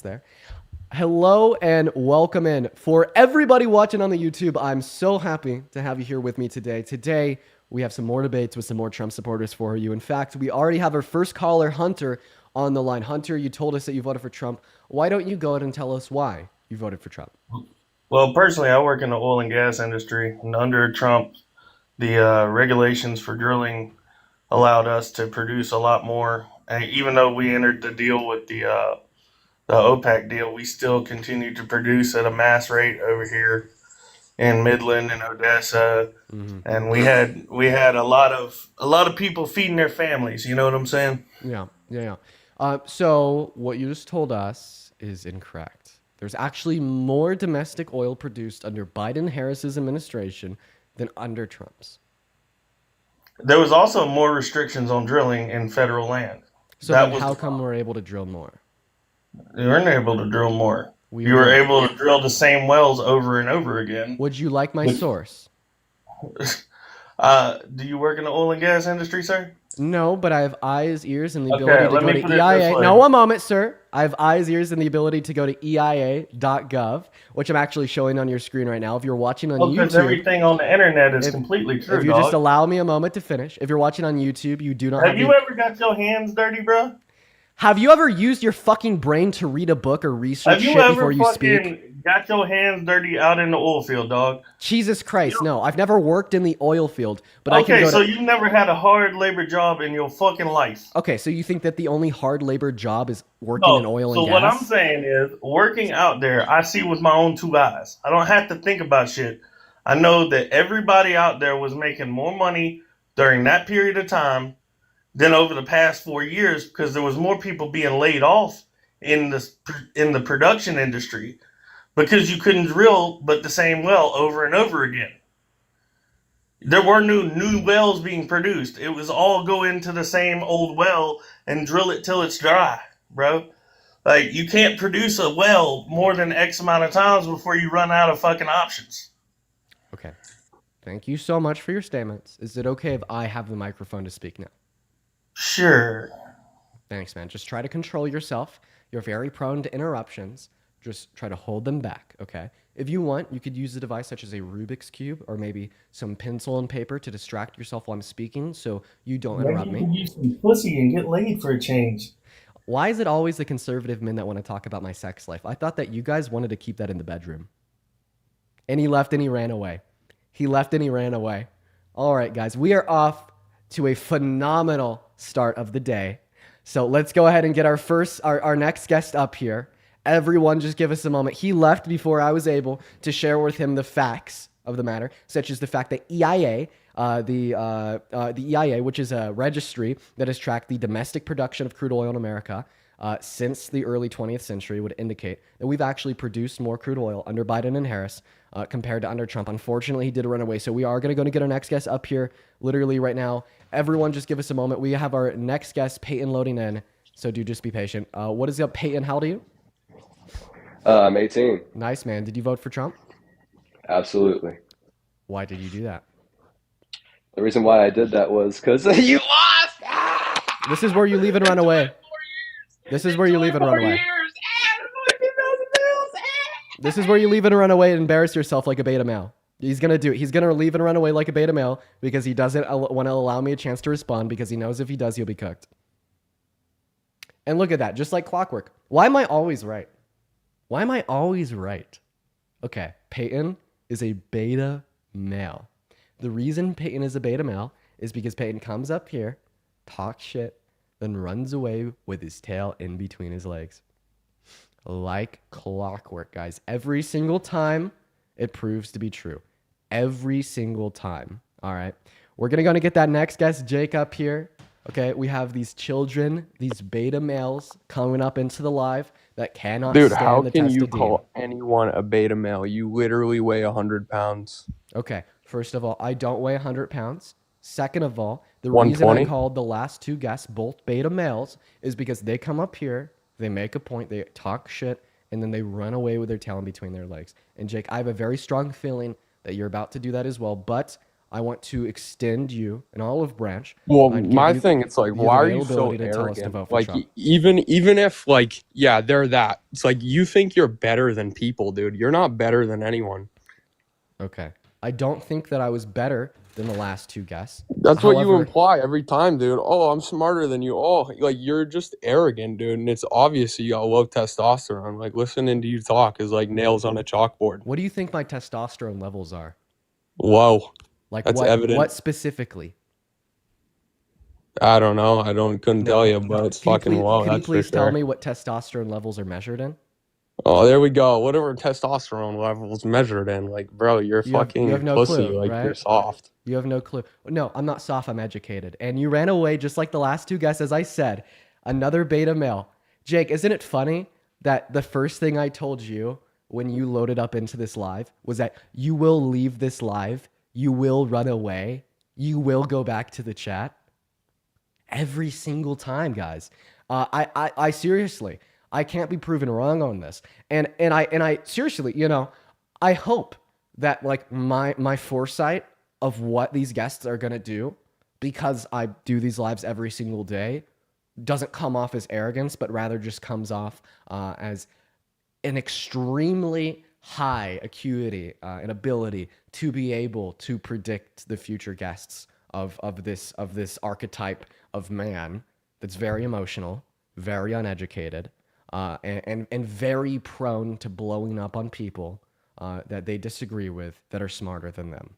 there. Hello and welcome in. For everybody watching on the YouTube, I'm so happy to have you here with me today. Today, we have some more debates with some more Trump supporters for you. In fact, we already have our first caller, Hunter, on the line. Hunter, you told us that you voted for Trump. Why don't you go ahead and tell us why you voted for Trump? Well, personally, I work in the oil and gas industry, and under Trump, the regulations for drilling allowed us to produce a lot more. And even though we entered the deal with the OPEC deal, we still continue to produce at a mass rate over here in Midland and Odessa. Mm-hmm. And we had a lot of people feeding their families. You know what I'm saying? Yeah. So what you just told us is incorrect. There's actually more domestic oil produced under Biden-Harris's administration than under Trump's. There was also more restrictions on drilling in federal land. So then That was how the come problem. we're able to drill more? You weren't able to drill more. We You were weren't. able to drill the same wells over and over again. Would you like my Which, source? do you work in the oil and gas industry, sir? No, but I have eyes, ears, and the ability Okay, to let go me to put it this EIA. No, way. one moment, sir. I have eyes, ears, and the ability to go to EIA.gov, which I'm actually showing on your screen right now. If you're watching on Oh, because YouTube, everything on the internet is if completely if true, you just dog. allow me a moment to finish, if you're watching on YouTube, you do not Have have you the. ever got your hands dirty, bro? Have you ever used your fucking brain to read a book or research Have you shit before ever you speak? fucking got your hands dirty out in the oil field, dog? Jesus You Christ, no. I've never worked in the oil field, but I can Okay, go so to. you never had a hard labor job in your fucking life. Okay, so you think that the only hard labor job is working in No. oil and So what I'm gas? saying is, working out there, I see with my own two eyes. I don't have to think about shit. I know that everybody out there was making more money during that period of time than over the past 4 years because there was more people being laid off in the production industry because you couldn't drill but the same well over and over again. There were new wells being produced. It was all go into the same old well and drill it till it's dry, bro. Like you can't produce a well more than X amount of times before you run out of fucking options. Okay. Thank you so much for your statements. Is it okay if I have the microphone to speak now? Sure. Thanks, man. Just try to control yourself. You're very prone to interruptions. Just try to hold them back, okay? If you want, you could use a device such as a Rubik's Cube or maybe some pencil and paper to distract yourself while I'm speaking so you don't Maybe interrupt you me. could use some pussy and get laid for a change. Why is it always the conservative men that want to talk about my sex life? I thought that you guys wanted to keep that in the bedroom. And he left and he ran away. He left and he ran away. All right, guys, we are off to a phenomenal start of the day. So let's go ahead and get our next guest up here. Everyone, just give us a moment. He left before I was able to share with him the facts of the matter, such as the fact that the EIA, which is a registry that has tracked the domestic production of crude oil in America since the early 20th century, would indicate that we've actually produced more crude oil under Biden and Harris compared to under Trump. Unfortunately, he did run away. So we are going to get our next guest up here literally right now. Everyone, just give us a moment. We have our next guest, Peyton, loading in. So do just be patient. What is up, Peyton? How old are you? I'm 18. Nice, man. Did you vote for Trump? Absolutely. Why did you do that? The reason why I did that was because you lost. This is where you leave and run It's only away. 4 years. This is where It's you only leave and run four away. years. It's only 2,000 This is where you leave and run away and embarrass yourself like a beta male. He's going to do it. He's going to leave and run away like a beta male because he doesn't want to allow me a chance to respond because he knows if he does, he'll be cooked. And look at that, just like clockwork. Why am I always right? Why am I always right? Okay, Peyton is a beta male. The reason Peyton is a beta male is because Peyton comes up here, talks shit, then runs away with his tail in between his legs. Like clockwork, guys. Every single time it proves to be true. Every single time. All right. We're going to get that next guest, Jake, up here. Okay. We have these children, these beta males coming up into the live that cannot Dude, how stand the can test you of Dean. call anyone a beta male? You literally weigh 100 pounds. Okay. First of all, I don't weigh 100 pounds. Second of all, the reason I 120? called the last two guests both beta males is because they come up here, they make a point, they talk shit, and then they run away with their tail in between their legs. And Jake, I have a very strong feeling that you're about to do that as well, but I want to extend you an olive branch. Well, and give my you- thing, it's like, you the why are you so availability to tell us to arrogant? vote for Like, Trump. even if, like, yeah, they're that. It's like you think you're better than people, dude. You're not better than anyone. Okay. I don't think that I was better than the last two guests. That's what you However- imply every time, dude. Oh, I'm smarter than you. Oh, like you're just arrogant, dude. And it's obvious you got low testosterone. Like listening to you talk is like nails on a chalkboard. What do you think my testosterone levels are? Low. Like That's what? evident. What specifically? I don't know. Couldn't No, tell you, but no. it's Can you fucking please- low. Can you That's for please tell sure. me what testosterone levels are measured in? Oh, there we go. Whatever testosterone levels measured in, like, bro, you're You have- fucking you have no pussy. clue, Like, you're right? soft. You have no clue. No, I'm not soft. I'm educated. And you ran away just like the last two guests, as I said. Another beta male. Jake, isn't it funny that the first thing I told you when you loaded up into this live was that you will leave this live, you will run away, you will go back to the chat? Every single time, guys. I seriously, I can't be proven wrong on this. And I seriously, you know, I hope that like my foresight of what these guests are gonna do, because I do these lives every single day, doesn't come off as arrogance, but rather just comes off as an extremely high acuity and ability to be able to predict the future guests of this archetype of man that's very emotional, very uneducated, and very prone to blowing up on people that they disagree with that are smarter than them.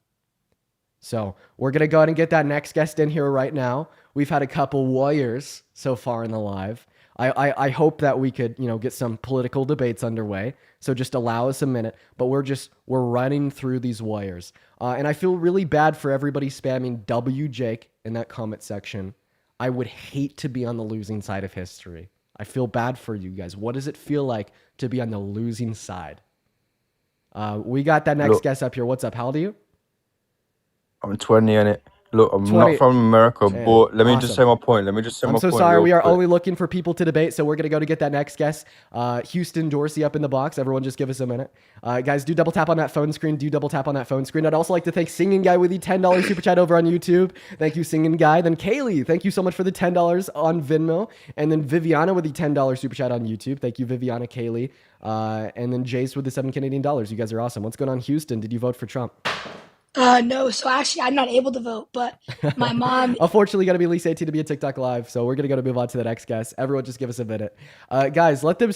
So we're gonna go ahead and get that next guest in here right now. We've had a couple warriors so far in the live. I hope that we could, you know, get some political debates underway. So just allow us a minute. But we're running through these warriors, and I feel really bad for everybody spamming W Jake in that comment section. I would hate to be on the losing side of history. I feel bad for you guys. What does it feel like to be on the losing side? We got that next Look. guest up here. What's up? How old are you? I'm 20 in it. Look, I'm 20. not from America, Yeah, but let me awesome. just say my point. Let me just say I'm my so point. sorry. real We are quick. only looking for people to debate, so we're going to go to get that next guest. Houston Dorsey up in the box. Everyone just give us a minute. Guys, do double tap on that phone screen. Do double tap on that phone screen. I'd also like to thank Singing Guy with the $10 super chat over on YouTube. Thank you, Singing Guy. Then Kaylee, thank you so much for the $10 on Venmo. And then Viviana with the $10 super chat on YouTube. Thank you, Viviana, Kaylee. And then Jace with the $7 Canadian. You guys are awesome. What's going on, Houston? Did you vote for Trump? No, so actually I'm not able to vote, but my mom. Unfortunately, got to be at least 18 to be a TikTok live, so we're gonna move on to the next guest. Everyone, just give us a minute, guys. Let them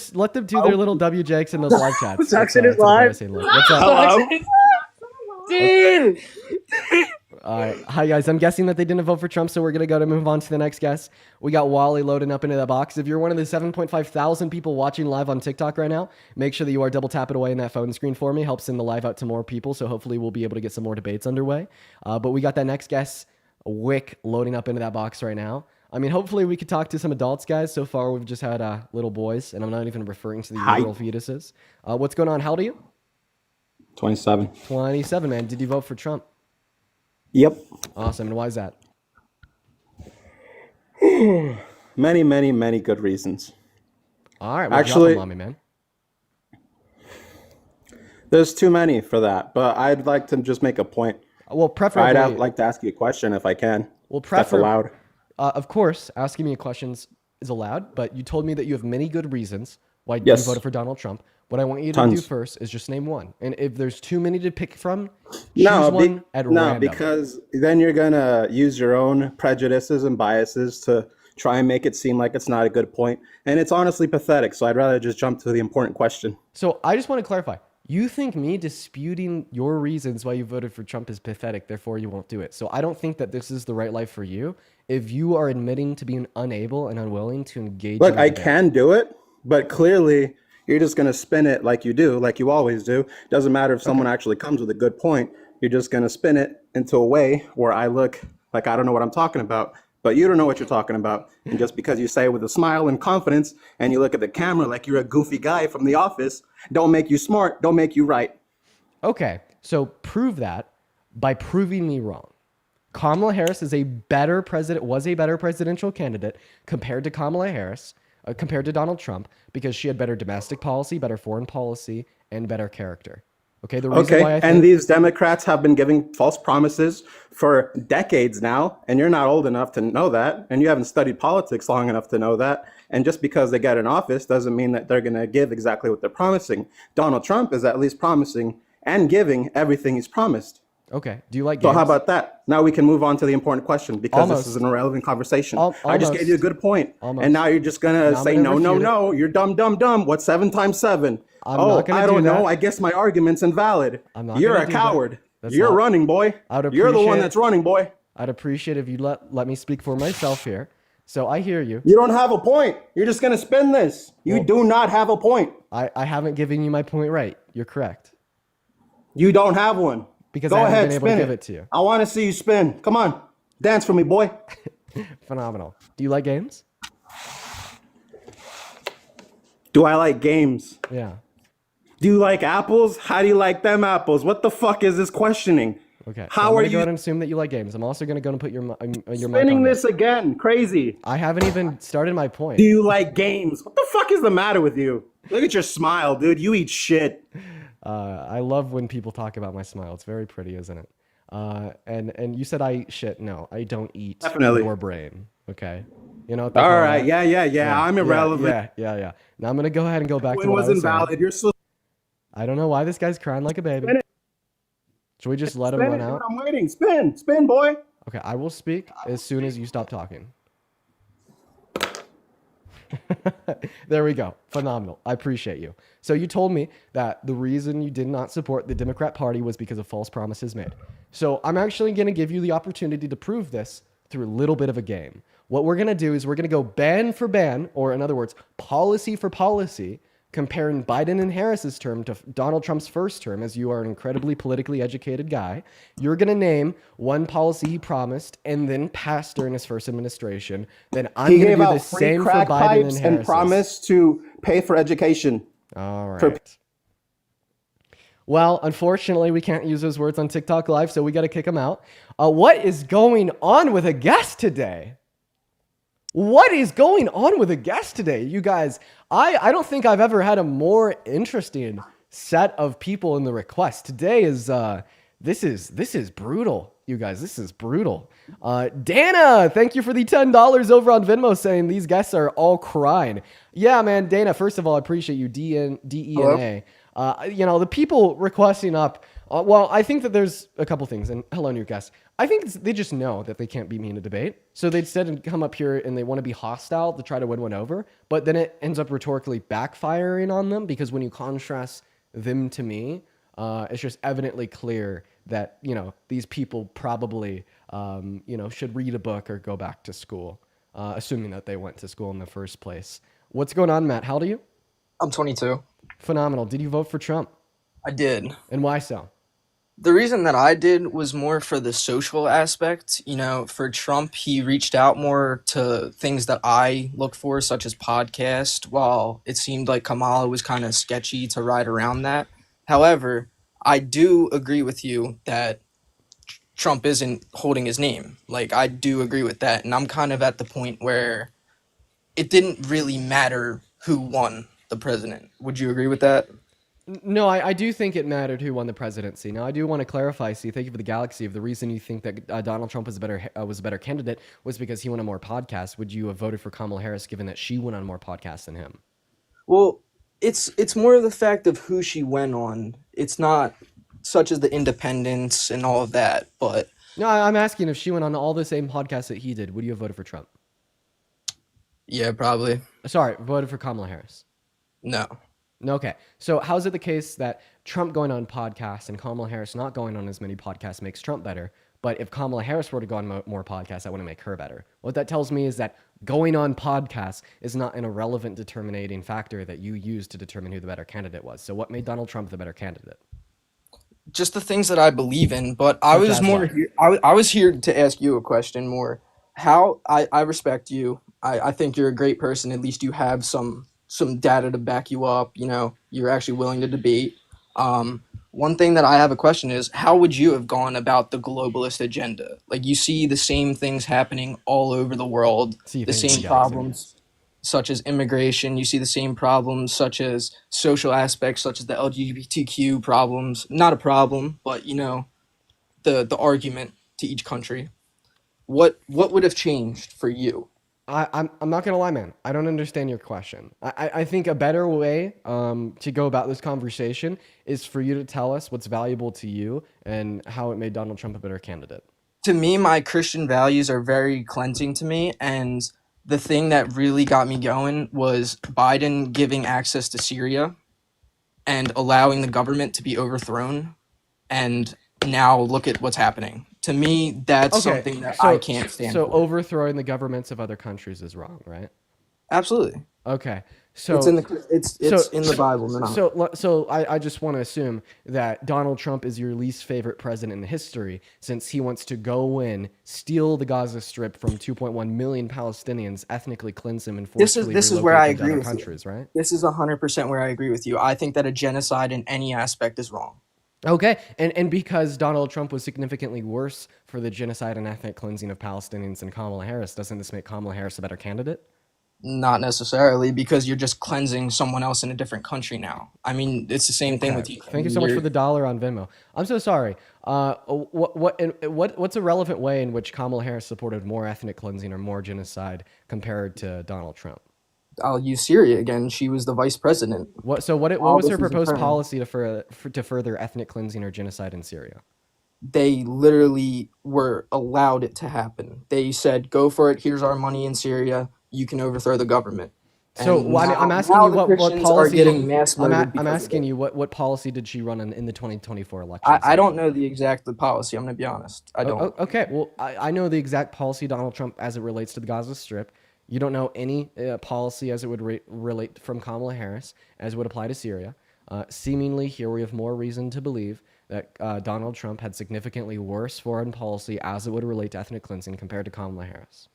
do their little W Jakes in those live chats. Jackson It's is live. embarrassing. Look, what's up? Hello? Dude! All right, hi guys. I'm guessing that they didn't vote for Trump, so we're gonna go to move on to the next guest. We got Wally loading up into that box. If you're one of the 7.5 thousand people watching live on TikTok right now, make sure that you are double tapping away in that phone screen for me. Helps send the live out to more people, so hopefully we'll be able to get some more debates underway. But we got that next guest, Wick, loading up into that box right now. I mean, hopefully we could talk to some adults, guys. So far, we've just had little boys, and I'm not even referring to the Hi. literal fetuses. What's going on? How old are you? 27. 27, man. Did you vote for Trump? Yep. Awesome. And why is that? Many, many, many good reasons. All right. Well, Actually- drop 'em on me, man. There's too many for that, but I'd like to just make a point. Well, preferably. I'd like to ask you a question if I can. Well, If that's allowed. Of course, asking me questions is allowed, but you told me that you have many good reasons why Yes. you voted for Donald Trump. What I want you to do Tons. first is just name one. And if there's too many to pick from, choose No, one at random. because then you're gonna use your own prejudices and biases to try and make it seem like it's not a good point, and it's honestly pathetic. So I'd rather just jump to the important question. So I just want to clarify. You think me disputing your reasons why you voted for Trump is pathetic, therefore you won't do it. So I don't think that this is the right life for you if you are admitting to being unable and unwilling to engage Look, in the I debate. can do it, but clearly you're just going to spin it like you do, like you always do. Doesn't matter if someone actually comes with a good point. You're just going to spin it into a way where I look like I don't know what I'm talking about, but you don't know what you're talking about. And just because you say it with a smile and confidence and you look at the camera like you're a goofy guy from The Office, don't make you smart, don't make you right. Okay, so prove that by proving me wrong. Kamala Harris was a better presidential candidate compared to Kamala Harris, compared to Donald Trump, because she had better domestic policy, better foreign policy, and better character. Okay, the reason Okay, why I and think these Democrats have been giving false promises for decades now, and you're not old enough to know that, and you haven't studied politics long enough to know that. And just because they get in office doesn't mean that they're going to give exactly what they're promising. Donald Trump is at least promising and giving everything he's promised. okay, do you like So games? how about that? Now we can move on to the important question because this is Almost. an irrelevant conversation. Al- I just gave you a almost. good point, Almost. and now you're just gonna Now I'm say gonna no, no, refute it. no. You're dumb, dumb, dumb. What's 7 times 7? I'm Oh, not gonna I do don't know. that. I guess my argument's invalid. I'm not You're gonna a do that. coward. That's You're not- running, boy. I'd You're the one appreciate- that's running, boy. I'd appreciate if you let me speak for myself here. So I hear you. You don't have a point. You're just gonna spin this. You Well- do not have a point. I haven't given you my point right. You're correct. You don't have one. Because Go I haven't ahead, been able to spin give it to you. I want to see you spin. Come on, dance for me, boy. Phenomenal. Do you like games? Do I like games? Yeah. Do you like apples? How do you like them apples? What the fuck is this questioning? Okay. How I'm are gonna go you ahead and assume that you like games. I'm also gonna go and put your mic spinning on. this again? Crazy. I haven't even started my point. Do you like games? What the fuck is the matter with you? Look at your smile, dude. You eat shit. I love when people talk about my smile. It's very pretty, isn't it? And you said I eat shit. No, I don't eat Definitely. your brain. Okay. You know what they All call right. that? Yeah. I'm irrelevant. Yeah. Now I'm gonna go ahead and go back It to what was I was invalid. saying. You're still I don't know why this guy's crying like a baby. Spin it. Should we just let him spin run it, dude. out? I'm waiting. Spin, boy. Okay, I will speak as soon as you stop talking. There we go. Phenomenal. I appreciate you. So you told me that the reason you did not support the Democrat Party was because of false promises made. So I'm actually going to give you the opportunity to prove this through a little bit of a game. What we're going to do is we're going to go ban for ban, or in other words, policy for policy, comparing Biden and Harris's term to Donald Trump's first term, as you are an incredibly politically educated guy. You're going to name one policy he promised and then passed during his first administration. Then I'm He going to gave do out the free same for crack Biden pipes and and Harris. promised to pay for education. All right. for- Well, unfortunately, we can't use those words on TikTok Live, so we got to kick him out. What is going on with a guest today? What is going on with a guest today? You guys, I don't think I've ever had a more interesting set of people in the request. Today is this is brutal, you guys. This is brutal. Dana, thank you for the $10 over on Venmo saying these guests are all crying. Yeah, man, Dana, first of all, I appreciate you, D-E-N-A. You know, the people requesting up, well, I think that there's a couple things, and hello, new guests. I think they just know that they can't beat me in a debate, so they instead come up here and they want to be hostile to try to win one over, but then it ends up rhetorically backfiring on them because when you contrast them to me, it's just evidently clear that, you know, these people probably, you know, should read a book or go back to school, assuming that they went to school in the first place. What's going on, Matt? How old are you? I'm 22. Phenomenal. Did you vote for Trump? I did. And why so? The reason that I did was more for the social aspect. You know, for Trump, he reached out more to things that I look for, such as podcast, while it seemed like Kamala was kind of sketchy to ride around that. However, I do agree with you that Trump isn't holding his name. Like, I do agree with that. And I'm kind of at the point where it didn't really matter who won the president. Would you agree with that? No, I do think it mattered who won the presidency. Now, I do want to clarify, see, thank you for the galaxy. If the reason you think that Donald Trump was a better candidate was because he went on more podcasts, would you have voted for Kamala Harris given that she went on more podcasts than him? Well, it's more of the fact of who she went on. It's not such as the independence and all of that, but No, I'm asking if she went on all the same podcasts that he did, would you have voted for Trump? yeah, probably. Sorry, voted for Kamala Harris. No. Okay, so how is it the case that Trump going on podcasts and Kamala Harris not going on as many podcasts makes Trump better, but if Kamala Harris were to go on more podcasts, that wouldn't make her better? What that tells me is that going on podcasts is not an irrelevant determining factor that you use to determine who the better candidate was. So what made Donald Trump the better candidate? Just the things that I believe in, but I Such was as more what? here, I was here to ask you a question more. How I respect you. I think you're a great person. At least you have some data to back you up. You know, you're actually willing to debate. One thing that I have a question is, how would you have gone about the globalist agenda? Like, you see the same things happening all over the world, So you the think it's same a galaxy. problems. such as immigration. You see the same problems, such as social aspects, such as the LGBTQ problems. Not a problem, but the argument to each country. What would have changed for you? I'm not gonna lie, man. I don't understand your question. I think a better way to go about this conversation is for you to tell us what's valuable to you and how it made Donald Trump a better candidate. To me, my Christian values are very cleansing to me, and the thing that really got me going was Biden giving access to Syria and allowing the government to be overthrown. And now look at what's happening. To me, that's something that I can't stand So for. overthrowing the governments of other countries is wrong, right? Absolutely. Okay. So It's in the Bible. No. So I just want to assume that Donald Trump is your least favorite president in history, since he wants to go in, steal the Gaza Strip from 2.1 million Palestinians, ethnically cleanse them, and forcibly This is relocate where I them to agree other with countries, you. right? This is 100% where I agree with you. I think that a genocide in any aspect is wrong. Okay, and because Donald Trump was significantly worse for the genocide and ethnic cleansing of Palestinians than Kamala Harris, doesn't this make Kamala Harris a better candidate? Not necessarily, because you're just cleansing someone else in a different country now. I mean, it's the same thing with you. Thank you so much for the $1 on Venmo. I'm so sorry. What's a relevant way in which Kamala Harris supported more ethnic cleansing or more genocide compared to Donald Trump? I'll use Syria again. She was the vice president. What was her proposed policy to further ethnic cleansing or genocide in Syria? They literally were allowed it to happen. They said, "Go for it. Here's our money in Syria. You can overthrow the government." So I'm asking you what policy. I'm asking you what policy did she run in the 2024 election? I don't know the exact policy. I'm going to be honest. I don't. Okay, well, I know the exact policy Donald Trump as it relates to the Gaza Strip. You don't know any policy as it would relate from Kamala Harris as it would apply to Syria. Seemingly, here we have more reason to believe that Donald Trump had significantly worse foreign policy as it would relate to ethnic cleansing compared to Kamala Harris.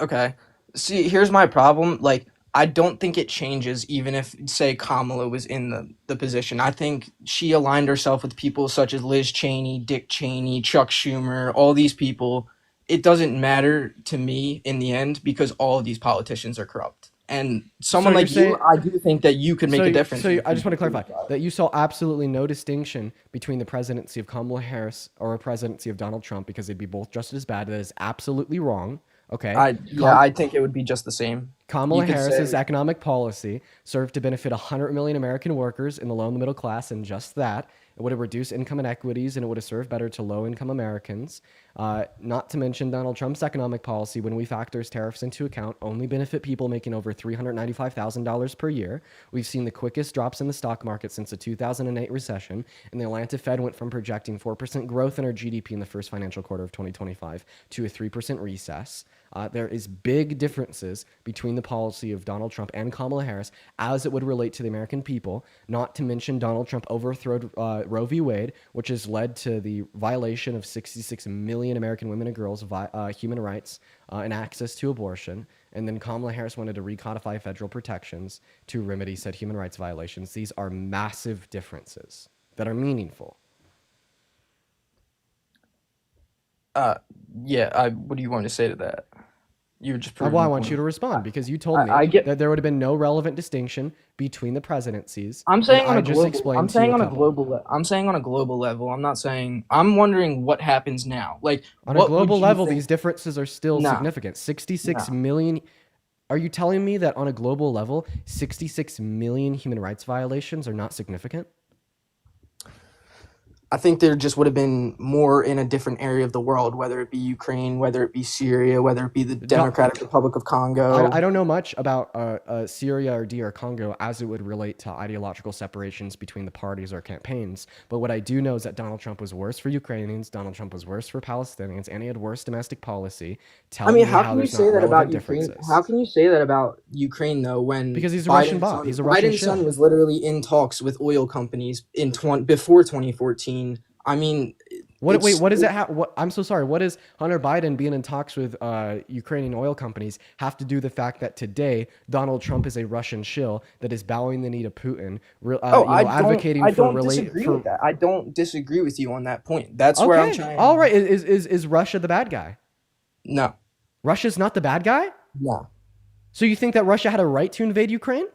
Okay. See, here's my problem. Like, I don't think it changes even if, say, Kamala was in the position. I think she aligned herself with people such as Liz Cheney, Dick Cheney, Chuck Schumer, all these people. It doesn't matter to me in the end because all of these politicians are corrupt. And someone like you, I do think that you could make a difference. So I just want to clarify that you saw absolutely no distinction between the presidency of Kamala Harris or a presidency of Donald Trump because they'd be both just as bad. That is absolutely wrong. Okay. I think it would be just the same. Kamala Harris's economic policy served to benefit 100 million American workers in the low and the middle class, and just that. It would have reduced income inequities, and it would have served better to low-income Americans. Not to mention Donald Trump's economic policy, when we factor tariffs into account, only benefit people making over $395,000 per year. We've seen the quickest drops in the stock market since the 2008 recession, and the Atlanta Fed went from projecting 4% growth in our GDP in the first financial quarter of 2025 to a 3% recess. There is big differences between the policy of Donald Trump and Kamala Harris as it would relate to the American people, not to mention Donald Trump overthrew Roe v. Wade, which has led to the violation of 66 million American women and girls' human rights and access to abortion. And then Kamala Harris wanted to recodify federal protections to remedy said human rights violations. These are massive differences that are meaningful. What do you want to say to that? You just well, I want you to respond because you told me that there would have been no relevant distinction between the presidencies. I'm saying on a global level. I'm not saying. I'm wondering what happens now. Like on a global level, these differences are still significant. 66 million. Are you telling me that on a global level, 66 million human rights violations are not significant? I think there just would have been more in a different area of the world, whether it be Ukraine, whether it be Syria, whether it be the Democratic Republic of Congo. I don't know much about Syria or DR Congo as it would relate to ideological separations between the parties or campaigns. But what I do know is that Donald Trump was worse for Ukrainians, Donald Trump was worse for Palestinians, and he had worse domestic policy. How can you say that about Ukraine? How can you say that about Ukraine though? Because he's a Russian bot. He's a Russian Biden's son was literally in talks with oil companies before 2014. I mean, what does it have? I'm so sorry. What does Hunter Biden being in talks with Ukrainian oil companies have to do with the fact that today Donald Trump is a Russian shill that is bowing the knee to Putin, advocating for that. I don't disagree with you on that point. That's where I'm trying. All right, is Russia the bad guy? No, Russia's not the bad guy. No. So you think that Russia had a right to invade Ukraine?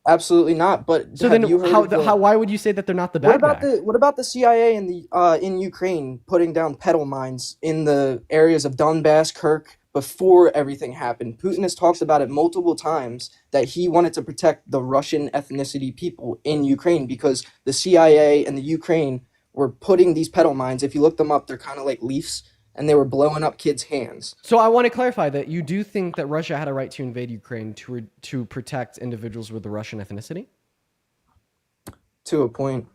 Absolutely not. But So have then you heard how, of the- how why would you say that they're not the what bad about guy? what about the CIA in in Ukraine putting down pedal mines in the areas of Donbass, Kirk before everything happened? Putin has talked about it multiple times that he wanted to protect the Russian ethnicity people in Ukraine because the CIA and the Ukraine were putting these pedal mines. If you look them up, they're kind of like leaves, and they were blowing up kids' hands. So I want to clarify that you do think that Russia had a right to invade Ukraine to protect individuals with the Russian ethnicity? To a point.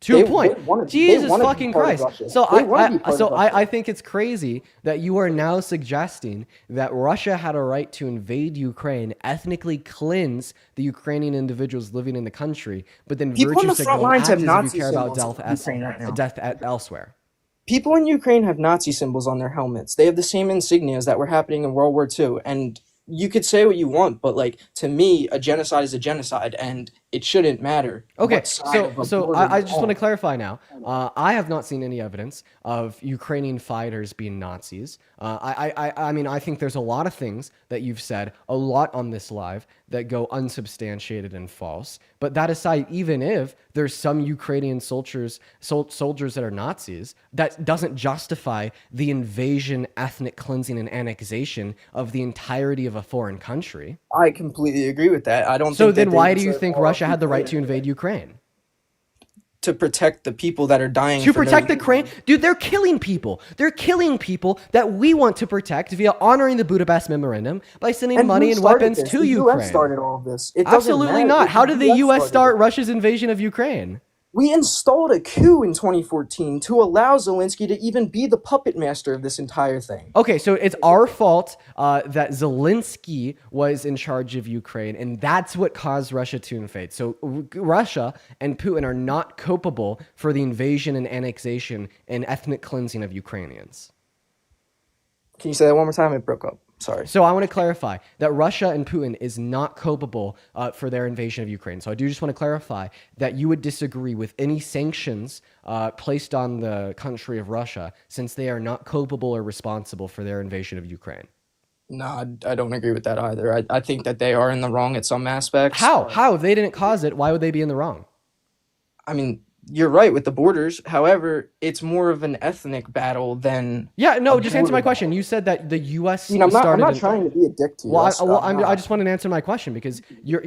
To They- a point. they wanted- they Jesus wanted to be fucking part of Christ. Russia. So They wanted to be part of Russia. I think it's crazy that you are now suggesting that Russia had a right to invade Ukraine, ethnically cleanse the Ukrainian individuals living in the country, but then People on the virtue front signal lines act have as if Nazi you care about symbols in Ukraine right now. death elsewhere. People in Ukraine have Nazi symbols on their helmets. They have the same insignias that were happening in World War II. And you could say what you want, but like to me, a genocide is a genocide, and it shouldn't matter. Okay, what side of a so border I you're just want to on. clarify now. I have not seen any evidence of Ukrainian fighters being Nazis. I mean, I think there's a lot of things that you've said a lot on this live that go unsubstantiated and false. But that aside, even if there's some Ukrainian soldiers that are Nazis, that doesn't justify the invasion, ethnic cleansing, and annexation of the entirety of a foreign country. I completely agree with that. I don't. So think that then, they why do you deserve think all Russia had the right to Ukraine invade Ukraine? to protect the people that are dying? To for no protect the reason? Ukraine, dude, they're killing people. They're killing people that we want to protect via honoring the Budapest Memorandum by sending And money who and started weapons this? to The Ukraine. US started all of this. It doesn't Absolutely matter not. if How did the US started start it. Russia's invasion of Ukraine? We installed a coup in 2014 to allow Zelensky to even be the puppet master of this entire thing. Okay, so it's our fault that Zelensky was in charge of Ukraine, and that's what caused Russia to invade. So Russia and Putin are not culpable for the invasion and annexation and ethnic cleansing of Ukrainians. Can you say that one more time? It broke up. Sorry. So I want to clarify that Russia and Putin is not culpable for their invasion of Ukraine. So I do just want to clarify that you would disagree with any sanctions placed on the country of Russia, since they are not culpable or responsible for their invasion of Ukraine. No, I don't agree with that either. I think that they are in the wrong at some aspects. How? How? If they didn't cause it, why would they be in the wrong? I mean, you're right with the borders. However, it's more of an ethnic battle than. Yeah, no, a just answer my border question. You said that the U.S. You know, I'm started. not trying to be a dick to you. Well, Esther, I'm I not. just want to answer my question because you're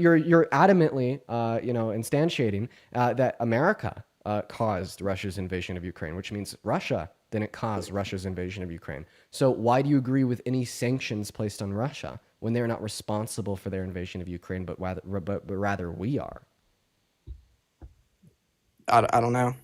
adamantly, instantiating that America caused Russia's invasion of Ukraine, which means Russia didn't cause Russia's invasion of Ukraine. So why do you agree with any sanctions placed on Russia when they're not responsible for their invasion of Ukraine, but rather we are? I don't know.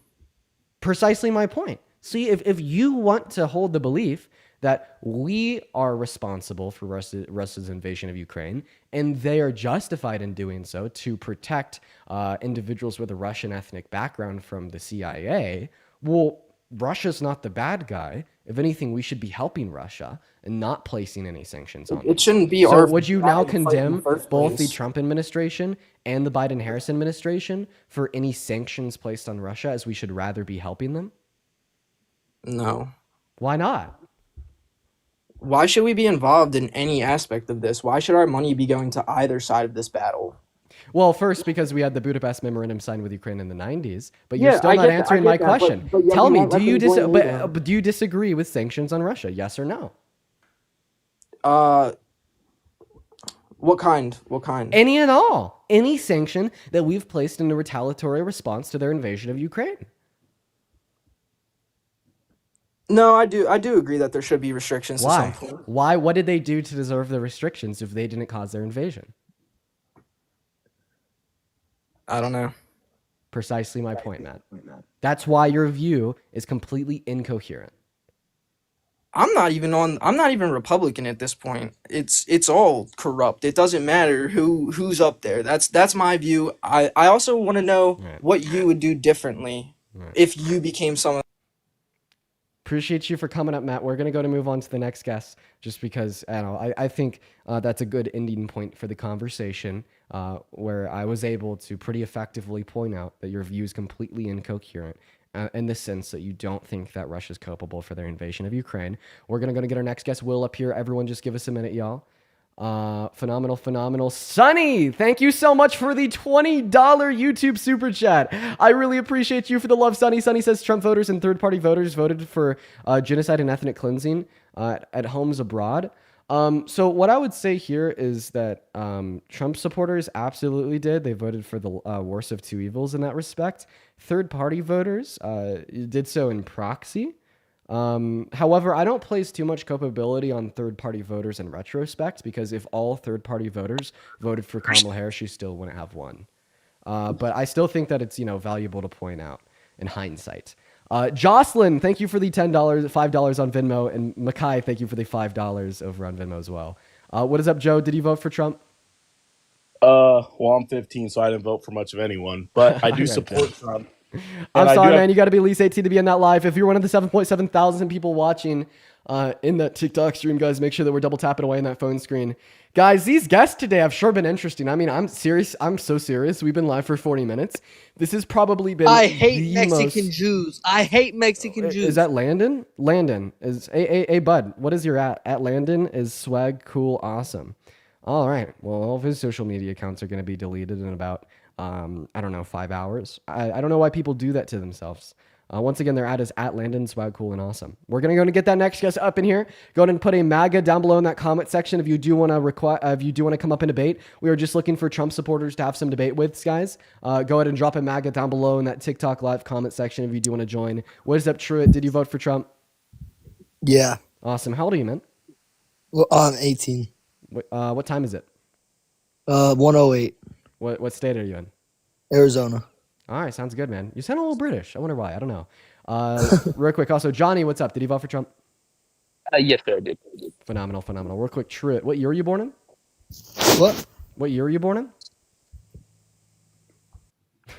Precisely my point. See, if you want to hold the belief that we are responsible for Russia's invasion of Ukraine, and they are justified in doing so to protect individuals with a Russian ethnic background from the CIA, well, Russia's not the bad guy. If anything, we should be helping Russia and not placing any sanctions on them. It shouldn't be So our. would you now fight in the condemn first both the place. Trump administration and the Biden-Harris administration for any sanctions placed on Russia, as we should rather be helping them? No. Why not? Why should we be involved in any aspect of this? Why should our money be going to either side of this battle? Well, first, because we had the Budapest Memorandum signed with Ukraine in the 90s, but Yeah, you're still I not get that- answering I my get that, but- question. but yet Tell you me, won't do let you them blame me, though. but do you disagree with sanctions on Russia? Yes or no? What kind? What kind? Any and all. Any sanction that we've placed in a retaliatory response to their invasion of Ukraine. No, I do agree that there should be restrictions Why? to some point. Why? What did they do to deserve the restrictions if they didn't cause their invasion? I don't know. Precisely my point, Matt. That's why your view is completely incoherent. I'm not even Republican at this point. It's all corrupt. It doesn't matter who's up there. That's my view. I also want to know Right. what you would do differently Right. if you became someone. Appreciate you for coming up, Matt. We're going to move on to the next guest just because I think that's a good ending point for the conversation where I was able to pretty effectively point out that your view is completely incoherent in the sense that you don't think that Russia's culpable for their invasion of Ukraine. We're going to get our next guest, Will, up here. Everyone just give us a minute, y'all. Phenomenal. Sonny, thank you so much for the $20 YouTube super chat. I really appreciate you for the love, Sonny. Sonny says Trump voters and third-party voters voted for genocide and ethnic cleansing at homes abroad. So what I would say here is that Trump supporters absolutely did. They voted for the worst of two evils in that respect. Third-party voters did so in proxy. However, I don't place too much culpability on third-party voters in retrospect because if all third-party voters voted for Kamala Harris, she still wouldn't have won. But I still think that it's valuable to point out in hindsight. Jocelyn, thank you for the $10, $5 on Venmo, and Makai, thank you for the $5 over on Venmo as well. What is up, Joe? Did you vote for Trump? Well, I'm 15, so I didn't vote for much of anyone, but I do Alright, support Joe. Trump. I'm And I do sorry, have man. You got to be at least 18 to be in that live. If you're one of the 7.7 thousand people watching in that TikTok stream, guys, make sure that we're double tapping away in that phone screen. Guys, these guests today have sure been interesting. I mean, I'm serious. I'm so serious. We've been live for 40 minutes. This has probably been I hate the Mexican most... Jews. I hate Mexican Jews. Is that Landon? Landon is a bud. What is your at Landon is swag cool awesome. All right. Well, all of his social media accounts are going to be deleted in about I don't know, 5 hours. I don't know why people do that to themselves. Once again, their ad is at Landon Swag Cool and Awesome. We're gonna go and get that next guest up in here. Go ahead and put a MAGA down below in that comment section if you do want to come up and debate. We are just looking for Trump supporters to have some debate with, guys. Go ahead and drop a MAGA down below in that TikTok live comment section if you do want to join. What is up, Truett? Did you vote for Trump? Yeah. Awesome. How old are you, man? Well, I'm 18. What time is it? 108. What state are you in? Arizona. All right, sounds good, man. You sound a little British. I wonder why. I don't know. Real quick, also, Johnny, what's up? Did you vote for Trump? Yes, sir, I did. Phenomenal. Real quick, Truett, what year were you born in? What? What year were you born in?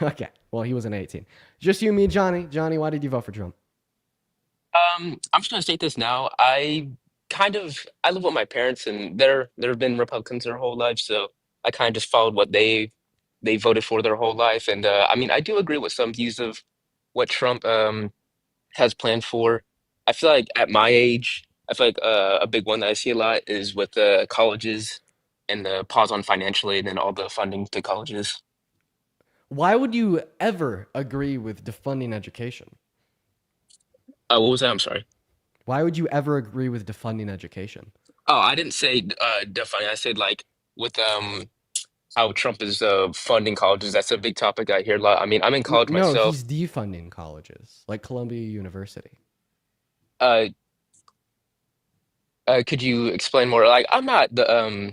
Okay, well, he was in 18. Just you, me, Johnny. Johnny, why did you vote for Trump? I'm just gonna state this now. I live with my parents, and they've been Republicans their whole life, so I kind of just followed what they voted for their whole life. And I mean, I do agree with some views of what Trump has planned for. I feel like at my age, I feel like a big one that I see a lot is with colleges and the pause on financial aid and all the funding to colleges. Why would you ever agree with defunding education? What was that? I'm sorry. Why would you ever agree with defunding education? Oh, I didn't say defunding. I said like with how Trump is funding colleges. That's a big topic I hear a lot. I mean, I'm in college No, myself. he's defunding colleges, like Columbia University. Uh, could you explain more? Like, I'm not the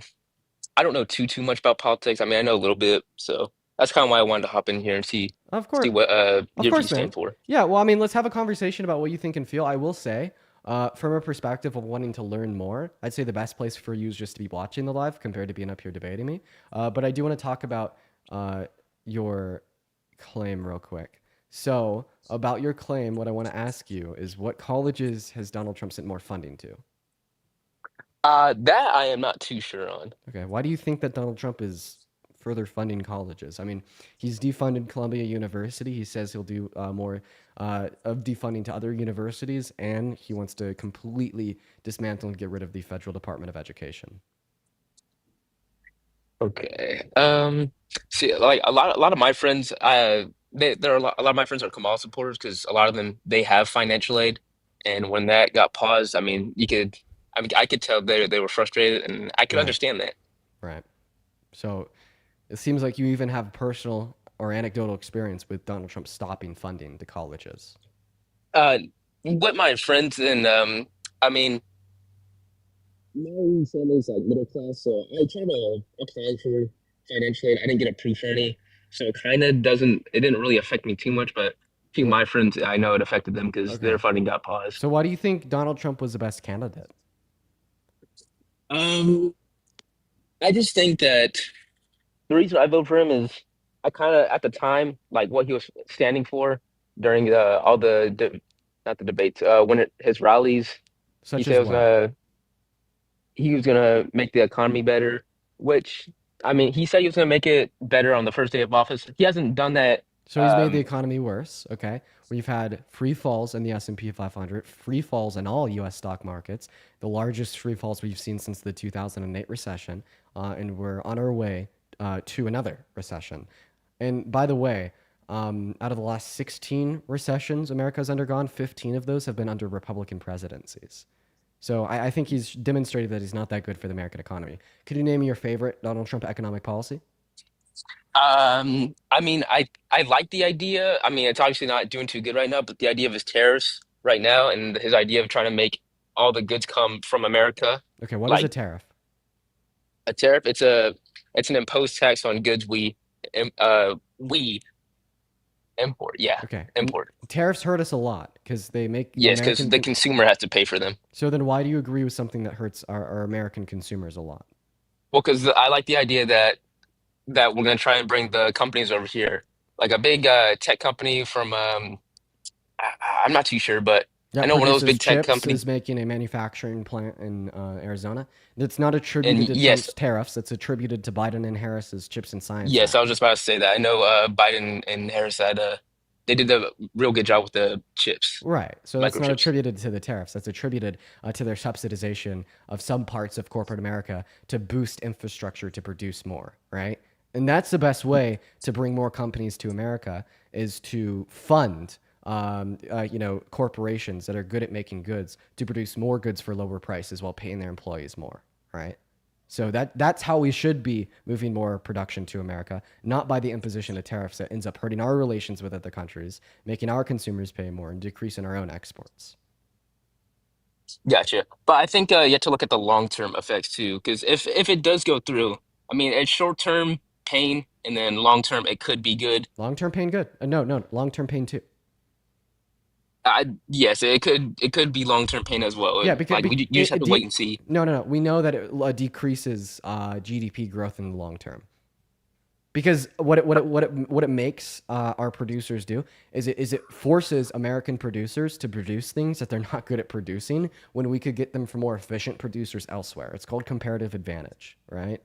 I don't know too much about politics. I mean, I know a little bit, so that's kind of why I wanted to hop in here and see Of course, what of your course, views man. stand for. Yeah, well, I mean, let's have a conversation about what you think and feel. I will say, from a perspective of wanting to learn more, I'd say the best place for you is just to be watching the live compared to being up here debating me. But I do want to talk about your claim real quick. So, about your claim, what I want to ask you is what colleges has Donald Trump sent more funding to? That I am not too sure on. Okay, why do you think that Donald Trump is further funding colleges? I mean, he's defunded Columbia University. He says he'll do more of defunding to other universities, and he wants to completely dismantle and get rid of the Federal Department of Education. Okay. See, like a lot of my friends, there are a lot of my friends are Kamal supporters because a lot of them they have financial aid, and when that got paused, I mean, I could tell they were frustrated, and I could Right, understand that. right. So it seems like you even have personal or anecdotal experience with Donald Trump stopping funding to colleges. Uh, with my friends and I mean, my family's like middle class, so I try to apply for financial aid. I didn't get approved for any, so it didn't really affect me too much, but a few of Well, my friends, I know it affected them because their okay. funding got paused. So why do you think Donald Trump was the best candidate? Um, I just think that the reason I vote for him is I kind of at the time like what he was standing for during all not the debates his rallies. He Such said as what? he was gonna make the economy better, which I mean he said he was gonna make it better on the first day of office. He hasn't done that So he's made the economy worse. Okay, we've had free falls in the S&P 500, free falls in all U.S. stock markets, the largest free falls we've seen since the 2008 recession, and we're on our way to another recession. And by the way, out of the last 16 recessions America's undergone, 15 of those have been under Republican presidencies. So I think he's demonstrated that he's not that good for the American economy. Could you name me your favorite Donald Trump economic policy? I mean, I like the idea. I mean, it's obviously not doing too good right now, but the idea of his tariffs right now and his idea of trying to make all the goods come from America, Okay, what is a like tariff? a tariff, it's an imposed tax on goods we import. Yeah, Okay, and import. tariffs hurt us a lot because they make the Yes, because American. the consumer has to pay for them. So then why do you agree with something that hurts our American consumers a lot? Well, because I like the idea that we're gonna try and bring the companies over here, like a big tech company from I, I'm not too sure, but I That know one of those produces big tech chips companies. is making a manufacturing plant in Arizona. That's not attributed And to yes, Trump's tariffs. It's attributed to Biden and Harris's Chips and Science yes, I Act. was just about to say that. I know Biden and Harris had they did a real good job with the chips, Right. So that's not microchips. attributed to the tariffs. That's attributed to their subsidization of some parts of corporate America to boost infrastructure to produce more, right? And that's the best way to bring more companies to America is to fund, corporations that are good at making goods to produce more goods for lower prices while paying their employees more, right? So that's how we should be moving more production to America, not by the imposition of tariffs that ends up hurting our relations with other countries, making our consumers pay more, and decreasing our own exports. Gotcha. But I think you have to look at the long-term effects too, because if it does go through, I mean, it's short-term pain, and then long-term it could be good. Long-term pain, good. No, long-term pain too. Yes, it could be long-term pain as well. Yeah, because Like you just have to wait and see. no. We know that it decreases GDP growth in the long term. Because what it makes our producers do is it forces American producers to produce things that they're not good at producing when we could get them from more efficient producers elsewhere. It's called comparative advantage, right?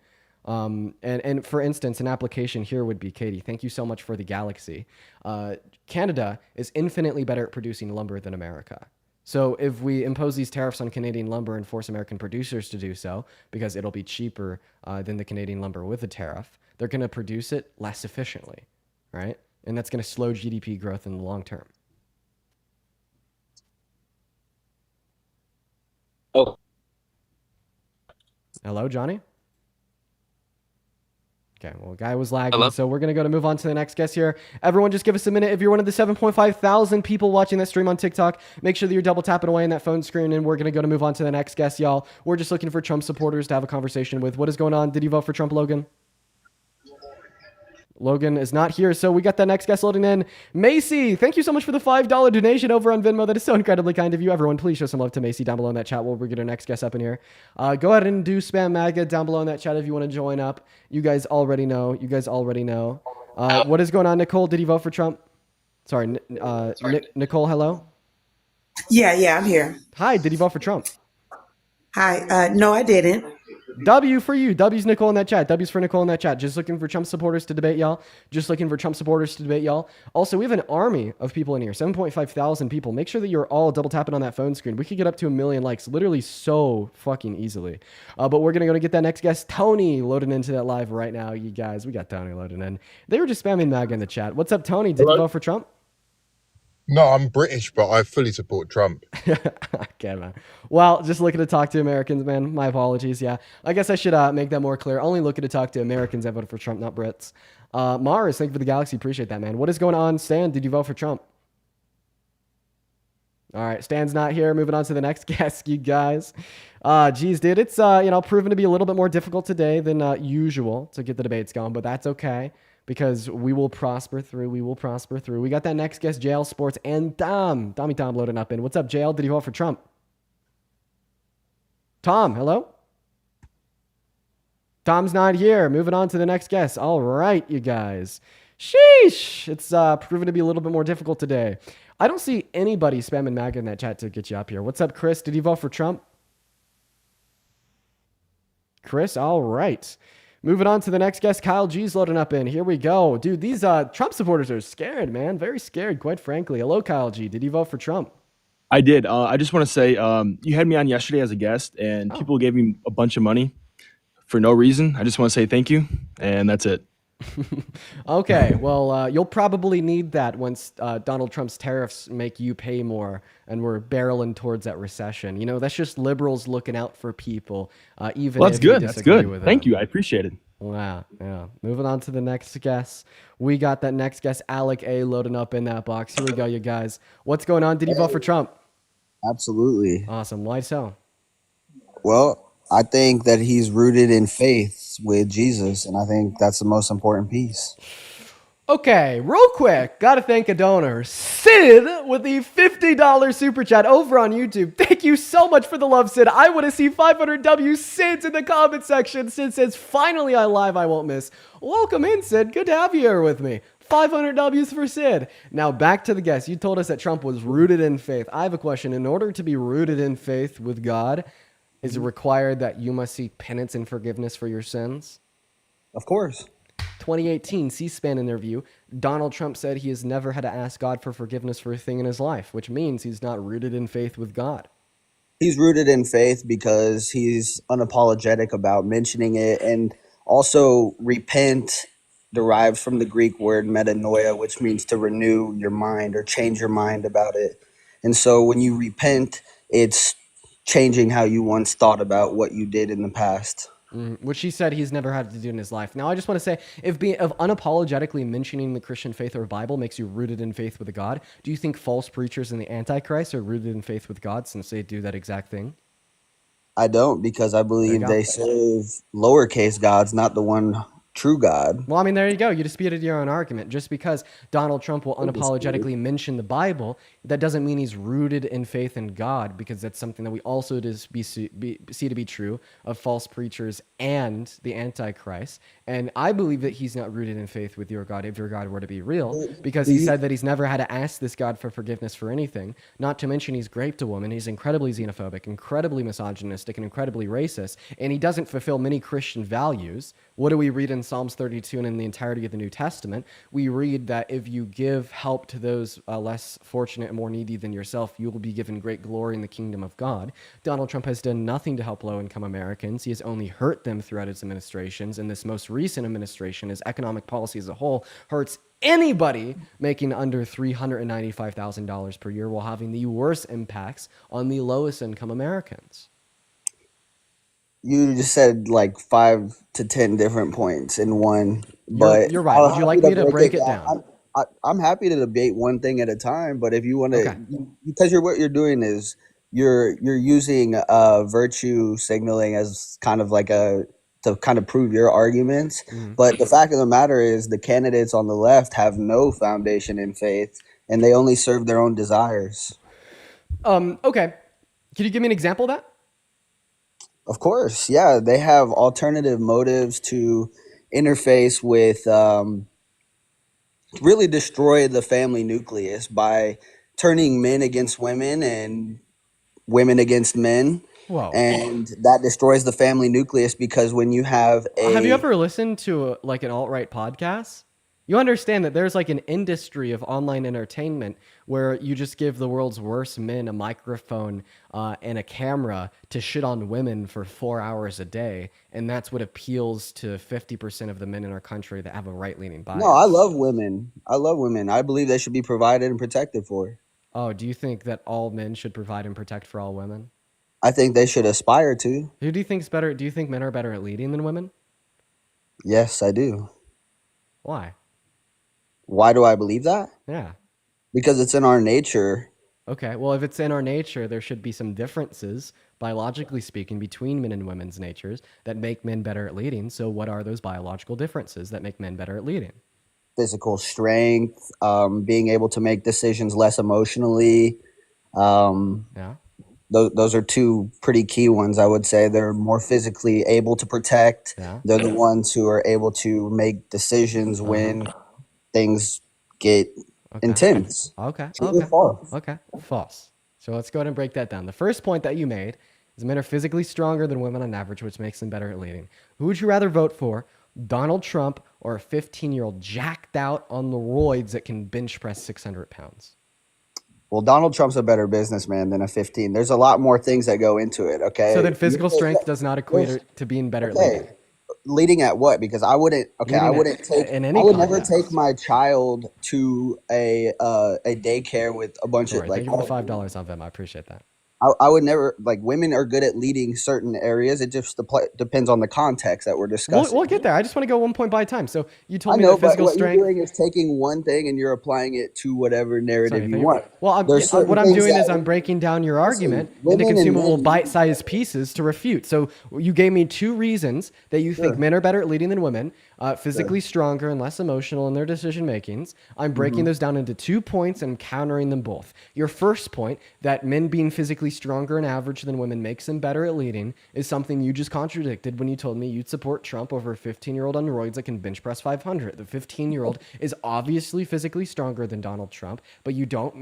And for instance, an application here would be Katie. Thank you so much for the Galaxy. Canada is infinitely better at producing lumber than America. So if we impose these tariffs on Canadian lumber and force American producers to do so, because it'll be cheaper than the Canadian lumber with a tariff, they're going to produce it less efficiently, right? And that's going to slow GDP growth in the long term. Oh, Hello, Johnny? Okay, well, guy was lagging, hello. so we're going to move on to the next guest here. Everyone, just give us a minute. If you're one of the 7.5 thousand people watching that stream on TikTok, make sure that you're double tapping away in that phone screen, and we're going to move on to the next guest, y'all. We're just looking for Trump supporters to have a conversation with. What is going on? Did you vote for Trump, Logan? Logan is not here, so we got that next guest loading in. Macy, thank you so much for the $5 donation over on Venmo. That is so incredibly kind of you. Everyone, please show some love to Macy down below in that chat while we get our next guest up in here. Go ahead and do spam MAGA down below in that chat if you want to join up. You guys already know. What is going on, Nicole? Did you vote for Trump? Sorry, Nicole, hello? Yeah, I'm here. Hi, did you vote for Trump? Hi. No, I didn't. W for you. W's Nicole in that chat. W's for Nicole in that chat. Just looking for Trump supporters to debate y'all. Also, we have an army of people in here. 7.5 thousand people. Make sure that you're all double tapping on that phone screen. We could get up to 1 million likes literally so fucking easily. But we're going to get that next guest, Tony, loading into that live right now. You guys, we got Tony loading in. They were just spamming MAGA in the chat. What's up, Tony? Did you vote for Trump? No, I'm British, but I fully support Trump. Okay, man. Well, just looking to talk to Americans, man. My apologies. Yeah, I guess I should make that more clear. Only looking to talk to Americans. I voted for Trump, not Brits. Mars, thank you for the Galaxy. Appreciate that, man. What is going on, Stan? Did you vote for Trump? All right, Stan's not here. Moving on to the next guest, you guys. Geez, dude, it's proven to be a little bit more difficult today than usual to get the debates going, but that's okay. Because we will prosper through. We got that next guest, JL Sports, and Dom loading up in. What's up, JL? Did you vote for Trump? Tom, hello? Tom's not here. Moving on to the next guest. All right, you guys. Sheesh. It's proven to be a little bit more difficult today. I don't see anybody spamming MAGA in that chat to get you up here. What's up, Chris? Did you vote for Trump? Chris, all right. Moving on to the next guest, Kyle G's loading up in. Here we go. Dude, these Trump supporters are scared, man. Very scared, quite frankly. Hello, Kyle G. Did you vote for Trump? I did. I just want to say you had me on yesterday as a guest, and Oh. people gave me a bunch of money for no reason. I just want to say thank you, and that's it. Okay, well, you'll probably need that once Donald Trump's tariffs make you pay more and we're barreling towards that recession. You know, that's just liberals looking out for people, even Well, that's if you good. That's disagree good. with Thank them. you. I appreciate it. Wow, yeah. Moving on to the next guest. We got that next guest, Alec A, loading up in that box. Here we go, you guys. What's going on? Did you vote for Trump? Absolutely. Awesome. Why so? Well, I think that he's rooted in faith with Jesus, and I think that's the most important piece. Okay, real quick, gotta thank a donor, Sid, with the $50 super chat over on YouTube. Thank you so much for the love, Sid. I want to see 500 W Sids in the comment section. Sid says, finally I live, I won't miss. Welcome in, Sid. Good to have you here with me. 500 W's for Sid. Now back to the guest. You told us that Trump was rooted in faith. I have a question. In order to be rooted in faith with God, is it required that you must seek penance and forgiveness for your sins? Of course. 2018 C-SPAN interview, Donald Trump said he has never had to ask God for forgiveness for a thing in his life, which means he's not rooted in faith with God. He's rooted in faith because he's unapologetic about mentioning it, and also repent derives from the Greek word metanoia, which means to renew your mind or change your mind about it. And so when you repent, it's changing how you once thought about what you did in the past. Which he said he's never had to do in his life. Now, I just want to say, if unapologetically mentioning the Christian faith or Bible makes you rooted in faith with God, do you think false preachers and the Antichrist are rooted in faith with God since they do that exact thing? I don't, because I believe go. they serve lowercase gods, not the one true God. Well, I mean, there you go. You disputed your own argument. Just because Donald Trump will unapologetically mention the Bible, that doesn't mean he's rooted in faith in God, because that's something that we also see to be true of false preachers and the Antichrist. And I believe that he's not rooted in faith with your God, if your God were to be real, because he said that he's never had to ask this God for forgiveness for anything. Not to mention he's raped a woman. He's incredibly xenophobic, incredibly misogynistic, and incredibly racist. And he doesn't fulfill many Christian values. What do we read in Psalms 32 and in the entirety of the New Testament? We read that if you give help to those less fortunate and more needy than yourself, you will be given great glory in the kingdom of God. Donald Trump has done nothing to help low-income Americans. He has only hurt them throughout his administrations. And this most recent administration, his economic policy as a whole, hurts anybody making under $395,000 per year, while having the worst impacts on the lowest income Americans. You just said like 5 to 10 different points in one, but You're right. Would you like me to break it down? I'm happy to debate one thing at a time, but if you want to, Okay. because what you're doing is you're using virtue signaling as kind of like to kind of prove your arguments. But the fact of the matter is the candidates on the left have no foundation in faith, and they only serve their own desires. Okay. Can you give me an example of that? Of course, yeah. They have alternative motives to interface with, really destroy the family nucleus by turning men against women and women against men. Whoa. And that destroys the family nucleus, because when you have Have you ever listened to like an alt-right podcast? You understand that there's like an industry of online entertainment where you just give the world's worst men a microphone and a camera to shit on women for 4 hours a day. And that's what appeals to 50% of the men in our country that have a right-leaning bias. No, I love women. I love women. I believe they should be provided and protected for. Oh, do you think that all men should provide and protect for all women? I think they should aspire to. Who do you think's better? Do you think men are better at leading than women? Yes, I do. Why? Why do I believe that? Yeah. Because it's in our nature. Okay, well, if it's in our nature, there should be some differences, biologically speaking, between men and women's natures that make men better at leading. So what are those biological differences that make men better at leading? Physical strength, being able to make decisions less emotionally. Yeah. Those are two pretty key ones, I would say. They're more physically able to protect. Yeah. They're the ones who are able to make decisions when things get intense. Okay. True or false? Okay. False. So let's go ahead and break that down. The first point that you made is men are physically stronger than women on average, which makes them better at leading. Who would you rather vote for, Donald Trump or a 15-year-old jacked out on the roids that can bench press 600 pounds? Well, Donald Trump's a better businessman than a 15. There's a lot more things that go into it. Okay. So then physical strength does not equate to being better at leading. Leading at what? Because I wouldn't. Okay, I wouldn't take. in I any would never context. take my child to a daycare with a bunch All of right, like. thank you for the $5 on Venmo. I appreciate that. I would never like women are good at leading certain areas. It just depends on the context that we're discussing. We'll get there. I just want to go 1 point by a time. So you I told me know, that but physical what strength. you're doing is taking one thing and you're applying it to whatever narrative Sorry, you want. Well, There's certain what I'm things doing that- is I'm breaking down your argument into women and consumable men- bite-sized pieces to refute. So you gave me 2 reasons that you think Sure. men are better at leading than women, physically stronger and less emotional in their decision makings. I'm breaking Mhm. those down into 2 points and countering them both. Your first point, that men being physically stronger and average than women makes them better at leading, is something you just contradicted when you told me you'd support Trump over a 15-year-old on roids that can bench press 500. The 15-year-old is obviously physically stronger than Donald Trump, but you don't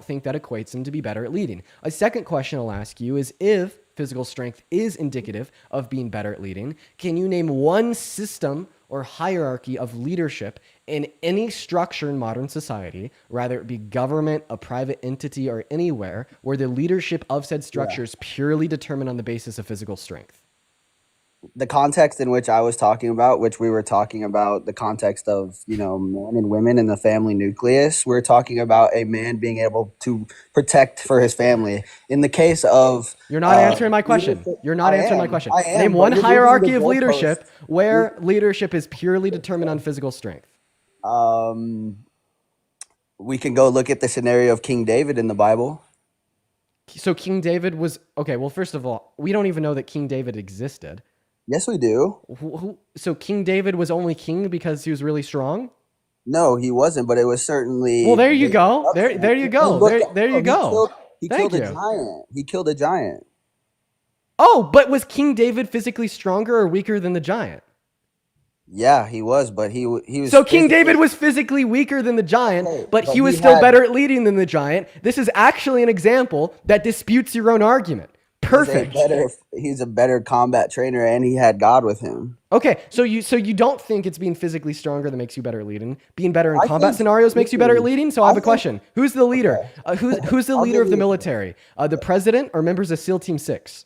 think that equates him to be better at leading. A second question I'll ask you is, if physical strength is indicative of being better at leading, can you name one system or hierarchy of leadership in any structure in modern society, whether it be government, a private entity, or anywhere, where the leadership of said structure is purely determined on the basis of physical strength? The context in which I was talking about, which we were talking about the context of, men and women in the family nucleus, we're talking about a man being able to protect for his family. In the case of... You're not answering my question. You're not answering my question. I am, Name but one you're moving hierarchy the of leadership goalpost. where leadership is purely determined on physical strength. We can go look at the scenario of King David in the Bible. So King David was... Okay, well, first of all, we don't even know that King David existed. Yes, we do. So King David was only king because he was really strong? No, he wasn't, but it was certainly... Well, there you go. There you go. There you go. He Thank killed a you. giant. He killed a giant. Oh, but was King David physically stronger or weaker than the giant? Yeah, he was, but he was... So King physically- David was physically weaker than the giant, but but he was he still had- better at leading than the giant. This is actually an example that disputes your own argument. Perfect. He's a better combat trainer, and he had God with him. Okay, so you don't think it's being physically stronger that makes you better at leading? Being better in I combat think- scenarios makes you better at leading? So I have a think- question. Who's the leader? Who's the I'll leader give of the you- military? The president or members of SEAL Team 6?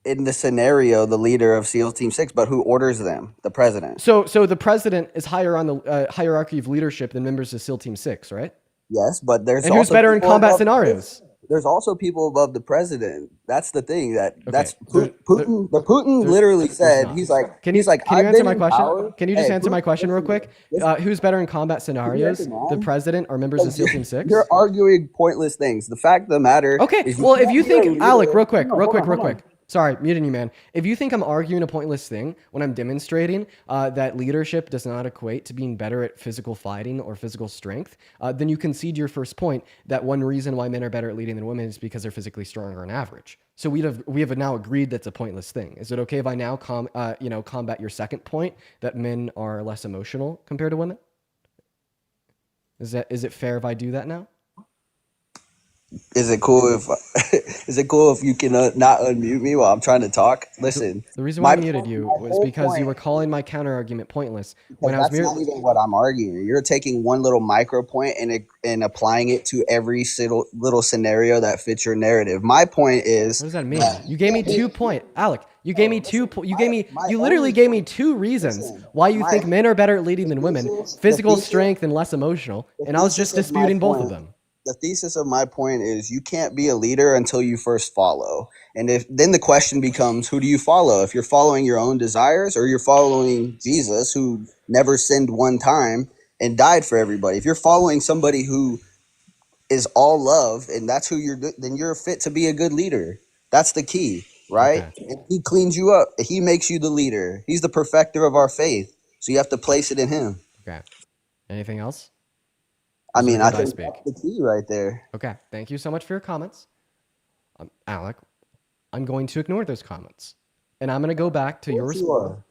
In the scenario, the leader of SEAL Team 6, but who orders them? The president. So the president is higher on the hierarchy of leadership than members of SEAL Team 6, right? Yes, but there's And who's also better in people combat above- scenarios? There's also people above the president. That's the thing. That's there- Putin. The Putin there- literally there's said not. he's like Can you he's like can you I've answer been my in question? power. Can you just Hey, answer my Putin, question real listen, quick? listen. Who's better in combat scenarios? Listen, man. The president or members of SEAL Team 6? You're arguing pointless things. The fact of the matter. Okay, is well, if can't you be a think, leader- Alec, real quick, Hold on. Sorry, muting you, man. If you think I'm arguing a pointless thing when I'm demonstrating that leadership does not equate to being better at physical fighting or physical strength, then you concede your first point that one reason why men are better at leading than women is because they're physically stronger on average. So we have now agreed that's a pointless thing. Is it okay if I now combat your second point that men are less emotional compared to women? Is it fair if I do that now? Is it cool if you can not unmute me while I'm trying to talk? Listen. The reason why I my muted point- you my was whole because you point- were calling my counter argument pointless Because when I was that's not even what I'm arguing. You're taking one little micro point and applying it to every little scenario that fits your narrative. My point is, What does that mean? You gave me 2 points, Alec. You gave me 2. You literally gave me 2 reasons why you think men are better at leading than women: physical strength and less emotional. And I was just thesis of my disputing both of point- them. The thesis of my point is you can't be a leader until you first follow. And then the question becomes, who do you follow? If you're following your own desires, or you're following Jesus, who never sinned one time and died for everybody. If you're following somebody who is all love and that's who then you're fit to be a good leader. That's the key, right? Okay. And he cleans you up. He makes you the leader. He's the perfecter of our faith. So you have to place it in him. Okay. Anything else? I mean, I Did I think speak? that's the key right there. Okay. Thank you so much for your comments, Alec. I'm going to ignore those comments, and I'm going to go back to your Yes, you response.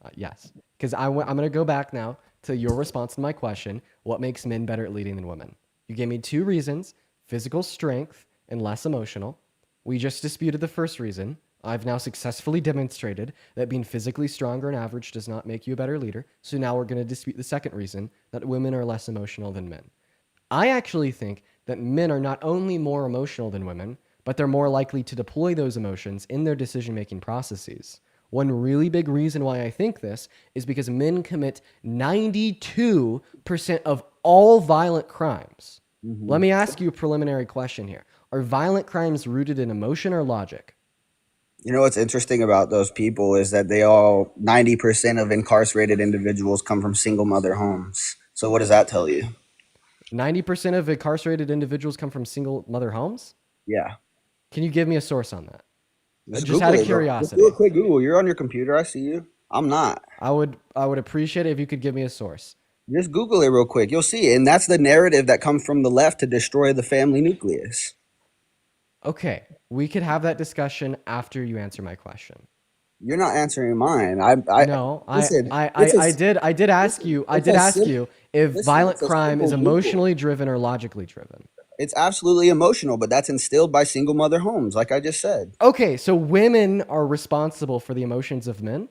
are. Yes, because I'm going to go back now to your response to my question: what makes men better at leading than women? You gave me 2 reasons: physical strength and less emotional. We just disputed the first reason. I've now successfully demonstrated that being physically stronger on average does not make you a better leader. So now we're going to dispute the second reason, that women are less emotional than men. I actually think that men are not only more emotional than women, but they're more likely to deploy those emotions in their decision-making processes. One really big reason why I think this is because men commit 92% of all violent crimes. Let me ask you a preliminary question here. Are violent crimes rooted in emotion or logic? You know what's interesting about those people is that 90% of incarcerated individuals come from single mother homes. So what does that tell you? 90% of incarcerated individuals come from single mother homes? Yeah. Can you give me a source on that? Just Google out of it, bro. Just curiosity. do a quick Google. You're on your computer. I see you. I'm not. I would appreciate it if you could give me a source. Just Google it real quick. You'll see it. And that's the narrative that comes from the left to destroy the family nucleus. Okay, we could have that discussion after you answer my question. You're not answering mine. Listen, I did ask you if violent crime is emotionally driven or logically driven. It's absolutely emotional, but that's instilled by single mother homes, like I just said. Okay, so women are responsible for the emotions of men?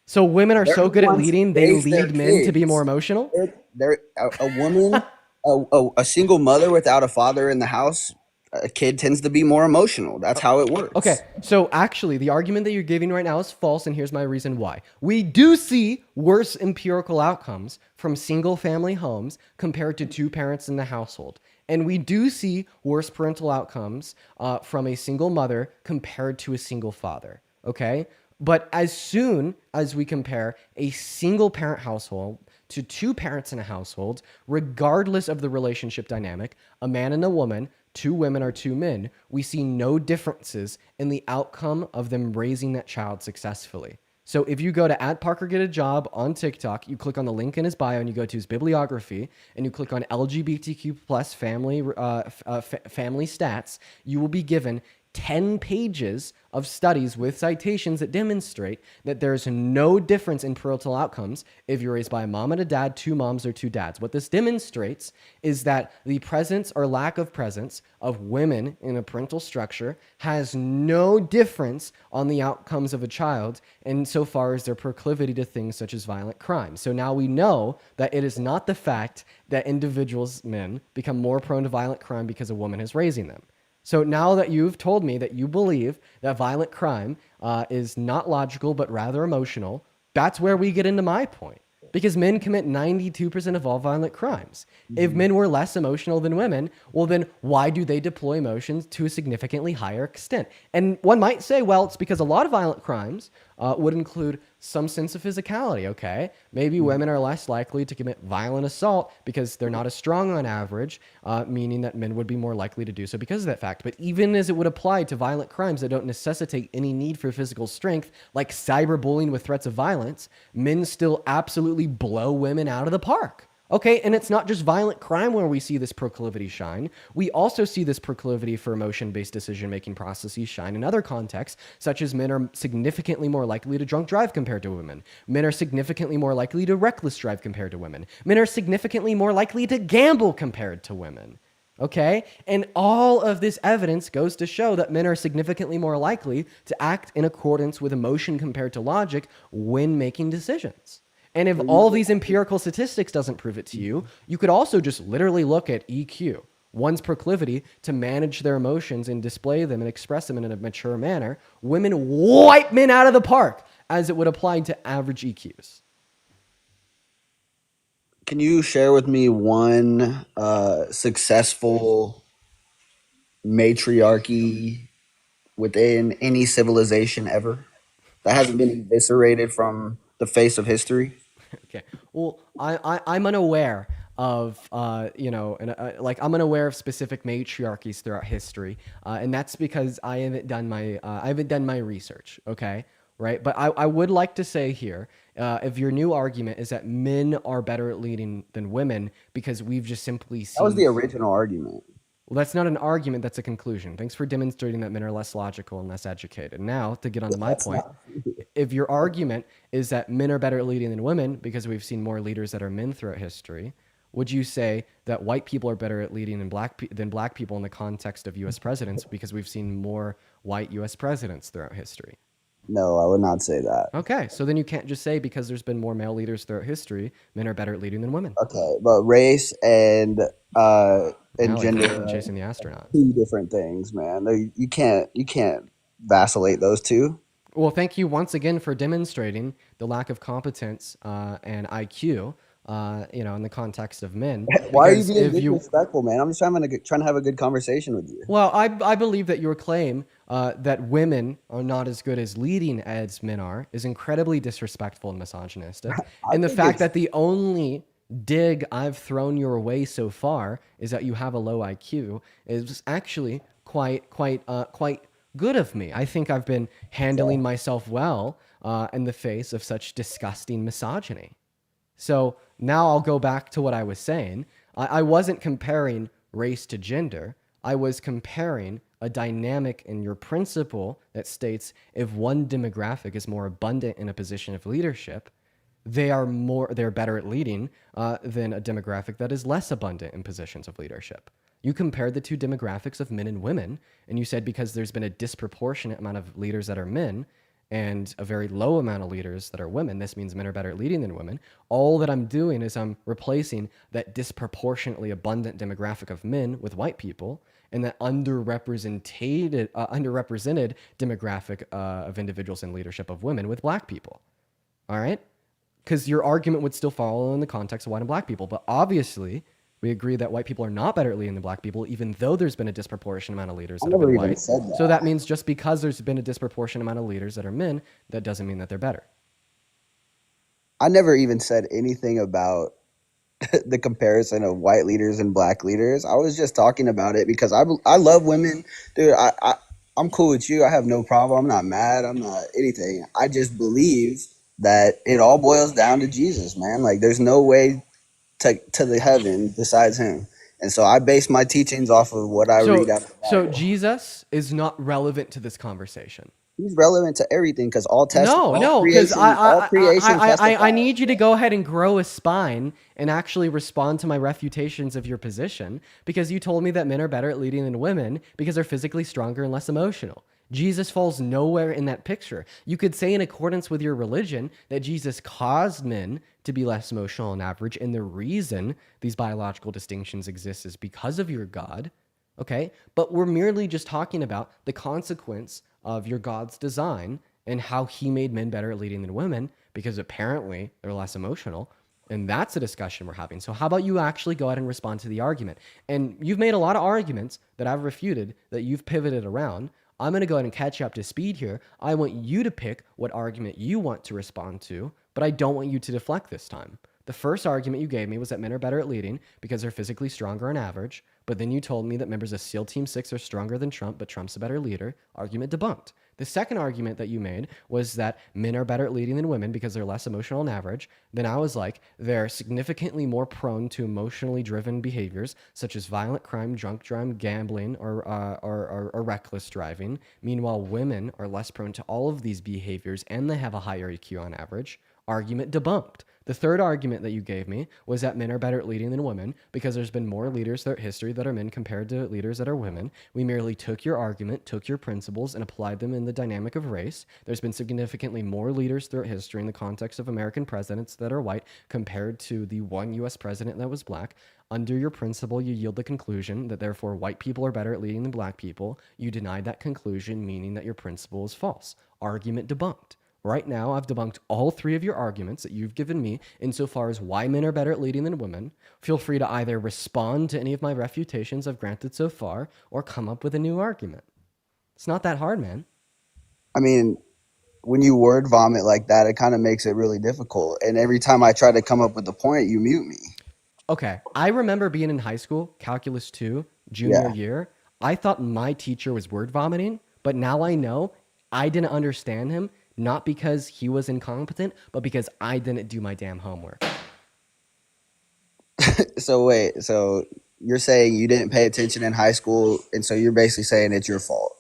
So women are so good at leading, they lead men to be more emotional? A woman, a single mother without a father in the house, a kid tends to be more emotional. That's how it works. Okay, so actually, the argument that you're giving right now is false, and here's my reason why. We do see worse empirical outcomes from single-family homes compared to two parents in the household. And we do see worse parental outcomes from a single mother compared to a single father, okay? But as soon as we compare a single-parent household to two parents in a household, regardless of the relationship dynamic, a man and a woman, two women or two men, we see no differences in the outcome of them raising that child successfully. So if you go to @ParkerGetAJob on TikTok, you click on the link in his bio and you go to his bibliography and you click on LGBTQ plus family stats, you will be given 10 pages of studies with citations that demonstrate that there's no difference in parental outcomes if you're raised by a mom and a dad, two moms, or two dads. What this demonstrates is that the presence or lack of presence of women in a parental structure has no difference on the outcomes of a child insofar as their proclivity to things such as violent crime. So now we know that it is not the fact that individuals, men, become more prone to violent crime because a woman is raising them. So now that you've told me that you believe that violent crime is not logical but rather emotional, that's where we get into my point. Because men commit 92% of all violent crimes. If men were less emotional than women, well then why do they deploy emotions to a significantly higher extent? And one might say, well, it's because a lot of violent crimes would include some sense of physicality, okay? Maybe women are less likely to commit violent assault because they're not as strong on average, meaning that men would be more likely to do so because of that fact. But even as it would apply to violent crimes that don't necessitate any need for physical strength, like cyberbullying with threats of violence, men still absolutely blow women out of the park. Okay, and it's not just violent crime where we see this proclivity shine. We also see this proclivity for emotion-based decision-making processes shine in other contexts, such as men are significantly more likely to drunk drive compared to women. Men are significantly more likely to reckless drive compared to women. Men are significantly more likely to gamble compared to women. Okay? And all of this evidence goes to show that men are significantly more likely to act in accordance with emotion compared to logic when making decisions. And if all these empirical statistics doesn't prove it to you, you could also just literally look at EQ, one's proclivity to manage their emotions and display them and express them in a mature manner. Women wipe men out of the park as it would apply to average EQs. Can you share with me one successful matriarchy within any civilization ever that hasn't been eviscerated from the face of history? Okay. Well, I'm unaware of, I'm unaware of specific matriarchies throughout history, and that's because I haven't done my research. Okay, right? But I would like to say here, if your new argument is that men are better at leading than women because we've just simply seen That was the original argument. Well, that's not an argument, that's a conclusion. Thanks for demonstrating that men are less logical and less educated. Now, to get on to my point, if your argument is that men are better at leading than women because we've seen more leaders that are men throughout history, would you say that white people are better at leading than black people in the context of U.S. presidents because we've seen more white U.S. presidents throughout history? No, I would not say that. Okay, so then you can't just say because there's been more male leaders throughout history, men are better at leading than women. Okay, but race and Now, like gender are chasing the astronaut. two different things, man. You can't vacillate those two. Well, thank you once again for demonstrating the lack of competence and IQ, in the context of men. Why are you Because being if you disrespectful, man? I'm just trying to have a good conversation with you. Well, I believe that your claim that women are not as good as leading as men are is incredibly disrespectful and misogynistic. And the think fact it's- that the only dig I've thrown your way so far is that you have a low IQ is actually quite good of me. I think I've been handling myself well in the face of such disgusting misogyny. So now I'll go back to what I was saying. I wasn't comparing race to gender. I was comparing a dynamic in your principle that states if one demographic is more abundant in a position of leadership, they're better at leading than a demographic that is less abundant in positions of leadership. You compared the two demographics of men and women, and you said because there's been a disproportionate amount of leaders that are men and a very low amount of leaders that are women, this means men are better at leading than women. All that I'm doing is I'm replacing that disproportionately abundant demographic of men with white people and that underrepresented demographic of individuals in leadership of women with black people. All right? Because your argument would still follow in the context of white and black people. But obviously, we agree that white people are not better at leading than black people, even though there's been a disproportionate amount of leaders that have been white. So that means just because there's been a disproportionate amount of leaders that are men, that doesn't mean that they're better. I never even said anything about the comparison of white leaders and black leaders. I was just talking about it because I love women, dude. I'm cool with you. I have no problem. I'm not mad. I'm not anything. I just believe that it all boils down to Jesus, man. Like there's no way to the heaven besides him. And so I base my teachings off of what I read out of the Bible. So Jesus is not relevant to this conversation. He's relevant to everything because all because all creation I need you to go ahead and grow a spine and actually respond to my refutations of your position, because you told me that men are better at leading than women because they're physically stronger and less emotional. Jesus falls nowhere in that picture. You could say in accordance with your religion that Jesus caused men to be less emotional on average, and the reason these biological distinctions exist is because of your God, okay? But we're merely just talking about the consequence of your God's design and how he made men better at leading than women because apparently they're less emotional. And that's a discussion we're having. So how about you actually go ahead and respond to the argument? And you've made a lot of arguments that I've refuted that you've pivoted around. I'm going to go ahead and catch you up to speed here. I want you to pick what argument you want to respond to, but I don't want you to deflect this time. The first argument you gave me was that men are better at leading because they're physically stronger on average, but then you told me that members of SEAL Team 6 are stronger than Trump, but Trump's a better leader. Argument debunked. The second argument that you made was that men are better at leading than women because they're less emotional on average. Then I was like, they're significantly more prone to emotionally driven behaviors such as violent crime, drunk driving, gambling, or reckless driving. Meanwhile, women are less prone to all of these behaviors and they have a higher EQ on average. Argument debunked. The third argument that you gave me was that men are better at leading than women because there's been more leaders throughout history that are men compared to leaders that are women. We merely took your argument, took your principles, and applied them in the dynamic of race. There's been significantly more leaders throughout history in the context of American presidents that are white compared to the one U.S. president that was black. Under your principle, you yield the conclusion that therefore white people are better at leading than black people. You denied that conclusion, meaning that your principle is false. Argument debunked. Right now, I've debunked all three of your arguments that you've given me insofar as why men are better at leading than women. Feel free to either respond to any of my refutations I've granted so far or come up with a new argument. It's not that hard, man. I mean, when you word vomit like that, it kind of makes it really difficult. And every time I try to come up with a point, you mute me. Okay. I remember being in high school, Calculus 2, junior year. I thought my teacher was word vomiting, but now I know I didn't understand him. Not because he was incompetent, but because I didn't do my damn homework. So wait, so you're saying you didn't pay attention in high school, and so you're basically saying it's your fault.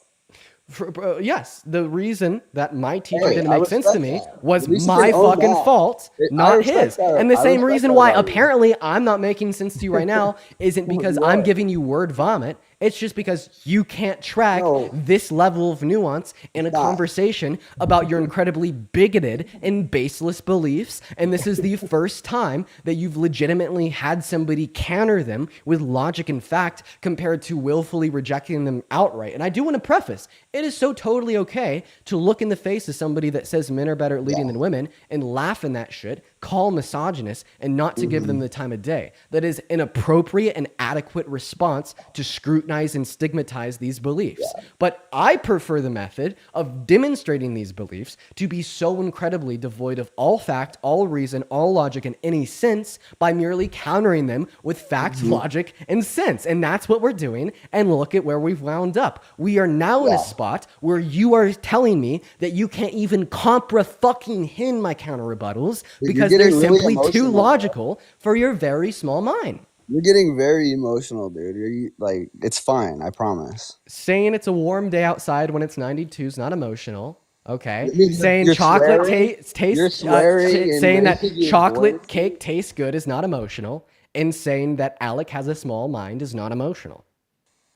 Yes, the reason that my teacher Hey, didn't I make sense to respect me that. was At least you my can own fucking that. fault, I not respect his. that. And the I same respect reason that why about you. apparently I'm not making sense to you right now isn't because You I'm are. giving you word vomit. It's just because you can't track No, this level of nuance in a not. conversation about your incredibly bigoted and baseless beliefs. And this is the first time that you've legitimately had somebody counter them with logic and fact compared to willfully rejecting them outright. And I do want to preface, it is so totally okay to look in the face of somebody that says men are better at leading than women and laugh in that shit, call misogynist, and not to give them the time of day. That is an appropriate and adequate response to scrutinize and stigmatize these beliefs. But I prefer the method of demonstrating these beliefs to be so incredibly devoid of all fact, all reason, all logic, and any sense by merely countering them with fact, logic, and sense. And that's what we're doing. And look at where we've wound up. We are now in a spot where you are telling me that you can't even comprehend my counter rebuttals Dude, because you're they're getting really simply too emotional, bro. logical for your very small mind. You're getting very emotional, dude. Like, it's fine. I promise. Saying it's a warm day outside when it's 92 is not emotional. Okay. You're Saying chocolate swearing. You're tastes, swearing and saying that raising your chocolate voice. cake tastes good is not emotional. And saying that Alec has a small mind is not emotional.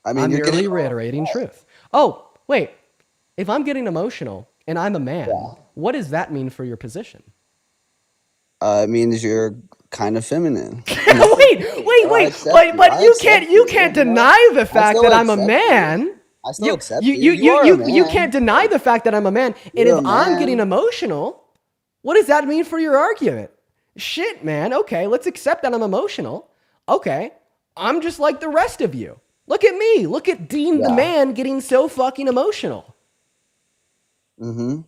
I mean, I'm you're merely getting reiterating truth. Oh, wait. If I'm getting emotional and I'm a man, what does that mean for your position? it means you're kind of feminine. But you can't deny the fact that I'm a man. I still accept You can't deny the fact that I'm a man. And You're if a I'm man. getting emotional, what does that mean for your argument? Shit, man. Okay, let's accept that I'm emotional. Okay, I'm just like the rest of you. Look at me. Look at Dean the man getting so fucking emotional. Mm-hmm.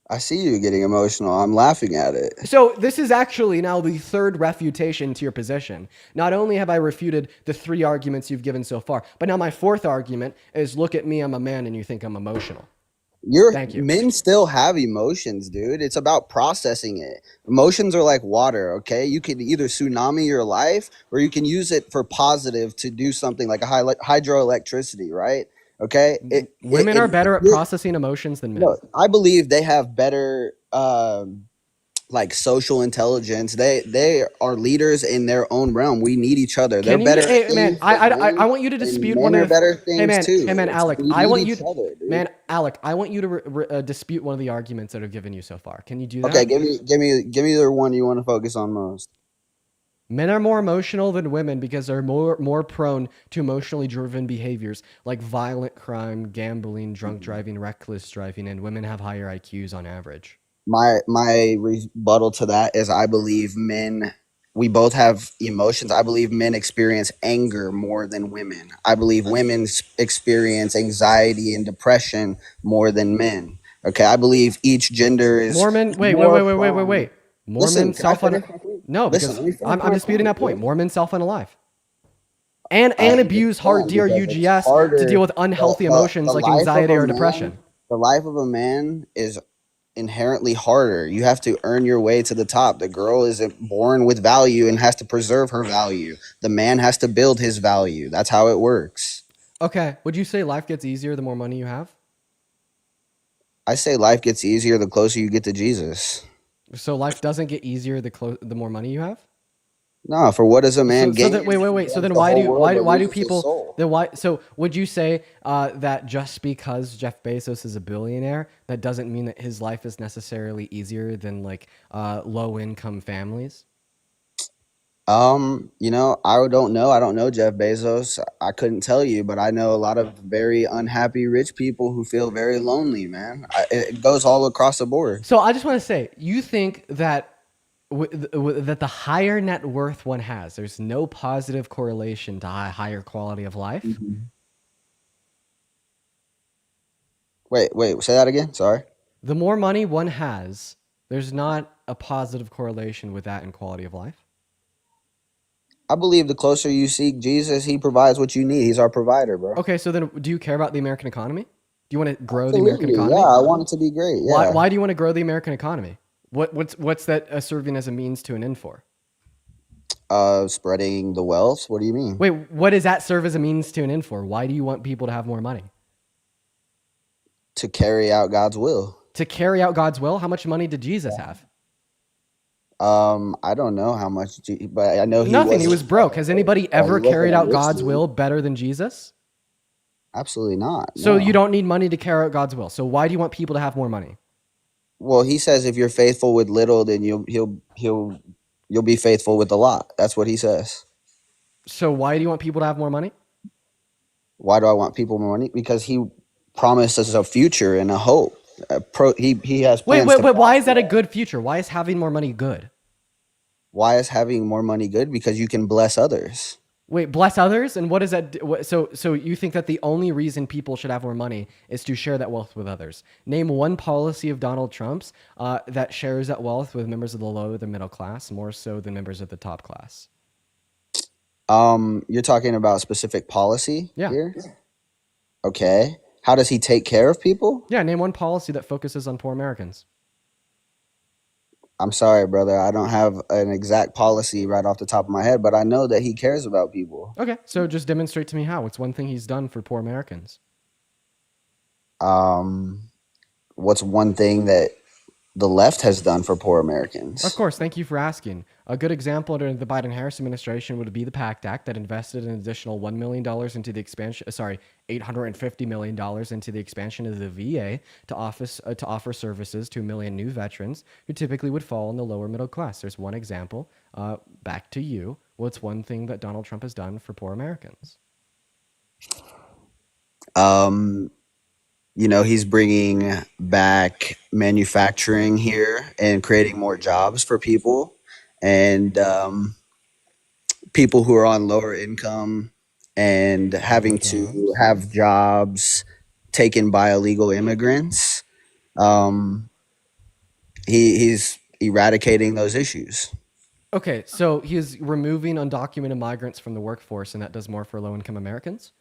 I see you getting emotional. I'm laughing at it. So this is actually now the third refutation to your position. Not only have I refuted the 3 arguments you've given so far, but now my 4th argument is look at me, I'm a man, and you think I'm emotional. Thank you. Men still have emotions, dude. It's about processing it. Emotions are like water, okay? You can either tsunami your life or you can use it for positive to do something like a hydroelectricity, right? Okay? Women are better at processing emotions than men. No, I believe they have better like social intelligence. They are leaders in their own realm. We need each other. They're better. Hey, man, I want you to dispute one of the better things too. Hey man, Alec, We I need want you each other, dude. man, Alec, I want you to dispute one of the arguments that I've given you so far. Can you do that? Okay, give me the one you want to focus on most. Men are more emotional than women because they're more prone to emotionally driven behaviors like violent crime, gambling, drunk driving, reckless driving, and women have higher IQs on average. My rebuttal to that is I believe we both have emotions. I believe men experience anger more than women. I believe women experience anxiety and depression more than men. Okay, I believe each gender is More men. Wait. More men No, because I'm disputing that point. More men self-unalive. And abuse hard DRUGS to deal with unhealthy emotions like anxiety or depression. The life of a man is inherently harder. You have to earn your way to the top. The girl isn't born with value and has to preserve her value. The man has to build his value. That's how it works. Okay. Would you say life gets easier the more money you have? I say life gets easier the closer you get to Jesus. So life doesn't get easier the more money you have? No, for what does a man gain? Wait. So then why do people then why so would you say that just because Jeff Bezos is a billionaire, that doesn't mean that his life is necessarily easier than like low income families? I don't know. I don't know Jeff Bezos. I couldn't tell you, but I know a lot of very unhappy rich people who feel very lonely, man. It goes all across the board. So I just want to say, you think that that the higher net worth one has, there's no positive correlation to higher quality of life? Mm-hmm. Wait, say that again. Sorry. The more money one has, there's not a positive correlation with that in quality of life? I believe the closer you seek Jesus, he provides what you need. He's our provider, bro. Okay, so then do you care about the American economy? Do you want to grow the American Absolutely, economy? yeah, I want it to be great. Yeah. Why do you want to grow the American economy? What's that serving as a means to an end for? Spreading the wealth. What do you mean? Wait, what does that serve as a means to an end for? Why do you want people to have more money? to carry out God's will. To carry out God's will, how much money did Jesus have? I don't know how much, but I know Nothing. He wasn't- was broke. Has anybody he ever wasn't carried out God's enlisted. will better than Jesus? Absolutely not. So no. you don't need money to carry out God's will. So why do you want people to have more money? Well, he says if you're faithful with little, then you'll be faithful with a lot. That's what he says. So why do you want people to have more money? Why do I want people more money? Because he promised us a future and a hope. He has Wait, plans. why is that a good future? Why is having more money good? Why is having more money good? Because you can bless others. Wait, bless others? And what is that? So you think that the only reason people should have more money is to share that wealth with others? Name one policy of Donald Trump's that shares that wealth with members of the lower the middle class more so than members of the top class. You're talking about specific policy Yeah. here? Okay. How does he take care of people? Yeah, name one policy that focuses on poor Americans. I'm sorry, brother. I don't have an exact policy right off the top of my head, but I know that he cares about people. Okay, so just demonstrate to me how. What's one thing he's done for poor Americans? What's one thing that the left has done for poor Americans? Of course, thank you for asking. A good example under the Biden-Harris administration would be the PACT Act that invested an additional $1 million into the expansion, $850 million into the expansion of the VA to offer services to 1 million new veterans who typically would fall in the lower middle class. There's one example. Back to you. What's one thing that Donald Trump has done for poor Americans? He's bringing back manufacturing here and creating more jobs for people and people who are on lower income and having to have jobs taken by illegal immigrants. He's eradicating those issues. Okay, so he's removing undocumented migrants from the workforce, and that does more for low-income Americans?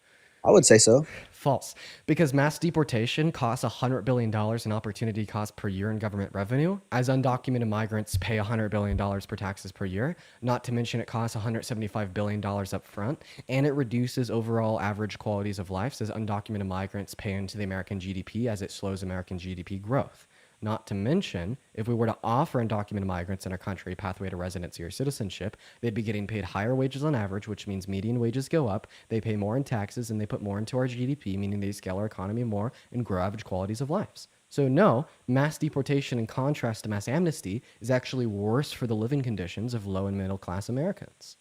I would say so. False. Because mass deportation costs $100 billion in opportunity cost per year in government revenue, as undocumented migrants pay $100 billion per taxes per year, not to mention it costs $175 billion up front, and it reduces overall average qualities of life as undocumented migrants pay into the American GDP as it slows American GDP growth. Not to mention, if we were to offer undocumented migrants in our country a pathway to residency or citizenship, they'd be getting paid higher wages on average, which means median wages go up, they pay more in taxes, and they put more into our GDP, meaning they scale our economy more and grow average qualities of lives. So no, mass deportation in contrast to mass amnesty is actually worse for the living conditions of low and middle class Americans.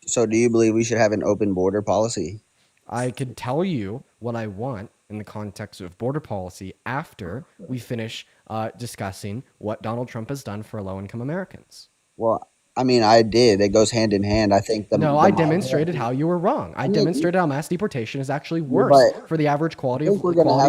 So do you believe we should have an open border policy? I could tell you what I want in the context of border policy after we finish discussing what Donald Trump has done for low-income Americans. Well, I mean, I did. It goes hand in hand. I think I demonstrated how you were wrong. I demonstrated how mass deportation is actually worse for the average qualities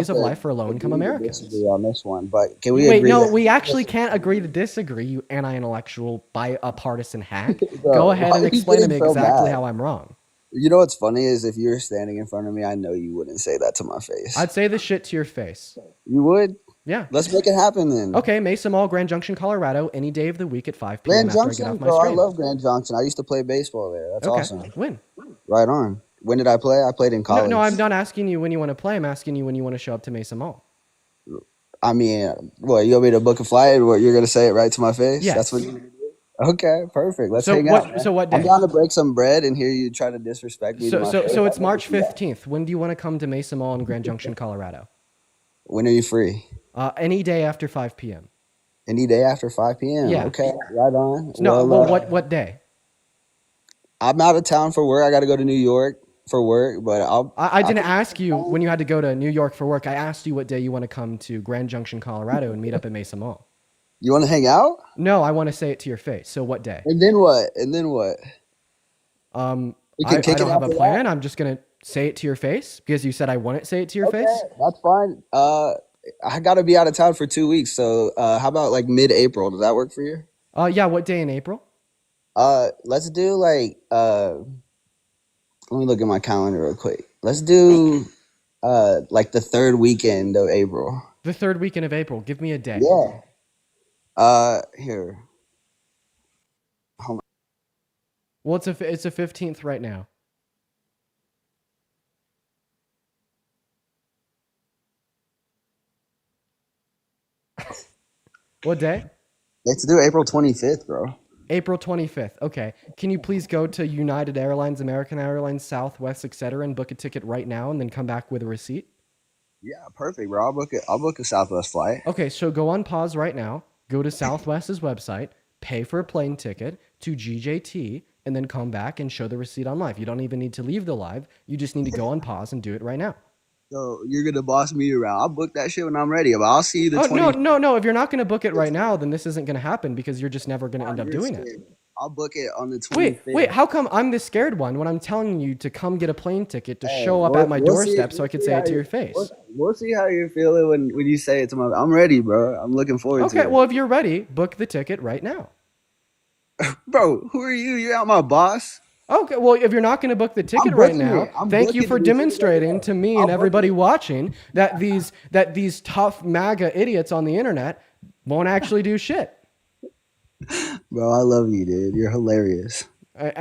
of life for low-income Americans. Disagree on this one, but can we Wait, agree? no, that- we actually can't agree to disagree, you anti-intellectual by a partisan hack. Bro, Go ahead why and are you explain to me getting so exactly mad? how I'm wrong. You know what's funny is if you're standing in front of me, I know you wouldn't say that to my face. I'd say this shit to your face. You would? Yeah. Let's make it happen then. Okay, Mesa Mall, Grand Junction, Colorado, any day of the week at 5 p.m. Grand after I Junction, get off my bro. I stream. love Grand Junction. I used to play baseball there. That's Okay, awesome. win. Right on. When did I play? I played in college. No, I'm not asking you when you want to play. I'm asking you when you want to show up to Mesa Mall. I mean, what, you want me to book a flight? What, you're going to say it right to my face? Yes. That's what you're going to do? Okay, perfect. Let's So hang what- out. man. so what I'm day? down to break some bread and hear you try to disrespect me. to my face. So it's March 15th. When do you want to come to Mesa Mall in Grand Junction, Colorado? When are you free? Any day after 5 p.m. Any day after 5 p.m. Yeah. Okay, right on. No, Well, what day? I'm out of town for work. I got to go to New York for work, but I didn't ask you when you had to go to New York for work. I asked you what day you want to come to Grand Junction, Colorado and meet up at Mesa Mall. You want to hang out? No, I want to say it to your face. So what day? And then what? We I can kick it don't have a after plan. I'm just going to say it to your face because you said I wouldn't say it to your Okay, face. that's fine. I got to be out of town for 2 weeks, so how about like mid-April? Does that work for you? Yeah, what day in April? Let's do like let me look at my calendar real quick. Let's do like the third weekend of April. The third weekend of April. Give me a day. Yeah. Here. Hold on. Well, it's a 15th right now. What day? Let's do April 25th, bro. April 25th. Okay. Can you please go to United Airlines, American Airlines, Southwest, etc., and book a ticket right now, and then come back with a receipt? Yeah, perfect, bro. I'll book it. I'll book a Southwest flight. Okay, so go on pause right now. Go to Southwest's website, pay for a plane ticket to GJT, and then come back and show the receipt on live. You don't even need to leave the live. You just need to go on pause and do it right now. So you're gonna boss me around. I'll book that shit when I'm ready, but I'll see you the Oh, 20th. no. If you're not going to book it right now, then this isn't going to happen because you're just never going to end up doing it. I'll book it on the 25th. Wait, how come I'm the scared one when I'm telling you to come get a plane ticket to show up at my doorstep so I could say it to your face? We'll see how you're feeling when you say it to my. I'm ready, bro. I'm looking forward to Okay, it. well, if you're ready, book the ticket right now. Bro, who are you? You're not my boss. Okay, well, if you're not going to book the ticket right now, thank you for demonstrating to me and everybody watching that these tough MAGA idiots on the internet won't actually do shit. Bro, I love you, dude. You're hilarious.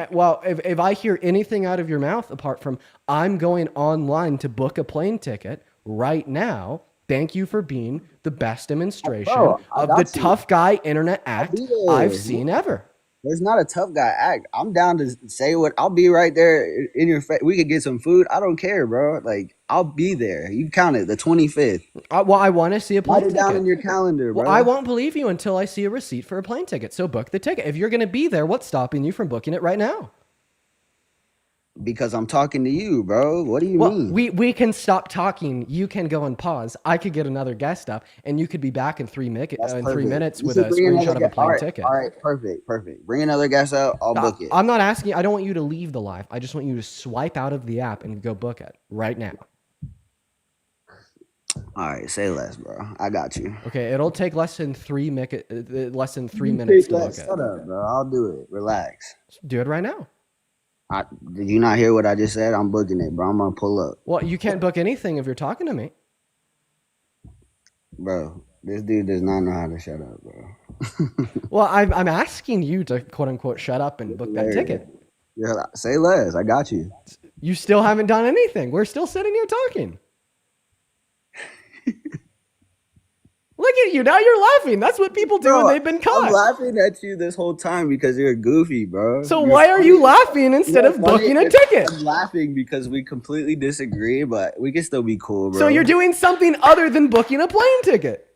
Well, if I hear anything out of your mouth apart from I'm going online to book a plane ticket right now, thank you for being the best demonstration of the tough guy internet act I've seen ever. There's not a tough guy act. I'm down to say what. I'll be right there in your face. We could get some food. I don't care, bro. Like, I'll be there. You count it, the 25th. Well, I want to see a plane Write it ticket. down in your calendar, bro. Well, I won't believe you until I see a receipt for a plane ticket. So book the ticket. If you're going to be there, what's stopping you from booking it right now? Because I'm talking to you, bro. What do you mean? We can stop talking. You can go and pause. I could get another guest up, and you could be back in 3 minutes with a screenshot of a plane ticket. All right, perfect. Bring another guest out. I'll book it. I'm not asking. I don't want you to leave the live. I just want you to swipe out of the app and go book it right now. All right, say less, bro. I got you. Okay, it'll take less than 3 minutes to book it. Shut up, bro. I'll do it. Relax. Do it right now. Did you not hear what I just said? I'm booking it, bro. I'm gonna pull up. Well, you can't book anything if you're talking to me. Bro, this dude does not know how to shut up, bro. Well, I'm asking you to quote unquote shut up and book that ticket. Yeah, say less. I got you. You still haven't done anything. We're still sitting here talking. Look at you. Now you're laughing. That's what people do when they've been caught. I'm laughing at you this whole time because you're goofy, bro. So why are you laughing instead of booking a ticket? I'm laughing because we completely disagree, but we can still be cool, bro. So you're doing something other than booking a plane ticket.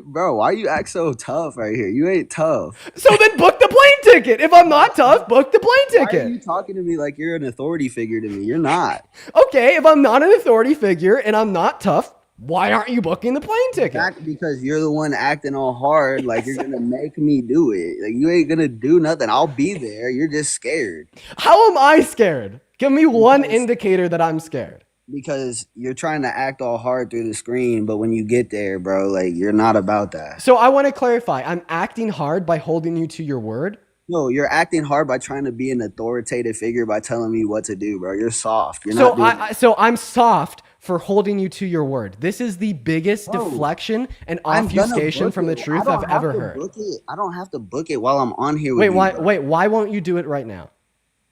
Bro, why you act so tough right here? You ain't tough. So then book the plane ticket. If I'm not tough, book the plane ticket. Why are you talking to me like you're an authority figure to me? You're not. Okay, if I'm not an authority figure and I'm not tough, why aren't you booking the plane ticket? Because you're the one acting all hard, like you're gonna make me do it. Like you ain't gonna do nothing. I'll be there. You're just scared. How am I scared? Give me one indicator that I'm scared. Because you're trying to act all hard through the screen, but when you get there, bro, like you're not about that. So I want to clarify. I'm acting hard by holding you to your word. No, you're acting hard by trying to be an authoritative figure by telling me what to do, bro. You're soft. You're not. So I'm soft for holding you to your word. This is the biggest deflection and obfuscation from the truth I've ever heard. I don't have to book it while I'm on here with you. Why won't you do it right now?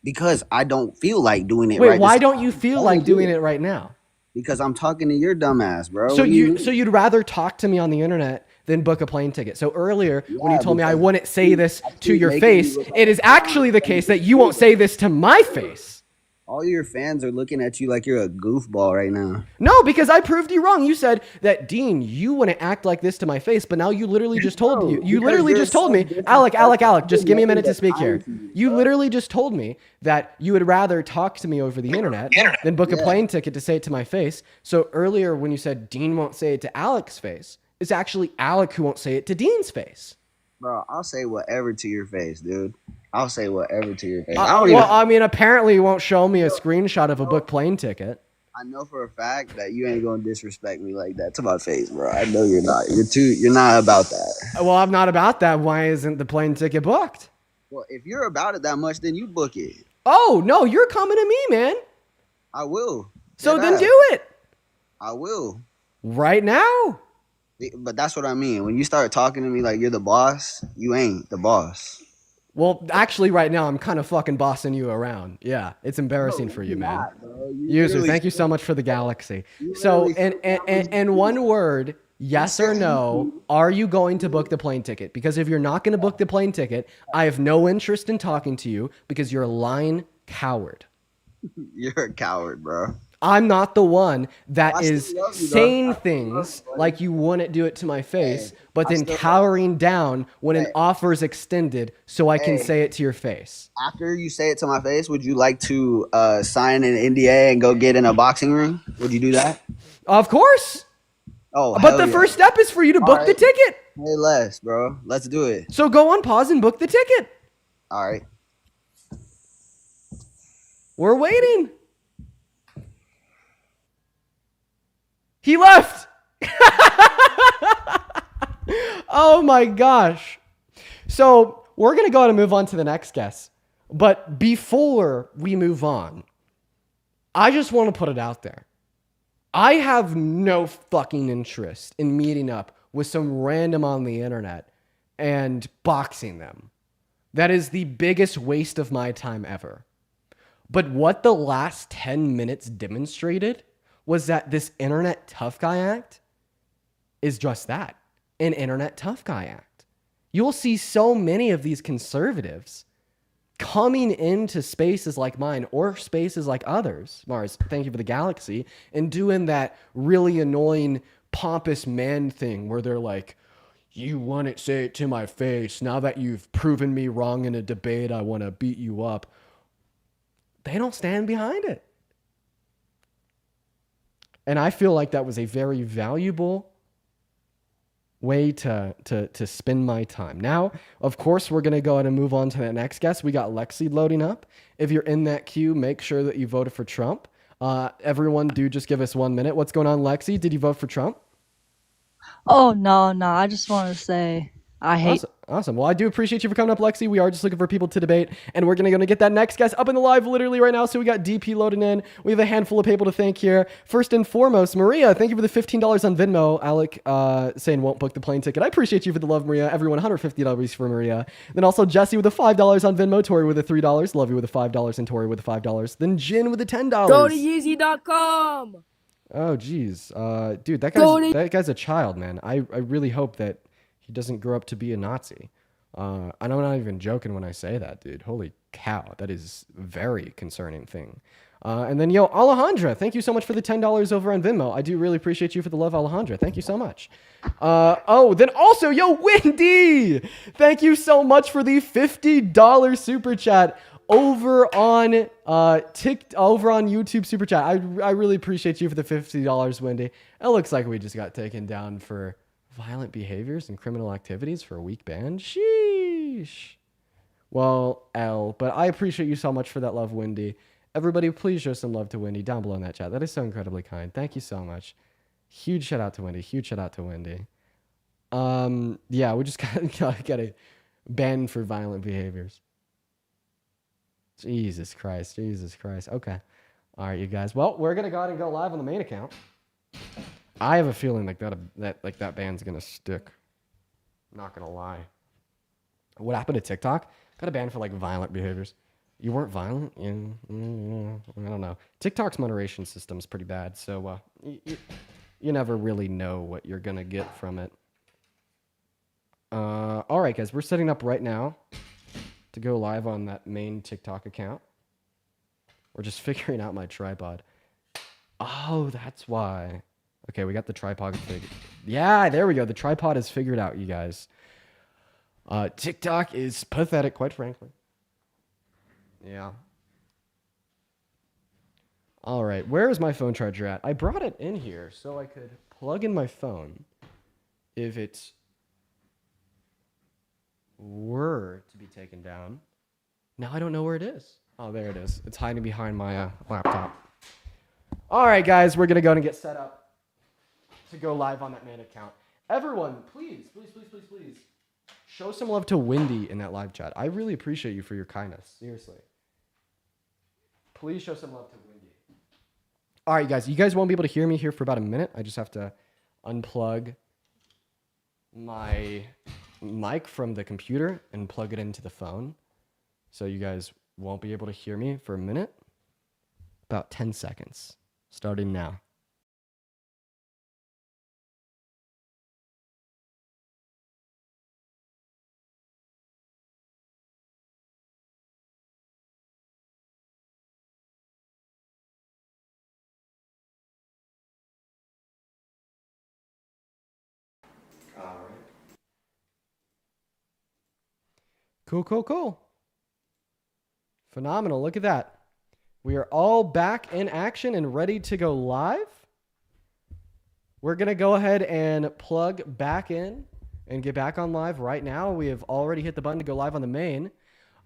Because I don't feel like doing it right now. Why don't you feel like doing it right now? Because I'm talking to your dumb ass, bro. So you'd rather talk to me on the internet than book a plane ticket. So earlier when you told me I wouldn't say this to your face, it is actually the case that you won't say this to my face. All your fans are looking at you like you're a goofball right now. No, because I proved you wrong. You said that, Dean, you wouldn't act like this to my face, but now you literally just told me, Alec, just give me a minute to speak here. You literally just told me that you would rather talk to me over the internet than book a plane ticket to say it to my face. So earlier when you said Dean won't say it to Alec's face, it's actually Alec who won't say it to Dean's face. Bro, I'll say whatever to your face, dude. I'll say whatever to your face. Apparently you won't show me a screenshot of a booked plane ticket. I know for a fact that you ain't gonna disrespect me like that to my face, bro. I know you're not. You're not about that. Well, I'm not about that. Why isn't the plane ticket booked? Well, if you're about it that much, then you book it. Oh, no, you're coming to me, man. I will. So then do it. I will. Right now. But that's what I mean. When you start talking to me like you're the boss, you ain't the boss. Well, actually, right now, I'm kind of fucking bossing you around. Yeah, it's embarrassing for you, man. User, thank you so much for the galaxy. So, in one word, yes or no, are you going to book the plane ticket? Because if you're not going to book the plane ticket, I have no interest in talking to you because you're a lying coward. You're a coward, bro. I'm not the one that I is still love you, though. saying I still things love you, buddy. like you wouldn't do it to my face, but I then still love cowering down when an Hey. offer is extended so I can Hey. say it to your face. After you say it to my face, would you like to sign an NDA and go get in a boxing ring? Would you do that? Of course. Oh, But hell the yeah. first step is for you to book the right. ticket. Say less, bro. Let's do it. So go on pause and book the ticket. All right. We're waiting. He left. Oh my gosh. So we're going to go ahead and move on to the next guest. But before we move on, I just want to put it out there. I have no fucking interest in meeting up with some random on the internet and boxing them. That is the biggest waste of my time ever. But what the last 10 minutes demonstrated was that this internet tough guy act is just that, an internet tough guy act. You'll see so many of these conservatives coming into spaces like mine or spaces like others, Mars, thank you for the galaxy, and doing that really annoying pompous man thing where they're like, you wouldn't say it to my face. Now that you've proven me wrong in a debate, I want to beat you up. They don't stand behind it. And I feel like that was a very valuable way to spend my time. Now, of course, we're going to go ahead and move on to the next guest. We got Lexi loading up. If you're in that queue, make sure that you voted for Trump. Everyone, do just give us 1 minute. What's going on, Lexi? Did you vote for Trump? Oh, no. I just want to say I hate. Awesome. Well, I do appreciate you for coming up, Lexi. We are just looking for people to debate, and we're going to get that next guest up in the live literally right now. So we got DP loading in. We have a handful of people to thank here. First and foremost, Maria, thank you for the $15 on Venmo. Alec saying won't book the plane ticket. I appreciate you for the love, Maria. Everyone, $150 for Maria. Then also Jesse with the $5 on Venmo. Tori with the $3. Love you with the $5, and Tori with the $5. Then Jin with the $10. Go to Yeezy.com. Oh, geez. Dude, that Go to- guy's a child, man. I really hope that he doesn't grow up to be a Nazi. I'm not even joking when I say that, dude. Holy cow. That is a very concerning thing. And then, Alejandra, thank you so much for the $10 over on Venmo. I do really appreciate you for the love, Alejandra. Thank you so much. Then also, Wendy, thank you so much for the $50 super chat over on over on YouTube super chat. I really appreciate you for the $50, Wendy. It looks like we just got taken down for violent behaviors and criminal activities for a week ban. Sheesh. Well, but I appreciate you so much for that love, Wendy. Everybody, please show some love to Wendy down below in that chat. That is so incredibly kind. Thank you so much. Huge shout out to Wendy. Huge shout out to Wendy. Yeah, we just got a ban for violent behaviors. Jesus Christ. Okay. All right, you guys. Well, we're gonna go ahead and go live on the main account. I have a feeling like that ban's gonna stick. Not gonna lie. What happened to TikTok? Got a ban for violent behaviors. You weren't violent? Yeah, I don't know. TikTok's moderation system's pretty bad, so you never really know what you're gonna get from it. All right, guys, we're setting up right now to go live on that main TikTok account. We're just figuring out my tripod. Oh, that's why. Okay, we got the tripod figured. Yeah, there we go. The tripod is figured out, you guys. TikTok is pathetic, quite frankly. Yeah. All right, where is my phone charger at? I brought it in here so I could plug in my phone if it were to be taken down. Now I don't know where it is. Oh, there it is. It's hiding behind my laptop. All right, guys, we're going to go and get set up to go live on that main account. Everyone, please show some love to Wendy in that live chat. I really appreciate you for your kindness. Seriously. Please show some love to Wendy. All right, guys. You guys won't be able to hear me here for about a minute. I just have to unplug my mic from the computer and plug it into the phone. So you guys won't be able to hear me for a minute. About 10 seconds. Starting now. Cool. Phenomenal. Look at that. We are all back in action and ready to go live. We're going to go ahead and plug back in and get back on live right now. We have already hit the button to go live on the main.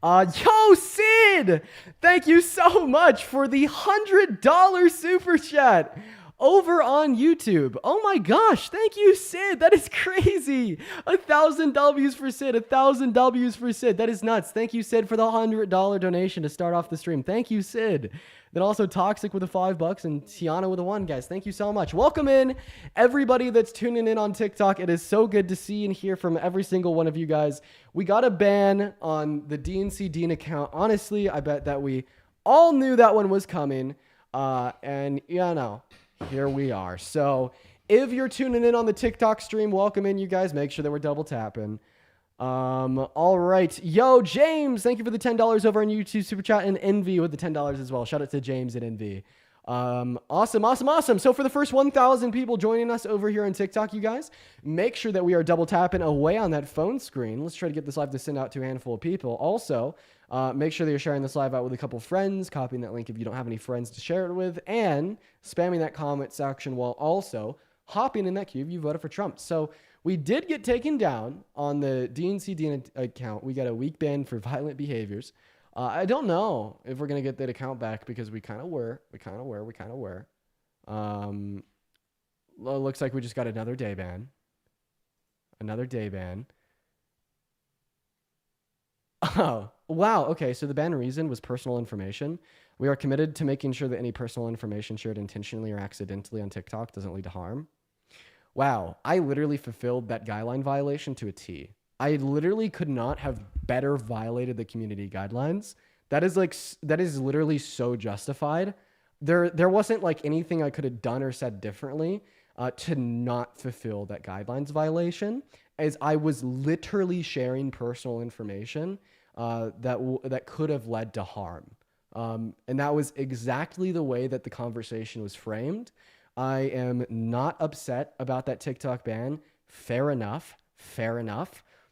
Yo, Sid! Thank you so much for the $100 super chat over on YouTube. Oh my gosh, thank you, Sid. That is crazy. 1,000 W's for Sid, 1,000 W's for Sid. That is nuts. Thank you, Sid, for the $100 donation to start off the stream. Thank you, Sid. Then also Toxic with the $5 and Tiana with a 1, guys. Thank you so much. Welcome in everybody that's tuning in on TikTok. It is so good to see and hear from every single one of you guys. We got a ban on the DNC Dean account. Honestly, I bet that we all knew that one was coming. And here we are. So if you're tuning in on the TikTok stream, welcome in, you guys. Make sure that we're double tapping. All right. Yo, James, thank you for the $10 over on YouTube Super Chat, and Envy with the $10 as well. Shout out to James and Envy. Awesome. So for the first 1,000 people joining us over here on TikTok, you guys, make sure that we are double tapping away on that phone screen. Let's try to get this live to send out to a handful of people. Also, make sure that you're sharing this live out with a couple friends, copying that link if you don't have any friends to share it with, and spamming that comment section while also hopping in that queue if you voted for Trump. So we did get taken down on the DNC account. We got a week ban for violent behaviors. I don't know if we're going to get that account back because we kind of were. Looks like we just got another day ban. Oh, wow. Okay, so the ban reason was personal information. We are committed to making sure that any personal information shared intentionally or accidentally on TikTok doesn't lead to harm. Wow, I literally fulfilled that guideline violation to a T. I literally could not have better violated the community guidelines. That is literally so justified. There wasn't like anything I could have done or said differently to not fulfill that guidelines violation, as I was literally sharing personal information that could have led to harm. And that was exactly the way that the conversation was framed. I am not upset about that TikTok ban. Fair enough.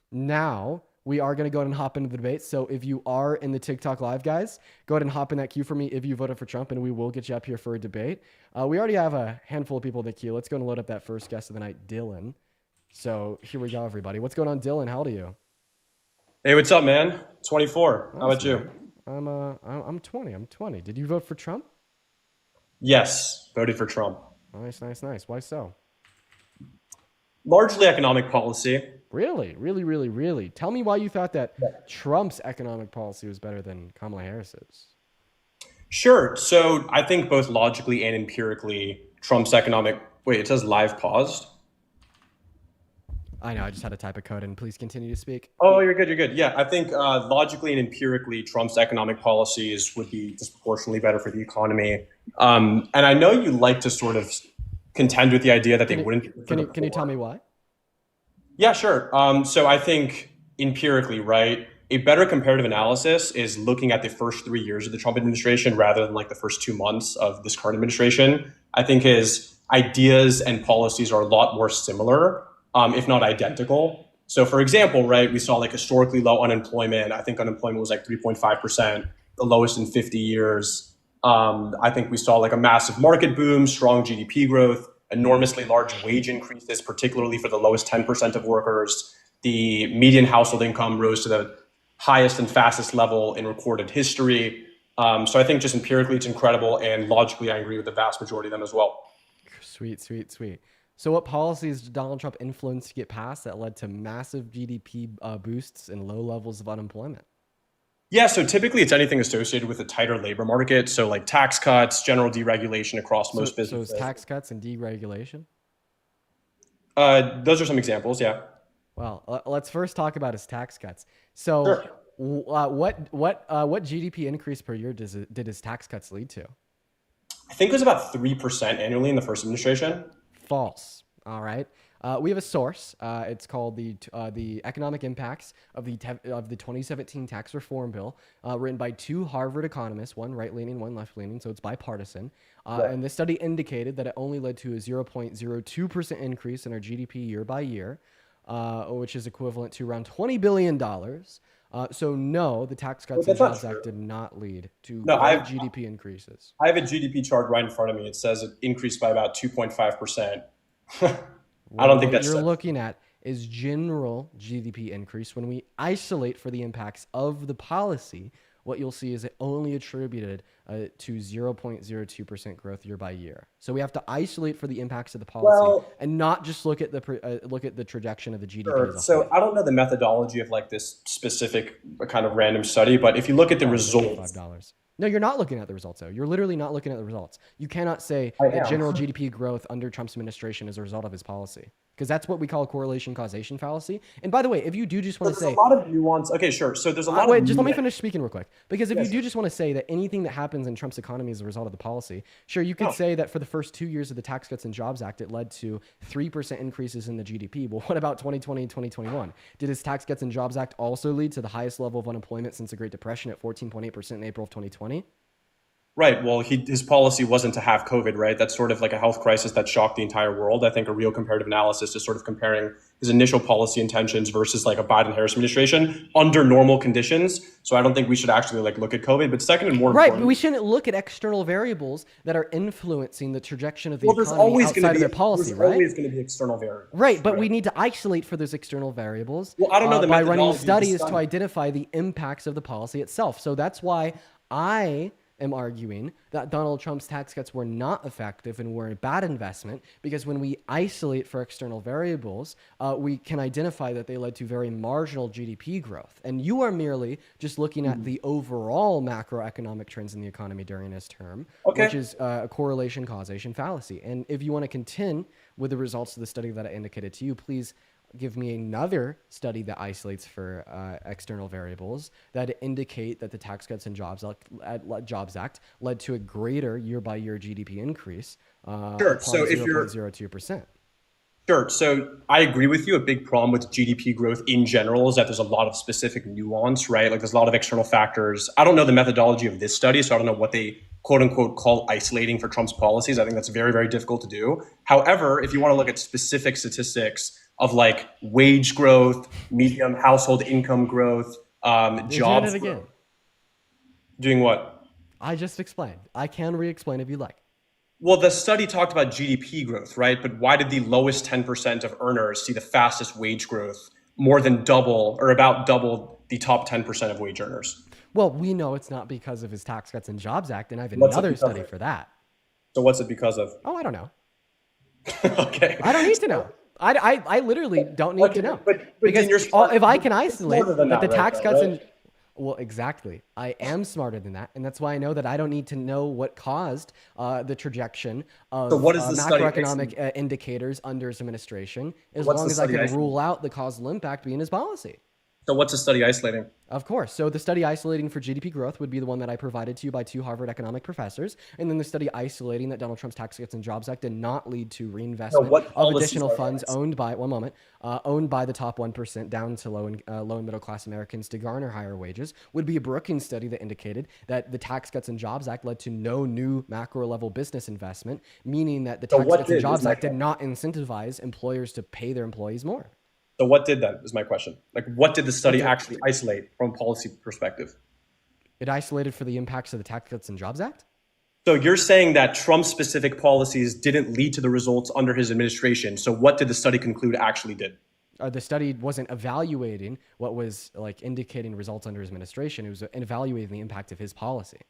Now, we are going to go ahead and hop into the debate. So if you are in the TikTok live, guys, go ahead and hop in that queue for me if you voted for Trump, and we will get you up here for a debate. We already have a handful of people in the queue. Let's go and load up that first guest of the night, Dylan. So here we go, everybody. What's going on, Dylan? How old are you? Hey, what's up, man? 24. How about you? I'm 20. I'm 20. Did you vote for Trump? Yes, voted for Trump. Nice. Why so? Largely economic policy. Really? Tell me why you thought that Trump's economic policy was better than Kamala Harris's. Sure. So I think both logically and empirically, Trump's economic... Wait, it says live paused? I know, I just had to type a code in. Please continue to speak. Oh, you're good. Yeah, I think logically and empirically, Trump's economic policies would be disproportionately better for the economy. And I know you like to sort of contend with the idea that they wouldn't... Can you tell me why? Yeah, sure. So I think empirically, right, a better comparative analysis is looking at the first 3 years of the Trump administration rather than like the first 2 months of this current administration. I think his ideas and policies are a lot more similar, if not identical. So for example, right, we saw like historically low unemployment. I think unemployment was like 3.5%, the lowest in 50 years. I think we saw like a massive market boom, strong GDP growth, enormously large wage increases, particularly for the lowest 10% of workers. The median household income rose to the highest and fastest level in recorded history. So I think just empirically it's incredible, and logically I agree with the vast majority of them as well. Sweet. So what policies did Donald Trump influence to get passed that led to massive GDP boosts and low levels of unemployment? Yeah, so typically it's anything associated with a tighter labor market. So like tax cuts, general deregulation across most businesses. So it's tax cuts and deregulation? Those are some examples, yeah. Well, let's first talk about his tax cuts. So sure. What GDP increase per year did his tax cuts lead to? I think it was about 3% annually in the first administration. False. All right. We have a source. It's called the Economic Impacts of the 2017 Tax Reform Bill, written by 2 Harvard economists, one right-leaning, one left-leaning, so it's bipartisan. Right. And this study indicated that it only led to a 0.02% increase in our GDP year by year, which is equivalent to around $20 billion. So no, the Tax But Cuts and that's not Jobs Act true. did not lead to No, great GDP increases. I have a GDP chart right in front of me. It says it increased by about 2.5%. I don't think What that's you're looking at is general GDP increase. When we isolate for the impacts of the policy, what you'll see is it only attributed to 0.02% growth year by year. So we have to isolate for the impacts of the policy and not just look at the trajectory of the GDP Sure. as a So whole. I don't know the methodology of like this specific kind of random study, but if you look at the results, $5. No, you're not looking at the results, though. You're literally not looking at the results. You cannot say I that am. general GDP growth under Trump's administration is a result of his policy, because that's what we call a correlation causation fallacy. And by the way, if you do just want to there's say, a lot of nuance. Okay, sure. So there's a lot wait, of just let me nuance. finish speaking real quick. Because if Yes. you do just want to say that anything that happens in Trump's economy is a result of the policy, sure, you could No. say that for the first 2 years of the Tax Cuts and Jobs Act, it led to 3% increases in the GDP. Well, what about 2020 and 2021? Did his Tax Cuts and Jobs Act also lead to the highest level of unemployment since the Great Depression at 14.8% in April of 2020? Right. Well, his policy wasn't to have COVID, right? That's sort of like a health crisis that shocked the entire world. I think a real comparative analysis is sort of comparing his initial policy intentions versus like a Biden-Harris administration under normal conditions. So I don't think we should actually like look at COVID. But second and more Right, important, but we shouldn't look at external variables that are influencing the trajectory of the well, there's economy always outside going of to their be policy, there's right? always going to be external variables. Right, but we need to isolate for those external variables Well, I don't know the by running methodology of the studies to study. identify the impacts of the policy itself. So that's why I am arguing that Donald Trump's tax cuts were not effective and were a bad investment, because when we isolate for external variables, we can identify that they led to very marginal GDP growth. And you are merely just looking at the overall macroeconomic trends in the economy during his term, which is a correlation causation fallacy. And if you want to contend with the results of the study that I indicated to you, please give me another study that isolates for external variables that indicate that the Tax Cuts and Jobs Act led to a greater year-by-year GDP increase. Sure. So if you're 0.02%. Sure. So I agree with you. A big problem with GDP growth in general is that there's a lot of specific nuance, right? Like there's a lot of external factors. I don't know the methodology of this study, so I don't know what they quote unquote call isolating for Trump's policies. I think that's very, very difficult to do. However, if you want to look at specific statistics of like wage growth, medium household income growth, jobs. Doing it again. Doing what? I just explained. I can re-explain if you like. Well, the study talked about GDP growth, right? But why did the lowest 10% of earners see the fastest wage growth, more than double or about double the top 10% of wage earners? Well, we know it's not because of his Tax Cuts and Jobs Act, and I have What's it another because study of? for that. So what's it because of? Oh, I don't know. Okay. I don't need to know. I literally don't need to know. But Because then you're smart, if I can you're isolate smarter than that the that, right, tax though, cuts right? and well, exactly. I am smarter than that, and that's why I know that I don't need to know what caused the trajectory of So what is the study macroeconomic indicators under his administration, as What's long the as I study can isolating? rule out the causal impact being his policy. So what's the study isolating? Of course. So the study isolating for GDP growth would be the one that I provided to you by 2 Harvard economic professors. And then the study isolating that Donald Trump's Tax Cuts and Jobs Act did not lead to reinvestment what of policies additional are funds those? owned by, owned by the top 1% down to low and middle class Americans to garner higher wages, would be a Brookings study that indicated that the Tax Cuts and Jobs Act led to no new macro level business investment, meaning that the So Tax what Cuts and did, Jobs is my Act did not incentivize employers to pay their employees more. So what did that is my question. Like what did the study actually isolate from a policy perspective? It isolated for the impacts of the Tax Cuts and Jobs Act? So you're saying that Trump's specific policies didn't lead to the results under his administration. So what did the study conclude actually did? The study wasn't evaluating what was like indicating results under his administration. It was evaluating the impact of his policy.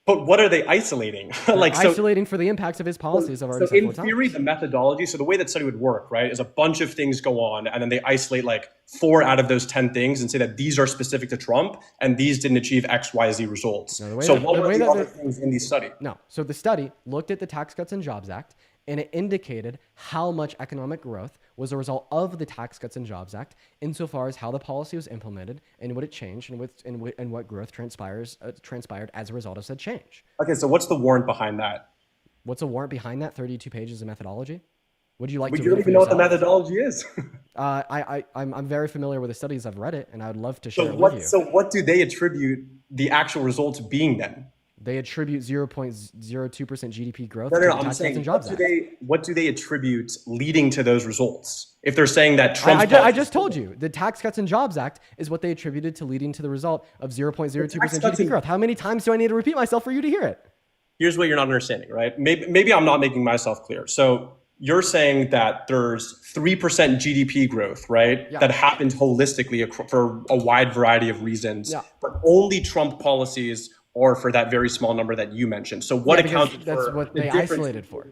But what are they isolating? Like isolating for the impacts of his policies. I've already said 4 in theory, the methodology, so the way that study would work, right, is a bunch of things go on, and then they isolate like 4 out of those 10 things and say that these are specific to Trump, and these didn't achieve X, Y, Z results. No, So what were the other things in the study? No. So the study looked at the Tax Cuts and Jobs Act, and it indicated how much economic growth was a result of the Tax Cuts and Jobs Act, insofar as how the policy was implemented and what it changed and what growth transpired as a result of said change. Okay, so what's the warrant behind that? What's a warrant behind that? 32 pages of methodology. Would you like But to you read don't it for even know what the yourself? methodology is. I'm very familiar with the studies. I've read it, and I'd love to share So it with you. what do they attribute the actual results being then? They attribute 0.02% GDP growth No, to no, the no. I'm Tax Cuts saying, and Jobs Act. what do they attribute leading to those results? If they're saying that Trump's I just told you the Tax Cuts and Jobs Act is what they attributed to leading to the result of 0.02% GDP growth. How many times do I need to repeat myself for you to hear it? Here's what you're not understanding, right? Maybe I'm not making myself clear. So you're saying that there's 3% GDP growth, right? Yeah. That happened holistically for a wide variety of reasons, Yeah. but only Trump policies are for that very small number that you mentioned. So what Yeah, because accounted that's for what the they difference? isolated for.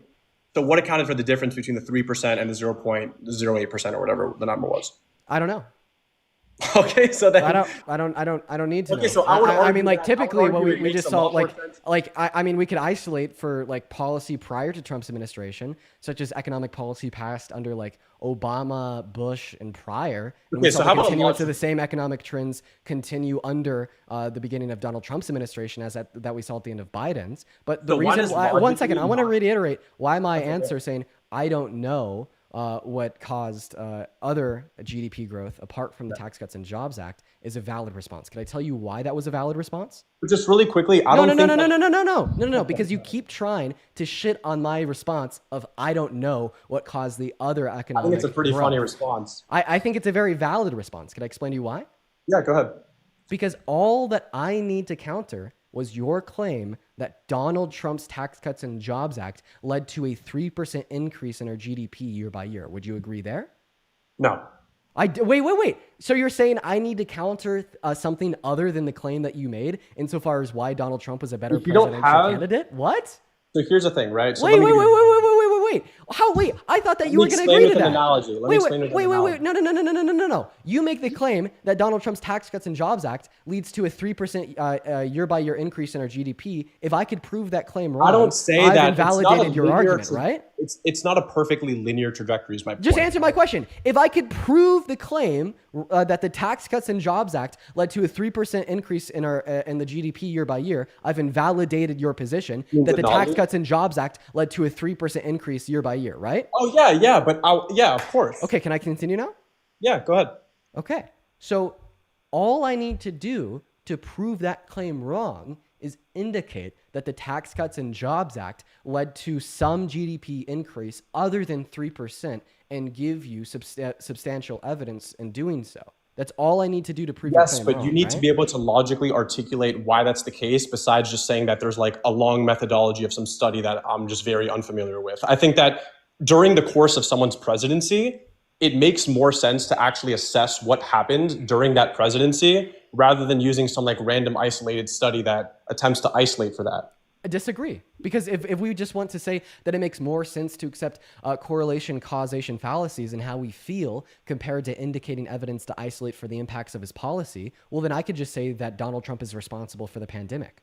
So what accounted for the difference between the 3% and the 0.08% or whatever the number was? I don't know. Okay, so then I don't need to Okay, know. so I would I argue mean, like that- typically I would what argue we it makes just a saw, lot more like, sense. I mean, we could isolate for like policy prior to Trump's administration, such as economic policy passed under like Obama, Bush, and prior. And we Okay, saw so the how about a continuance of logic- the same economic trends continue under the beginning of Donald Trump's administration, as that we saw at the end of Biden's. But the So why reason does why, one second, logically I want to not- reiterate why my answer saying I don't know what caused other GDP growth apart from the Tax Cuts and Jobs Act is a valid response. Can I tell you why that was a valid response? But just really quickly, I No, don't no, think no, that- no, no, no, no, no, no, no, because you keep trying to shit on my response of I don't know what caused the other I economic think it's a pretty growth. funny response. I think it's a very valid response. Can I explain to you why? Yeah, go ahead. Because all that I need to counter was your claim that Donald Trump's Tax Cuts and Jobs Act led to a 3% increase in our GDP year by year. Would you agree there? No. Wait. So you're saying I need to counter something other than the claim that you made insofar as why Donald Trump was a better If you don't presidential have- candidate? What? So here's the thing, right? So Wait. let me give you- How? Wait. I thought that Let you me were going to explain agree with to an that. analogy. Let me explain with an Wait. analogy. No. You make the claim that Donald Trump's Tax Cuts and Jobs Act leads to a 3% year-by-year increase in our GDP. If I could prove that claim wrong, I don't say I've that. It's not a invalidated your linear argument, tra- right? It's not a perfectly linear trajectory, is my point. Just answer my question. If I could prove the claim that the Tax Cuts and Jobs Act led to a 3% increase in our in the GDP year by year, I've invalidated your position Means that it the not Tax lead? Cuts and Jobs Act led to a 3% increase year by year, right? Oh yeah, but yeah, of course. Okay, can I continue now? Yeah, go ahead. Okay. So all I need to do to prove that claim wrong is indicate that the Tax Cuts and Jobs Act led to some GDP increase other than 3% and give you substantial evidence in doing so. That's all I need to do to prove Yes, your claim but wrong, you need to right? be able to logically articulate why that's the case, besides just saying that there's like a long methodology of some study that I'm just very unfamiliar with. I think that during the course of someone's presidency, it makes more sense to actually assess what happened during that presidency rather than using some like random isolated study that attempts to isolate for that. I disagree. Because if we just want to say that it makes more sense to accept correlation causation fallacies and how we feel compared to indicating evidence to isolate for the impacts of his policy, well, then I could just say that Donald Trump is responsible for the pandemic.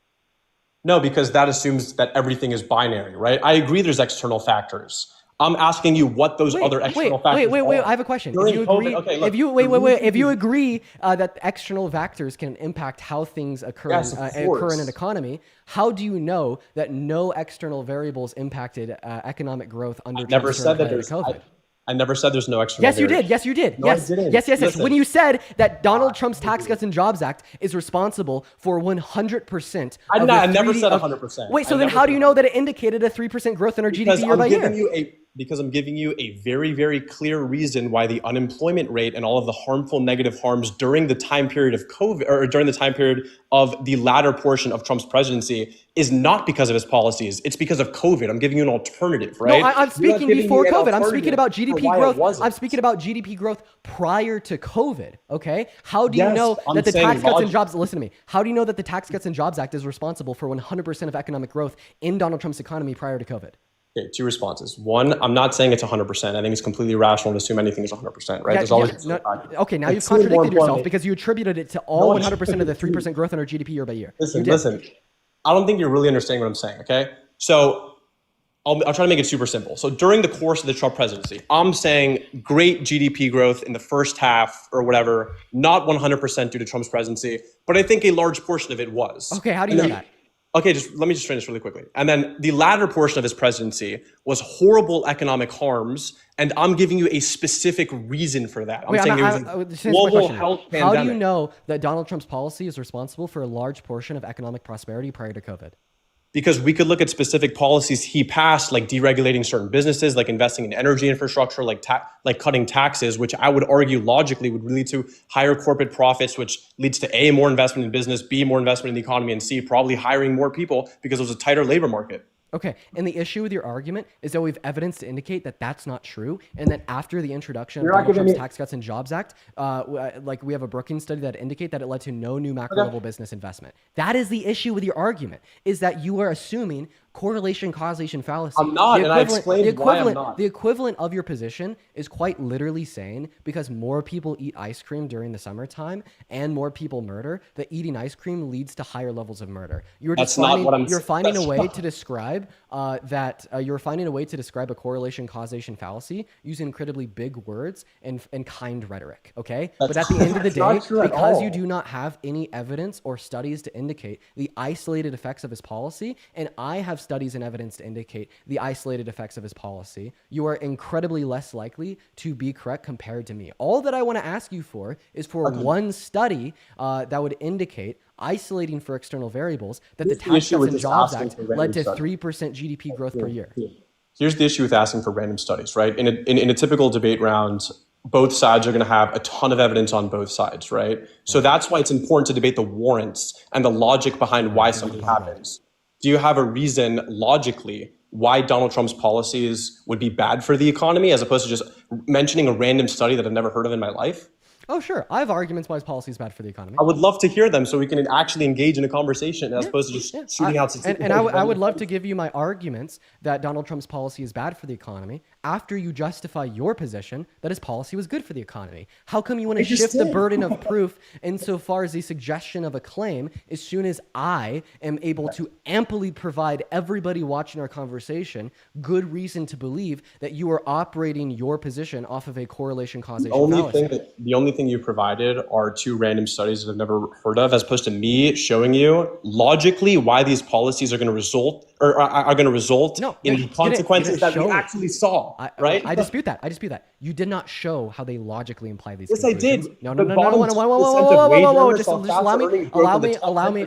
No, because that assumes that everything is binary, right? I agree there's external factors. I'm asking you what those other external factors are. Wait. I have a question. During If you COVID- agree, okay, look, if you if you agree that external factors can impact how things occur, Yes, of occur course. in an economy, how do you know that no external variables impacted economic growth under I never Trump's said that term there's. prior to COVID? I never said there's no external. Yes, you did. variables. Yes, you did. No, I yes. didn't. Yes. Listen. When you said that Donald Trump's Tax Cuts and Jobs Act is responsible for 100% I never said 100%. Wait, so I then never how do you said know that it indicated a 3% growth in our Because GDP year by year? Because I'm giving you a very, very clear reason why the unemployment rate and all of the harmful negative harms during the time period of COVID, or during the time period of the latter portion of Trump's presidency, is not because of his policies. It's because of COVID. I'm giving you an alternative, right? No, I'm You're not speaking giving before me an COVID. I'm alternative speaking about for GDP why it growth. wasn't. I'm speaking about GDP growth prior to COVID. Okay. How do you Yes, know I'm that the saying Tax Cuts and log- Jobs? Listen to me. How do you know that the Tax Cuts and Jobs Act is responsible for 100% of economic growth in Donald Trump's economy prior to COVID? Okay, two responses. One, I'm not saying it's 100%. I think it's completely irrational to assume anything is 100%, right? There's always Okay, now And you've two, more contradicted yourself importantly- because you attributed it to all No, 100% of the 3% growth in our GDP year by year. You did. Listen. I don't think you're really understanding what I'm saying, okay? So I'll try to make it super simple. So during the course of the Trump presidency, I'm saying great GDP growth in the first half or whatever, not 100% due to Trump's presidency, but I think a large portion of it was. Okay, how do you know that? Okay, let me just finish really quickly. And then the latter portion of his presidency was horrible economic harms, and I'm giving you a specific reason for that. I'm Wait, saying it was just a answer my global question. health How do you pandemic. know that Donald Trump's policy is responsible for a large portion of economic prosperity prior to COVID? because we could look at specific policies he passed, like deregulating certain businesses, like investing in energy infrastructure, like cutting taxes, which I would argue logically would lead to higher corporate profits, which leads to A, more investment in business, B, more investment in the economy, and C, probably hiring more people because there's a tighter labor market. Okay, and the issue with your argument is that we have evidence to indicate that that's not true, and that after the introduction of Donald Trump's Tax Cuts and Jobs Act, we have a Brookings study that indicate that it led to no new macro-level business investment. That is the issue with your argument, is that you are assuming correlation causation fallacy. I'm not, and I explained why I'm not. The equivalent of your position is quite literally saying because more people eat ice cream during the summertime and more people murder, that eating ice cream leads to higher levels of murder. You're finding a way to describe a correlation causation fallacy using incredibly big words and kind rhetoric. Okay, but at the end of the day, because you do not have any evidence or studies to indicate the isolated effects of his policy, and I have studies and evidence to indicate the isolated effects of his policy, you are incredibly less likely to be correct compared to me. All that I want to ask you for is for one study that would indicate, isolating for external variables, that the Tax Cuts and Jobs Act led to 3% GDP growth per year. Here's the issue with asking for random studies, right? In a typical debate round, both sides are going to have a ton of evidence on both sides, right? So that's why it's important to debate the warrants and the logic behind why something happens. Do you have a reason logically why Donald Trump's policies would be bad for the economy as opposed to just mentioning a random study that I've never heard of in my life? Oh, sure. I have arguments why his policy is bad for the economy. I would love to hear them so we can actually engage in a conversation as opposed to just shooting out statistics. And I would love to give you my arguments that Donald Trump's policy is bad for the economy after you justify your position that his policy was good for the economy. How come you want to shift the burden of proof insofar as the suggestion of a claim as soon as I am able to amply provide everybody watching our conversation good reason to believe that you are operating your position off of a correlation causation fallacy? The only thing you provided are two random studies that I've never heard of, as opposed to me showing you logically why these policies are going to result in the consequences that we actually saw. Right? I dispute that. You did not show how they logically imply these. Yes, conclusions. I did. No. Just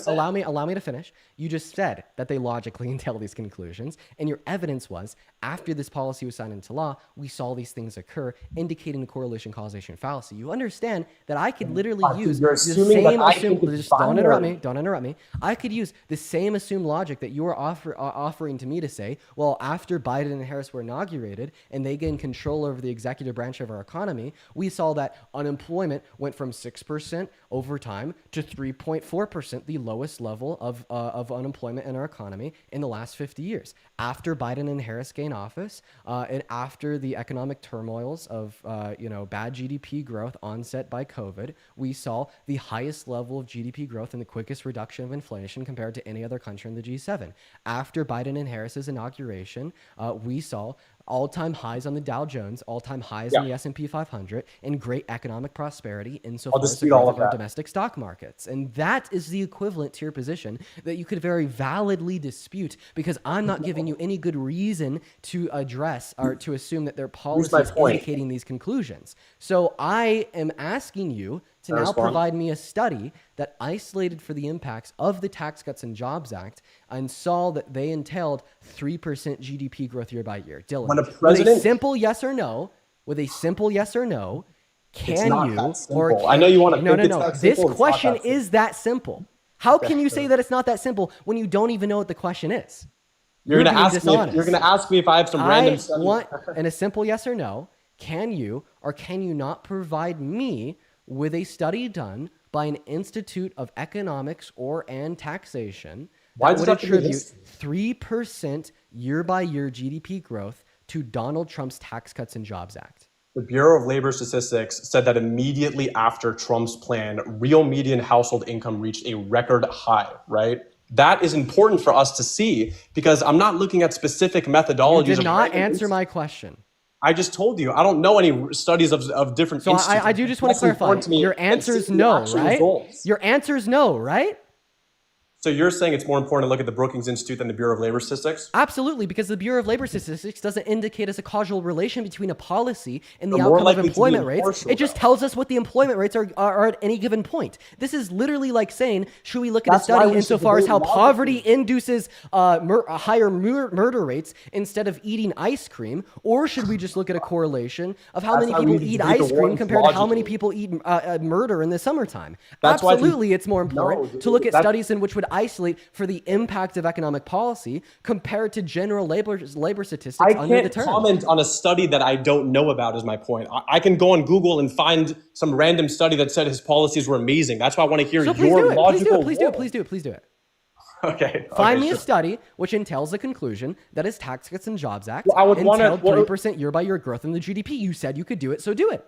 allow me to finish. You just said that they logically entail these conclusions, and your evidence was after this policy was signed into law, we saw these things occur, indicating the correlation causation fallacy. You understand that I could literally use the same don't interrupt me. I could use the same assumed logic that you are offering to me to say, well, after Biden and Harris were inaugurated and they gained control over the executive branch of our economy, we saw that unemployment went from 6% over time to 3.4%, the lowest level of unemployment in our economy in the last 50 years. After Biden and Harris gained office, and after the economic turmoils of bad GDP growth onset by COVID, we saw the highest level of GDP growth and the quickest reduction of inflation compared to any other country in the G7. After Biden and Harris's inauguration, we saw all-time highs on the Dow Jones, all-time highs in the S&P 500, and great economic prosperity insofar as the growth of our domestic stock markets. And that is the equivalent to your position that you could very validly dispute, because I'm not giving you any good reason to address or to assume that their policy is indicating these conclusions. So I am asking you to now provide me a study that isolated for the impacts of the Tax Cuts and Jobs Act and saw that they entailed 3% GDP growth year by year. Dylan, with a simple yes or no, can you or I know you want to no. This question is that simple. How can you say that it's not that simple when you don't even know what the question is? You're going to ask me if I have some random study. In a simple yes or no, can you or can you not provide me with a study done by an Institute of Economics and Taxation that would attribute 3% year-by-year GDP growth to Donald Trump's Tax Cuts and Jobs Act? The Bureau of Labor Statistics said that immediately after Trump's plan, real median household income reached a record high, right? That is important for us to see because I'm not looking at specific methodologies. You did not answer my question. I just told you, I don't know any studies of different institutes. So I do just want to clarify. Your answer is no, right? Your answer is no, right? So you're saying it's more important to look at the Brookings Institute than the Bureau of Labor Statistics? Absolutely, because the Bureau of Labor Statistics doesn't indicate as a causal relation between a policy and the They're more outcome of likely to be employment rates. impartial, It just though. tells us what the employment rates are at any given point. This is literally like saying, should we look at That's a why study we should insofar as debate how logically. poverty induces higher murder rates instead of eating ice cream, or should we just look at a correlation of how That's many why we people eat debate the ice cream warrants compared to how many logically. people eat murder in the summertime? That's why I think- Absolutely, it's more important No, to look at that's- studies in which would isolate for the impact of economic policy compared to general labor statistics I under the can't term. comment on a study that I don't know about is my point. I can go on Google and find some random study that said his policies were amazing. That's why I want to hear So please your do it. logical Please do it. Please do it. Please do it. Okay. Find okay, me a sure. study which entails a conclusion that his Tax Cuts and Jobs Act Well, I would wanna- entailed well- 3% year-by-year growth in the GDP. You said you could do it, so do it.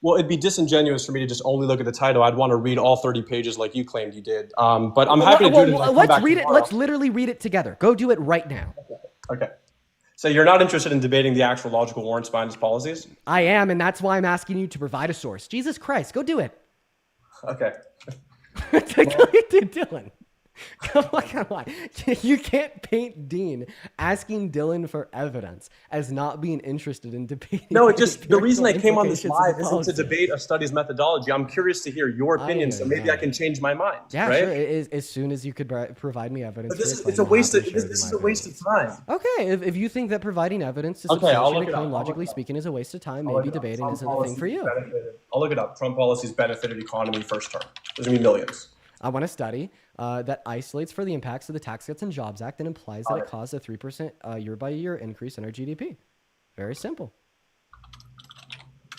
Well, it'd be disingenuous for me to just only look at the title. I'd want to read all 30 pages like you claimed you did. But I'm happy to do it. If I come Let's back read it. tomorrow. Let's literally read it together. Go do it right now. Okay. So you're not interested in debating the actual logical warrants behind his policies? I am, and that's why I'm asking you to provide a source. Jesus Christ, go do it. Okay. Go do Dylan. Come on. You can't paint Dean asking Dylan for evidence as not being interested in debating. No, it just the reason I spiritual came on this implications of live the isn't to policy. debate a study's methodology. I'm curious to hear your opinion, so maybe I can change my mind. Yeah, right? sure. As soon as you could provide me evidence. But this for is your it's a claim, I'll waste of happily this, share this my is a waste of time. Okay, if you think that providing evidence to Okay, I'll substantiate look a it claim, up. logically speaking, is a waste of time, I'll look maybe it up. debating Trump isn't the thing for policies you. benefited- I'll look it up. Trump policies benefited economy first term. There's gonna be millions. I want a study that isolates for the impacts of the Tax Cuts and Jobs Act and implies that it caused a 3% year-by-year increase in our GDP. Very simple.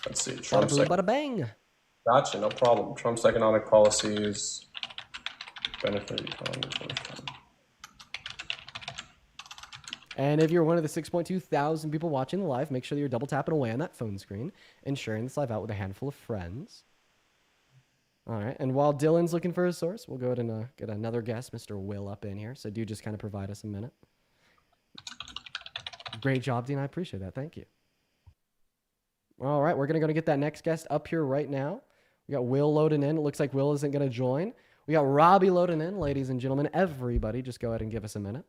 Let's see. Bada Trump's boom, bada bang. Gotcha, no problem. Trump's economic policies benefit economy first term. And if you're one of the 6.2 thousand people watching the live, make sure that you're double tapping away on that phone screen and sharing this live out with a handful of friends. All right, and while Dylan's looking for his source, we'll go ahead and get another guest, Mr. Will, up in here. So do just kind of provide us a minute. Great job, Dean. I appreciate that. Thank you. All right, we're going to go to get that next guest up here right now. We got Will loading in. It looks like Will isn't going to join. We got Robbie loading in, ladies and gentlemen. Everybody, just go ahead and give us a minute.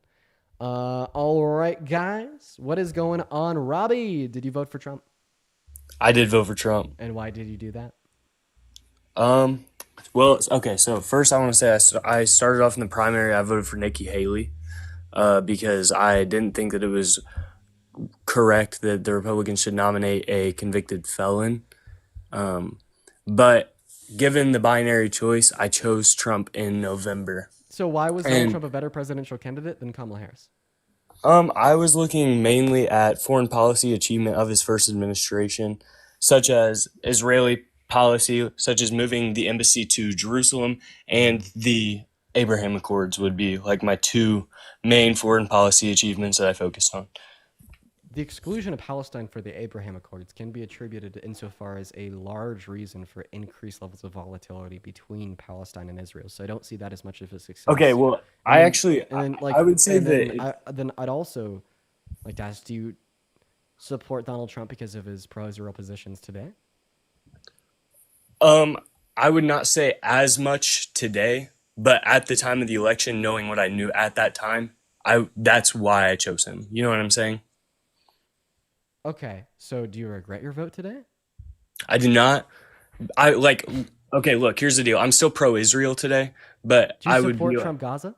All right, guys. What is going on? Robbie, did you vote for Trump? I did vote for Trump. And why did you do that? Well, okay, so first I want to say I started off in the primary. I voted for Nikki Haley because I didn't think that it was correct that the Republicans should nominate a convicted felon. But given the binary choice, I chose Trump in November. So why was Donald Trump a better presidential candidate than Kamala Harris? I was looking mainly at foreign policy achievement of his first administration, such as Israeli policy, such as moving the embassy to Jerusalem, and the Abraham Accords would be like my two main foreign policy achievements that I focused on. The exclusion of Palestine for the Abraham Accords can be attributed insofar as a large reason for increased levels of volatility between Palestine and Israel. So I don't see that as much of a success. Okay, well, And I then- actually, and then, I would say and that then I'd also like to ask, do you support Donald Trump because of his pro-Israel positions today? I would not say as much today, but at the time of the election, knowing what I knew at that time, that's why I chose him. You know what I'm saying? Okay, so do you regret your vote today? I do not. Okay, look, here's the deal. I'm still pro-Israel today, but Do you I would support be Trump Gaza?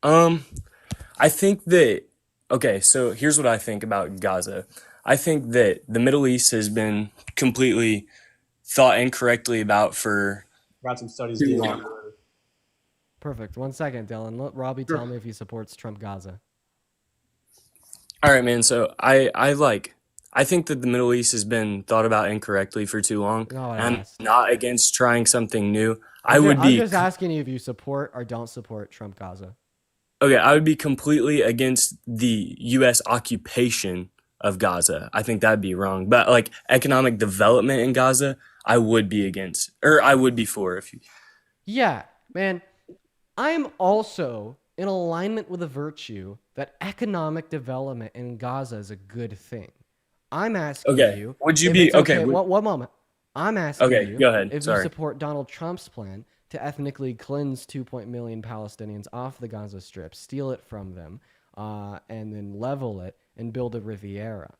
I think that, okay, so here's what I think about Gaza. I think that the Middle East has been completely thought incorrectly about for Got some studies too being long. done. Perfect. 1 second, Dylan. Let Robbie tell me if he supports Trump Gaza. All right, man. So I think that the Middle East has been thought about incorrectly for too long. No, I I'm asked. not against trying something new. I'm just asking you if you support or don't support Trump Gaza. Okay, I would be completely against the U.S. occupation of Gaza. I think that'd be wrong. But like economic development in Gaza, I would be against, or I would be for. If you, Yeah, man. I'm also in alignment with the virtue that economic development in Gaza is a good thing. I'm asking Okay, you. would you if be- it's okay, would- One moment. I'm asking Okay, you go ahead, if sorry. you support Donald Trump's plan to ethnically cleanse 2 million Palestinians off the Gaza Strip, steal it from them, and then level it and build a Riviera.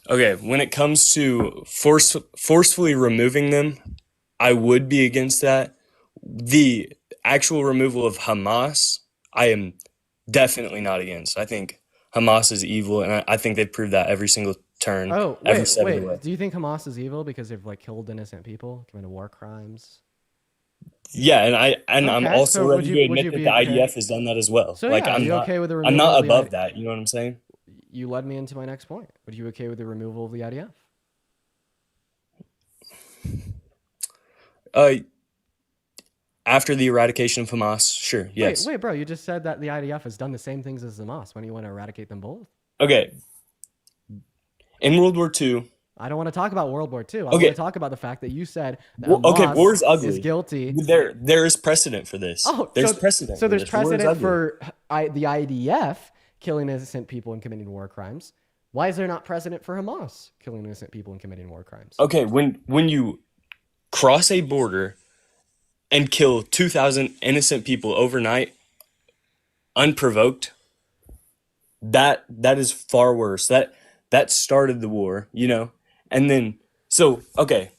Okay, when it comes to forcefully removing them, I would be against that. The actual removal of Hamas, I am definitely not against. I think Hamas is evil, and I think they've proved that every single turn, Oh, every wait, step of the way. wait. Do you think Hamas is evil because they've like killed innocent people, committed war crimes? Yeah, and I'm Okay, also so ready to would admit you that be the okay? IDF has done that as well. So Like yeah, are I'm you not, okay with the I'm removal not of the above that. You know what I'm saying? You led me into my next point. Are you okay with the removal of the IDF? After the eradication of Hamas, sure, yes. Wait, bro. You just said that the IDF has done the same things as Hamas. Why do you want to eradicate them both? Okay. In World War II. I don't want to talk about World War II. I Okay. want to talk about the fact that you said that Okay, Hamas war is ugly. is guilty. There is precedent for this. Oh, there's so, precedent. So for there's this. War is precedent ugly. for the IDF killing innocent people and committing war crimes. Why is there not precedent for Hamas killing innocent people and committing war crimes? Okay, when you cross a border and kill 2,000 innocent people overnight, unprovoked, that is far worse. That started the war, you know, and then Okay.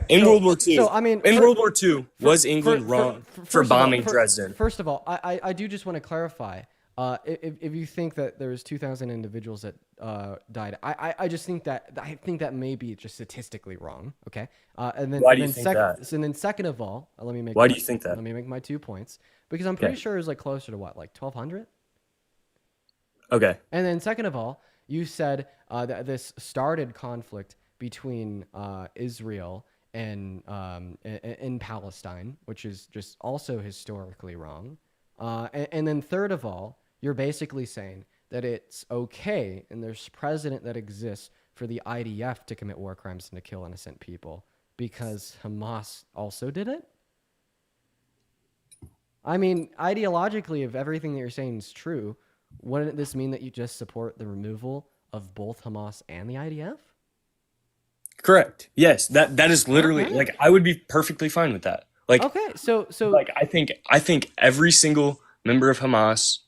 In so- World War II, so, I mean, in for- World War II, was for- England for- wrong for- for first of all- bombing for- Dresden? First of all, I do just want to clarify. If you think that there's 2,000 individuals that died, I just think that may be just statistically wrong. Okay. And then Why do and you then think that? And then second of all, let me make. Why do you think that? Let me make my 2 points because I'm pretty Okay. sure it was like closer to what, like 1,200. Okay. And then second of all, you said that this started conflict between Israel and in Palestine, which is just also historically wrong. And then third of all, you're basically saying that it's okay and there's precedent that exists for the IDF to commit war crimes and to kill innocent people because Hamas also did it? I mean, ideologically, if everything that you're saying is true, wouldn't this mean that you just support the removal of both Hamas and the IDF? Correct. Yes, that is literally Okay. like I would be perfectly fine with that. Like Okay, so like I think every single member of Hamas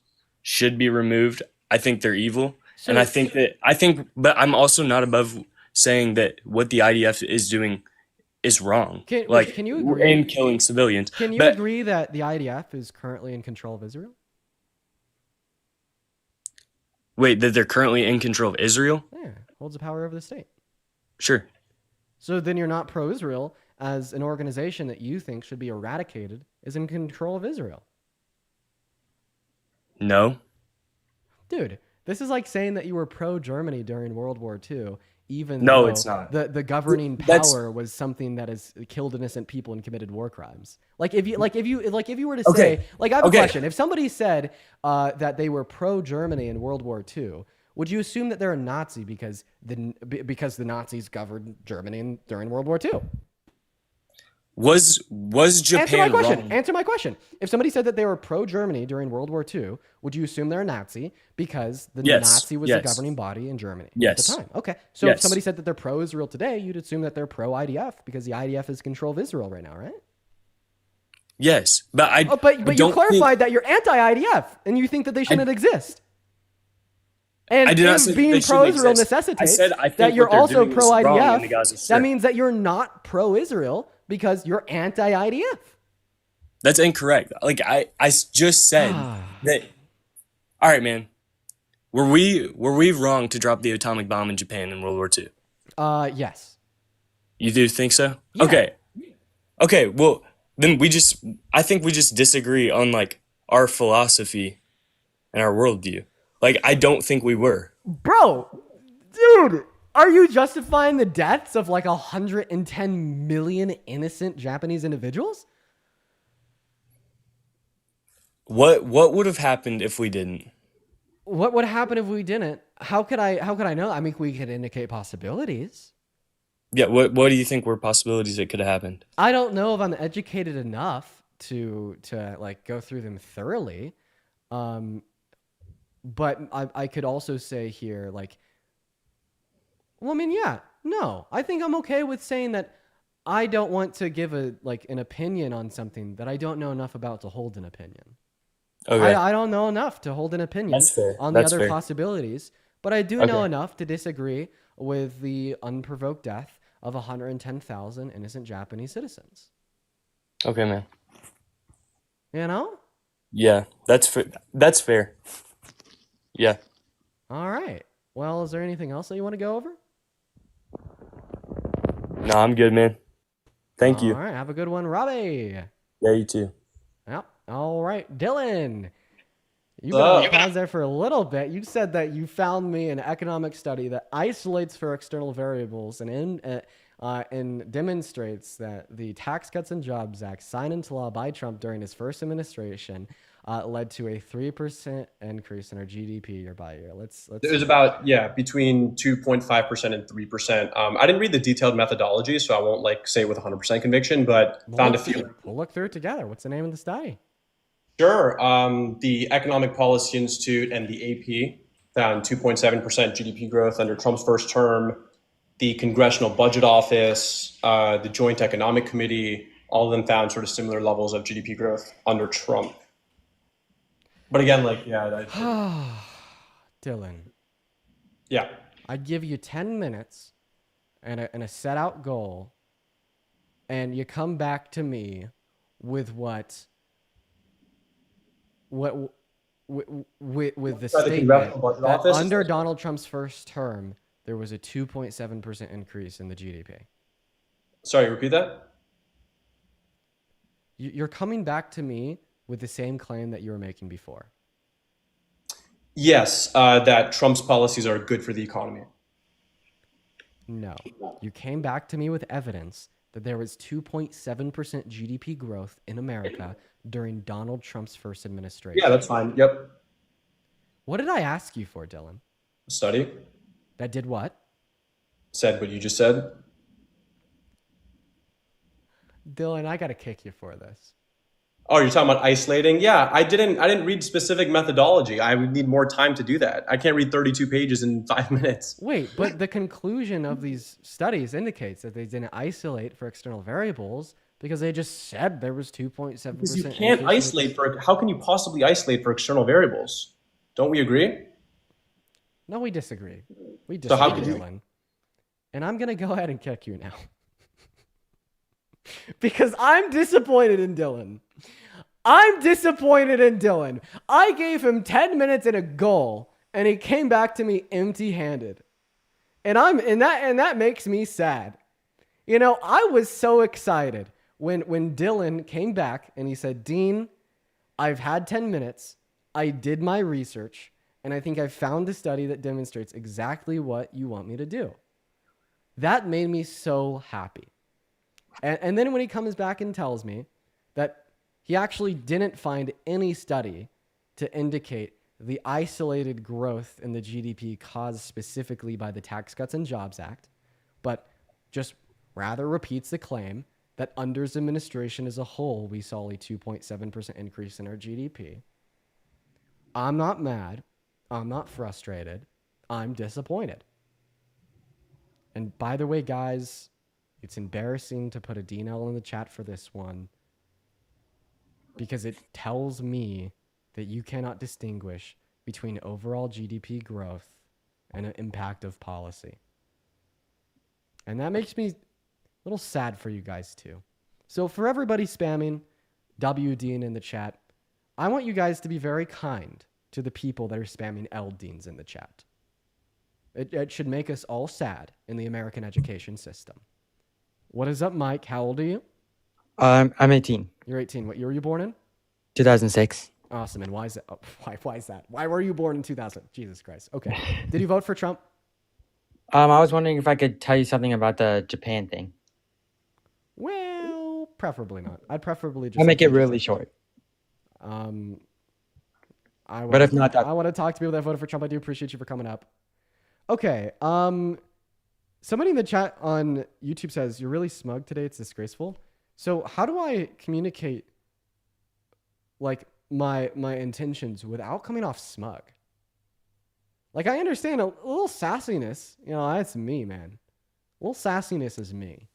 should be removed. I think they're evil, and but I'm also not above saying that what the IDF is doing is wrong. Can you agree? In killing civilians? Can you But- agree that the IDF is currently in control of Israel? Wait, that they're currently in control of Israel? Yeah, holds the power over the state. Sure. So then you're not pro-Israel as an organization that you think should be eradicated is in control of Israel. No. Dude, this is like saying that you were pro-Germany during World War II, even No, though it's not. the governing That's- power was something that has killed innocent people and committed war crimes. Like if you were to Okay. say, like I have a Okay. question. If somebody said that they were pro-Germany in World War II, would you assume that they're a Nazi because the Nazis governed Germany during World War II? Was Japan Answer my question. wrong? Answer my question. If somebody said that they were pro-Germany during World War II, would you assume they're a Nazi because the Yes. Nazi was Yes. the governing body in Germany Yes. at the time? Okay. So if Yes. somebody said that they're pro-Israel today, you'd assume that they're pro-IDF because the IDF is in control of Israel right now, right? Yes, but I. But you don't clarified that you're anti-IDF and you think that they shouldn't exist. And I did not if say that being they shouldn't pro-Israel exist. necessitates I said I think that you're what they're also doing is wrong in the pro-IDF, Gaza that Strip. means that you're not pro-Israel because you're anti-IDF. That's incorrect. Like I just said that. All right, man. Were we wrong to drop the atomic bomb in Japan in World War II? Yes. You do think so? Yeah. Okay. Okay. Well, then I think we just disagree on like our philosophy and our worldview. Like I don't think we were. Bro, dude, are you justifying the deaths of like 110 million innocent Japanese individuals? What would have happened if we didn't? What would happen if we didn't? How could I know? I mean, we could indicate possibilities. Yeah. What do you think were possibilities that could have happened? I don't know if I'm educated enough to like go through them thoroughly. But I could also say here, like, well, I mean, yeah, no, I think I'm okay with saying that I don't want to give an opinion on something that I don't know enough about to hold an opinion. Okay. I don't know enough to hold an opinion That's fair. on the That's other fair. possibilities, but I do know Okay. enough to disagree with the unprovoked death of 110,000 innocent Japanese citizens. Okay, man. You know? Yeah, that's fair. Yeah. All right. Well, is there anything else that you want to go over? No, I'm good, man. Thank you. All right. Have a good one, Robbie. Yeah, you too. Yep. All right. Dylan. You What's been up? on pause there for a little bit. You said that you found me an economic study that isolates for external variables and demonstrates that the Tax Cuts and Jobs Act signed into law by Trump during his first administration led to a 3% increase in our GDP year by year. Let's. It was about between 2.5% and 3%. I didn't read the detailed methodology, so I won't say it with 100% conviction, but found a few. We'll look through it together. What's the name of the study? Sure. The Economic Policy Institute and the AP found 2.7% GDP growth under Trump's first term. The Congressional Budget Office, the Joint Economic Committee, all of them found sort of similar levels of GDP growth under Trump. But again, Dylan. Yeah. I'd give you 10 minutes and a set out goal, and you come back to me with with the statement Budget that Office? under Donald Trump's first term, there was a 2.7% increase in the GDP. Sorry, repeat that? You're coming back to me with the same claim that you were making before. Yes, that Trump's policies are good for the economy. No. You came back to me with evidence that there was 2.7% GDP growth in America during Donald Trump's first administration. Yeah, that's fine. Yep. What did I ask you for, Dylan? Study. That did what? Said what you just said. Dylan, I gotta kick you for this. Oh, you're talking about isolating? Yeah, I didn't read specific methodology. I would need more time to do that. I can't read 32 pages in 5 minutes. Wait, but the conclusion of these studies indicates that they didn't isolate for external variables because they just said there was 2.7%. Because you can't isolate how can you possibly isolate for external variables? Don't we agree? No, we disagree. We So disagree, how could you- Dylan. And I'm gonna go ahead and kick you now. Because I'm disappointed in Dylan. I'm disappointed in Dylan. I gave him 10 minutes and a goal, and he came back to me empty-handed. And that makes me sad. You know, I was so excited when Dylan came back and he said, "Dean, I've had 10 minutes. I did my research, and I think I found a study that demonstrates exactly what you want me to do." That made me so happy. And then when he comes back and tells me that he actually didn't find any study to indicate the isolated growth in the GDP caused specifically by the Tax Cuts and Jobs Act, but just rather repeats the claim that under his administration as a whole, we saw a 2.7% increase in our GDP. I'm not mad. I'm not frustrated. I'm disappointed. And by the way, guys, it's embarrassing to put a DNL in the chat for this one because it tells me that you cannot distinguish between overall GDP growth and an impact of policy. And that makes me a little sad for you guys too. So for everybody spamming WDean in the chat, I want you guys to be very kind to the people that are spamming LDeans in the chat. It should make us all sad in the American education system. What is up, Mike? How old are you? I'm 18. You're 18. What year were you born in? 2006. Awesome. And why is that? Oh, why is that? Why were you born in 2000? Jesus Christ. Okay. Did you vote for Trump? I was wondering if I could tell you something about the Japan thing. Well, preferably not. I'd preferably just. I'll make it really short. But if not, I want to talk to people that voted for Trump. I do appreciate you for coming up. Okay. Somebody in the chat on YouTube says, "You're really smug today. It's disgraceful." So how do I communicate like my intentions without coming off smug? Like, I understand a little sassiness. You know, that's me, man. A little sassiness is me.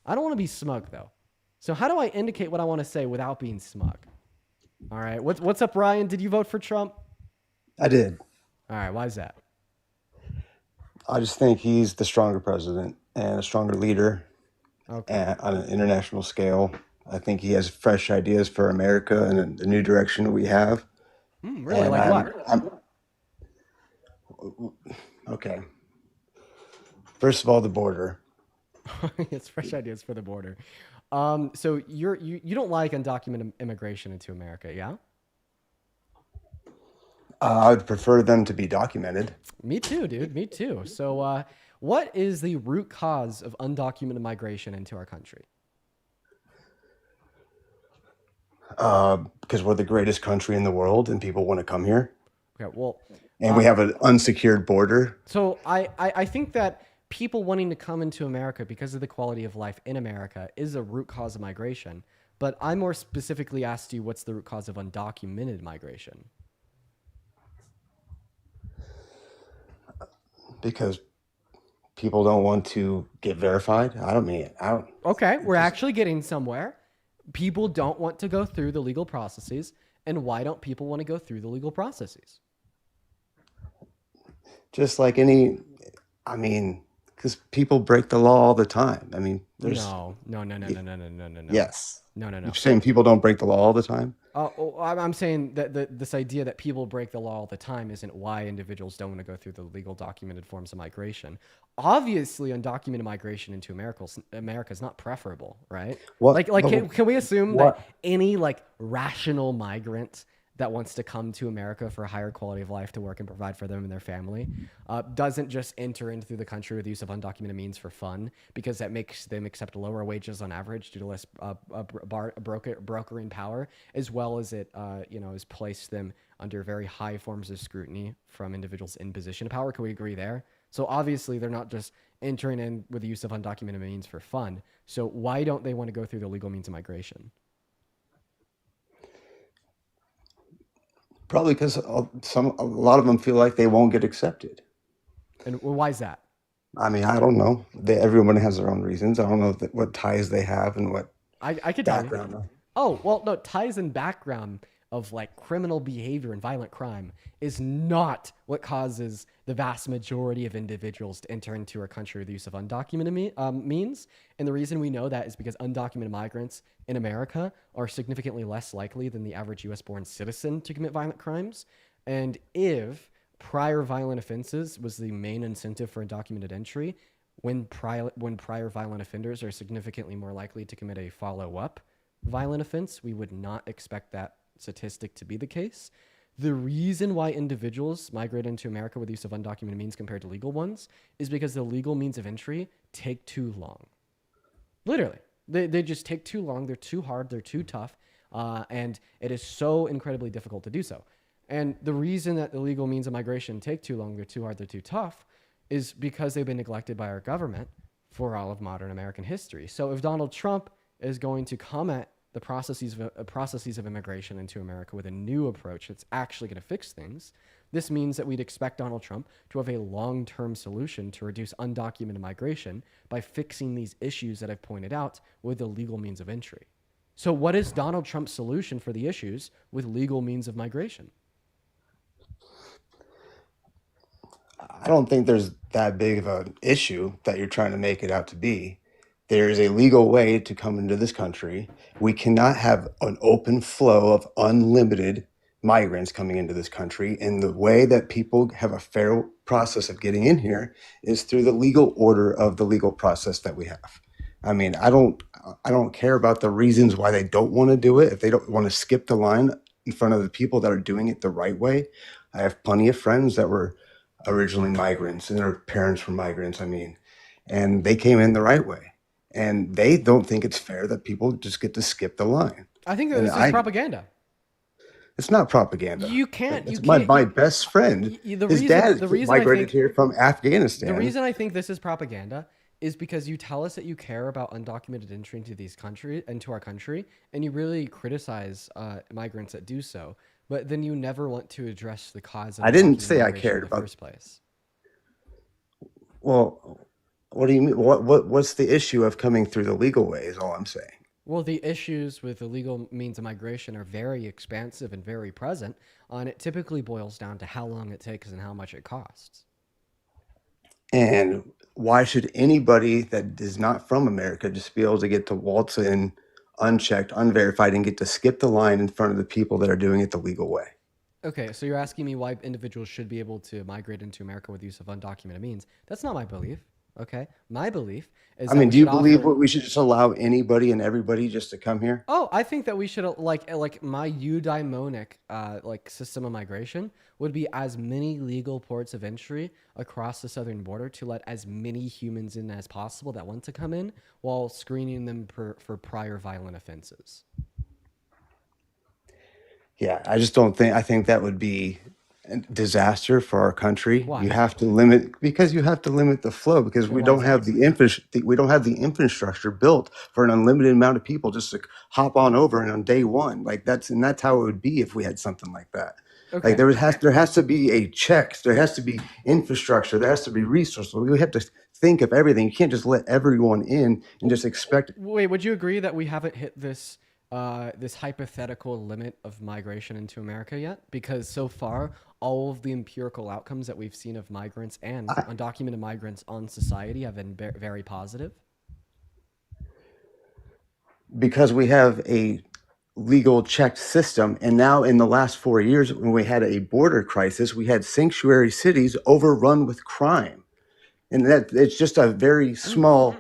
I don't want to be smug though. So how do I indicate what I want to say without being smug? All right. What's up, Ryan? Did you vote for Trump? I did. All right. Why is that? I just think he's the stronger president and a stronger leader on an international scale. I think he has fresh ideas for America and the new direction that we have. Really? And Like what? Okay. First of all, the border. It's fresh ideas for the border. So you don't like undocumented immigration into America, yeah? I would prefer them to be documented. Me too, dude. Me too. So what is the root cause of undocumented migration into our country? Because we're the greatest country in the world and people want to come here. Okay, well, And we have an unsecured border. so I think that people wanting to come into America because of the quality of life in America is a root cause of migration. But I more specifically asked you, what's the root cause of undocumented migration? Because people don't want to get verified. I don't. Okay, we're actually getting somewhere. People don't want to go through the legal processes. And why don't people want to go through the legal processes? Just like any, because people break the law all the time. There's No. yes. No. You're saying people don't break the law all the time? I'm saying that this idea that people break the law all the time isn't why individuals don't want to go through the legal documented forms of migration. Obviously, undocumented migration into America is not preferable, right? What- Can we assume what- that any rational migrant that wants to come to America for a higher quality of life to work and provide for them and their family doesn't just enter into the country with the use of undocumented means for fun, because that makes them accept lower wages on average due to less brokering power, as well as it has placed them under very high forms of scrutiny from individuals in position of power. Can we agree there? So obviously they're not just entering in with the use of undocumented means for fun. So why don't they want to go through the legal means of migration? Probably because a lot of them feel like they won't get accepted. And why is that? I don't know. Everyone has their own reasons. I don't know what ties they have and what I could tell you. background. Oh, well, no, ties and background of criminal behavior and violent crime is not what causes the vast majority of individuals to enter into our country with the use of undocumented means. And the reason we know that is because undocumented migrants in America are significantly less likely than the average US born citizen to commit violent crimes. And if prior violent offenses was the main incentive for undocumented entry, when prior violent offenders are significantly more likely to commit a follow-up violent offense, we would not expect that statistic to be the case. The reason why individuals migrate into America with the use of undocumented means compared to legal ones is because the legal means of entry take too long. Literally, they just take too long. They're too hard. They're too tough. And it is so incredibly difficult to do so. And the reason that the legal means of migration take too long, they're too hard, they're too tough, is because they've been neglected by our government for all of modern American history. So if Donald Trump is going to come at the processes of immigration into America with a new approach that's actually going to fix things, this means that we'd expect Donald Trump to have a long-term solution to reduce undocumented migration by fixing these issues that I've pointed out with the legal means of entry. So what is Donald Trump's solution for the issues with legal means of migration? I don't think there's that big of an issue that you're trying to make it out to be. There is a legal way to come into this country. We cannot have an open flow of unlimited migrants coming into this country. And the way that people have a fair process of getting in here is through the legal order of the legal process that we have. I don't care about the reasons why they don't want to do it. If they don't want to skip the line in front of the people that are doing it the right way. I have plenty of friends that were originally migrants and their parents were migrants, and they came in the right way. And they don't think it's fair that people just get to skip the line. I think that this is propaganda. It's not propaganda. You can't. It's my best friend. His dad migrated here from Afghanistan. The reason I think this is propaganda is because you tell us that you care about undocumented entry into our country, and you really criticize migrants that do so, but then you never want to address the cause of I didn't undocumented say I migration cared in the about first place. Well, What do you mean? What's the issue of coming through the legal way is all I'm saying. Well, the issues with illegal means of migration are very expansive and very present, and it typically boils down to how long it takes and how much it costs. And why should anybody that is not from America just be able to get to waltz in unchecked, unverified, and get to skip the line in front of the people that are doing it the legal way? Okay, so you're asking me why individuals should be able to migrate into America with the use of undocumented means. That's not my belief. Okay, my belief is. I that mean, we do you should believe offer- we should just allow anybody and everybody just to come here? Oh, I think that we should like my eudaimonic like system of migration would be as many legal ports of entry across the southern border to let as many humans in as possible that want to come in, while screening them for prior violent offenses. Yeah, I just don't think. I think that would be a disaster for our country. Why? You have to limit the flow because we Why don't is have we don't have the infrastructure built for an unlimited amount of people just to hop on over and on day one. Like that's how it would be if we had something like that. Okay. Like there has to be a check. There has to be infrastructure. There has to be resources. We have to think of everything. You can't just let everyone in and just expect. Wait, would you agree that we haven't hit this this hypothetical limit of migration into America yet? Because so far, all of the empirical outcomes that we've seen of migrants and undocumented migrants on society have been very positive. Because we have a legal checked system, and now in the last 4 years, when we had a border crisis, we had sanctuary cities overrun with crime, and that it's just a very small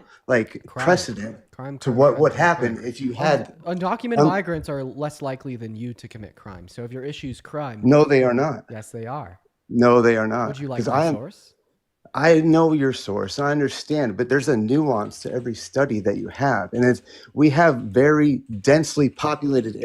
precedent to what happened if you had Undocumented migrants are less likely than you to commit crime. So if your issue is crime, No, they are not. Yes, they are. No, they are not. Would you like 'Cause my source? I know your source. I understand, but there's a nuance to every study that you have, and we have very densely populated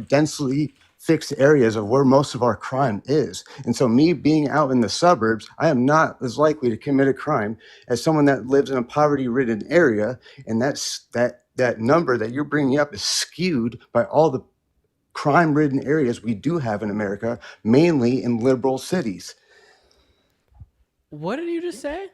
densely fixed areas of where most of our crime is. And so, me being out in the suburbs, I am not as likely to commit a crime as someone that lives in a poverty-ridden area. And that number that you're bringing up is skewed by all the crime-ridden areas we do have in America, mainly in liberal cities. What did you just say?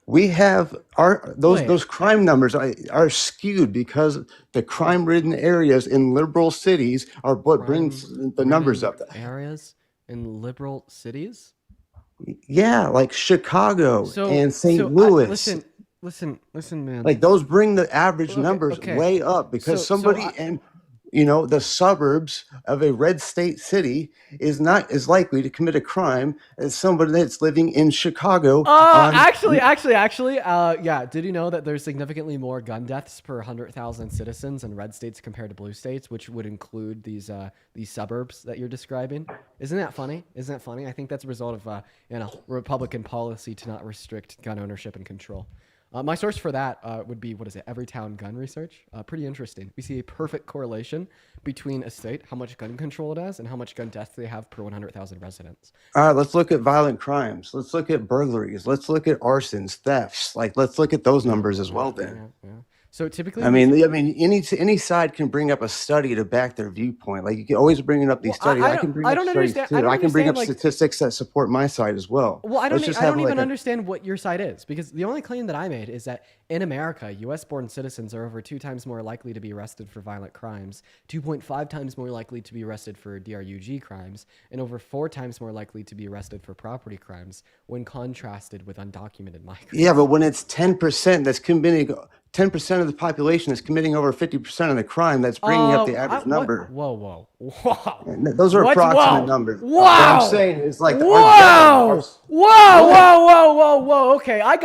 We have Wait. those crime numbers are skewed because the crime-ridden areas in liberal cities are what brings the numbers up. Areas in liberal cities? Yeah, like Chicago and St. so Louis. Listen, man. Like those bring the average numbers okay. way up because the suburbs of a red state city is not as likely to commit a crime as somebody that's living in Chicago. Actually, yeah. Did you know that there's significantly more gun deaths per 100,000 citizens in red states compared to blue states, which would include these suburbs that you're describing? Isn't that funny? I think that's a result of Republican policy to not restrict gun ownership and control. My source for that would be, Everytown Gun Research. Pretty interesting. We see a perfect correlation between a state, how much gun control it has, and how much gun deaths they have per 100,000 residents. All right, let's look at violent crimes. Let's look at burglaries. Let's look at arsons, thefts. Like, let's look at those numbers as well then. Yeah. So typically, I mean, any side can bring up a study to back their viewpoint. Like you can always bring up these studies. I can bring up studies too. I can bring up statistics that support my side as well. Well, I don't even understand what your side is, because the only claim that I made is that in America, U.S.-born citizens are over 2 times more likely to be arrested for violent crimes, 2.5 times more likely to be arrested for DRUG crimes, and over 4 times more likely to be arrested for property crimes when contrasted with undocumented migrants. Yeah, but when it's 10% that's committing 10% of the population is committing over 50% of the crime, that's bringing up the average number. Whoa. Those are approximate numbers. Wow. What I'm saying is like Whoa. Okay, I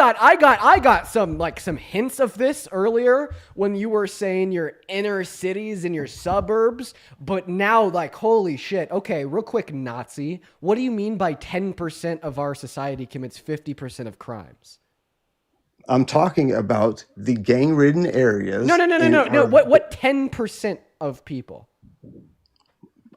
got some hints of this earlier when you were saying your inner cities and your suburbs, but now holy shit. Okay, real quick, Nazi. What do you mean by 10% of our society commits 50% of crimes? I'm talking about the gang-ridden areas. No. What 10% of people?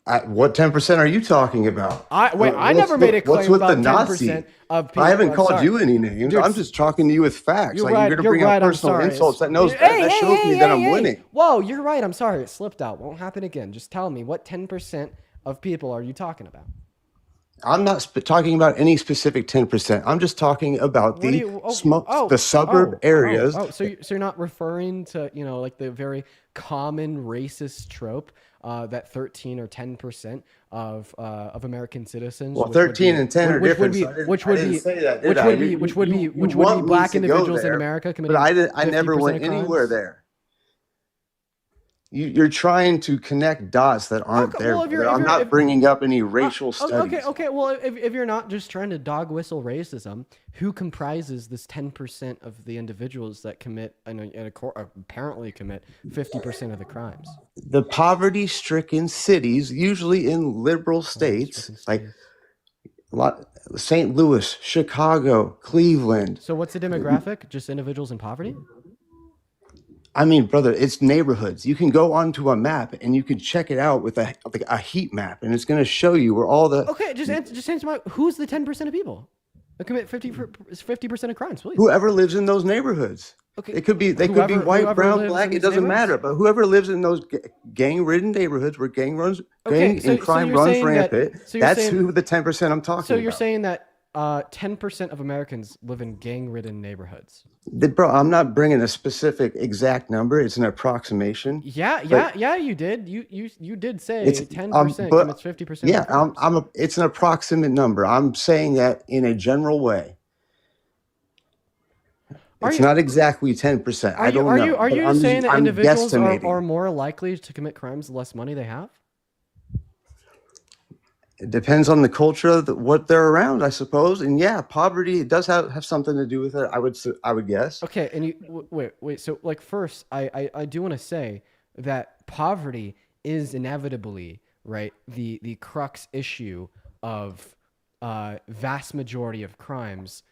What 10% are you talking about? I never made a claim about 10% of people. I haven't called you any names. I'm just talking to you with facts. You're going to bring up personal insults. That shows me that I'm winning. Whoa, you're right. I'm sorry. It slipped out. Won't happen again. Just tell me, what 10% of people are you talking about? I'm not talking about any specific 10%. I'm just talking about What do the you? the suburb areas. So you're not referring to like the very common racist trope that 13 or 10% of American citizens. Well, which would 13 be- and 10 are which different. would be so I didn't, which I would didn't be say that, did which I? would be which would be You which would want be me black to go individuals in there, America committing. but I never 50% went of anywhere crimes? there. You're trying to connect dots that aren't Okay, there. well, if brother. you're- I'm if not you're- bringing up any racial studies. Okay. Well, if you're not just trying to dog whistle racism, who comprises this 10% of the individuals that commit apparently commit 50% of the crimes? The poverty-stricken cities, usually in liberal states, like St. Louis, Chicago, Cleveland. So what's the demographic? Just individuals in poverty? I mean, brother, it's neighborhoods. You can go onto a map and you can check it out with a heat map, and it's going to show you where all the Okay, just answer my. Who's the 10% of people that commit 50% of crimes, please? whoever lives in those neighborhoods. Okay, They could be whoever white, brown, lives black. in It these doesn't neighborhoods? matter. But whoever lives in those gang-ridden neighborhoods where gang and crime you're runs saying that- rampant, so you're that's saying- who the 10% I'm talking So you're about. saying that 10% of Americans live in gang-ridden neighborhoods? Bro, I'm not bringing a specific exact number. It's an approximation. Yeah, you did. You did say It's 10% but commits 50%. yeah, of crimes. it's an approximate number. I'm saying that in a general way. It's not exactly 10%. I don't know. Are but you I'm saying that I'm individuals guesstimating. are more likely to commit crimes the less money they have? It depends on the culture of what they're around, I suppose. And yeah, poverty does have something to do with it. I would guess. Okay, and wait. So, like, first, I do want to say that poverty is inevitably right the crux issue of vast majority of crimes.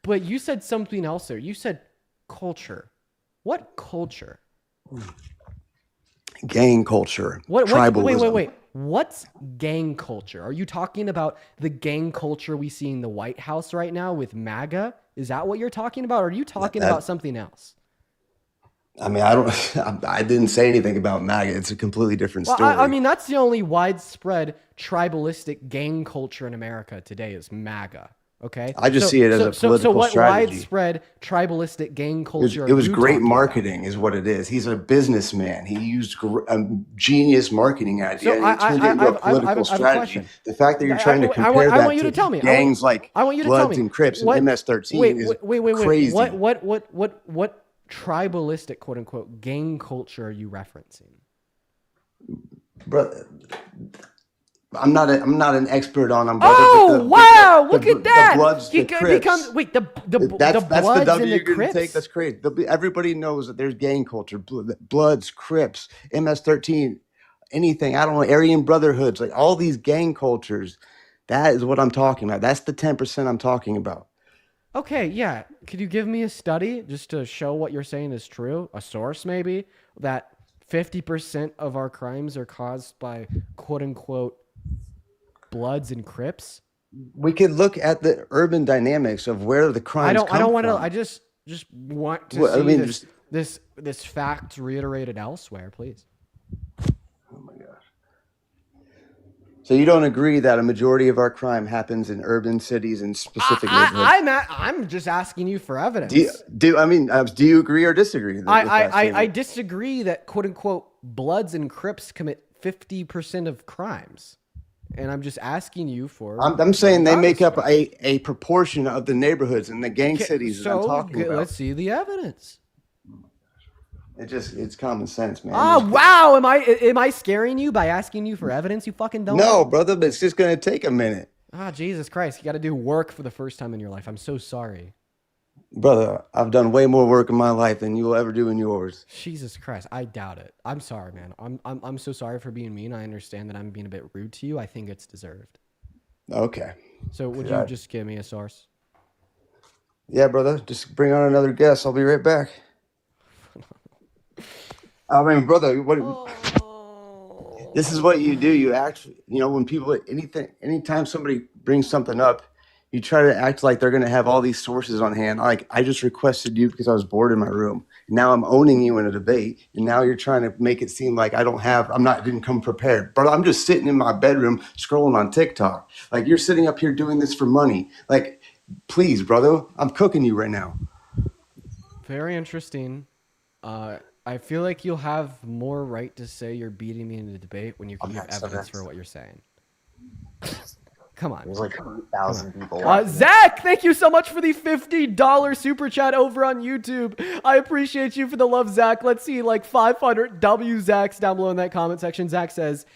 But you said something else there. You said culture. What culture? Gang culture. Tribalism. Wait. What's gang culture? Are you talking about the gang culture we see in the White House right now with MAGA? Is that what you're talking about? Or are you talking about something else? I mean, I didn't say anything about MAGA. It's a completely different Well, story. I mean, that's the only widespread tribalistic gang culture in America today is MAGA. Okay, I just see it as a so political what strategy. Widespread tribalistic gang It culture? was are you great talking marketing, is what it is. He's a businessman. He used a genius marketing idea, So and he turned it into a political I have a strategy. question. The fact that you're trying to I compare want that you to to tell me. gangs like I want you to tell Bloods me. and Crips and What- MS-13 is crazy. What tribalistic quote unquote gang culture are you referencing? Bro, I'm not an expert on them. Brother, Oh but wow! Look at that. The Bloods, the Crips. That's That's the Bloods W and the you're gonna Crips. take. That's crazy. Everybody knows that there's gang culture. Bloods, Crips, MS-13, anything. I don't know. Aryan Brotherhoods, like all these gang cultures. That is what I'm talking about. That's the 10% I'm talking about. Okay, yeah. Could you give me a study just to show what you're saying is true? A source maybe that 50% of our crimes are caused by quote unquote Bloods and Crips? We could look at the urban dynamics of where the crimes I don't want to. from. I just want to Well, I see mean, this fact reiterated elsewhere, please. So you don't agree that a majority of our crime happens in urban cities and specific neighborhoods? I'm just asking you for evidence. Do you agree or disagree? with that I statement? disagree that quote unquote Bloods and Crips commit 50% of crimes, and I'm just asking you for. I'm saying they make up a proportion of the neighborhoods and the gang cities that I'm talking about. Let's see the evidence. It's common sense, man. Oh wow! Am I scaring you by asking you for evidence? You fucking don't. No, brother, but it's just gonna take a minute. Jesus Christ! You got to do work for the first time in your life. I'm so sorry. Brother, I've done way more work in my life than you will ever do in yours. Jesus Christ, I doubt it. I'm sorry, man. I'm so sorry for being mean. I understand that I'm being a bit rude to you. I think it's deserved. Okay. So would Yeah. you just give me a source? Yeah, brother. Just bring on another guest. I'll be right back. I mean, brother, this is what you do. You act, when people, anytime somebody brings something up, you try to act like they're going to have all these sources on hand. Like, I just requested you because I was bored in my room. Now I'm owning you in a debate, and now you're trying to make it seem like didn't come prepared. But I'm just sitting in my bedroom scrolling on TikTok. Like, you're sitting up here doing this for money. Like, please, brother, I'm cooking you right now. Very interesting. I feel like you'll have more right to say you're beating me in a debate when you can give evidence for what you're saying. Come on. There's like 8,000 people. Zach, thank you so much for the $50 super chat over on YouTube. I appreciate you for the love, Zach. Let's see, like 500 W Zachs down below in that comment section. Zach says,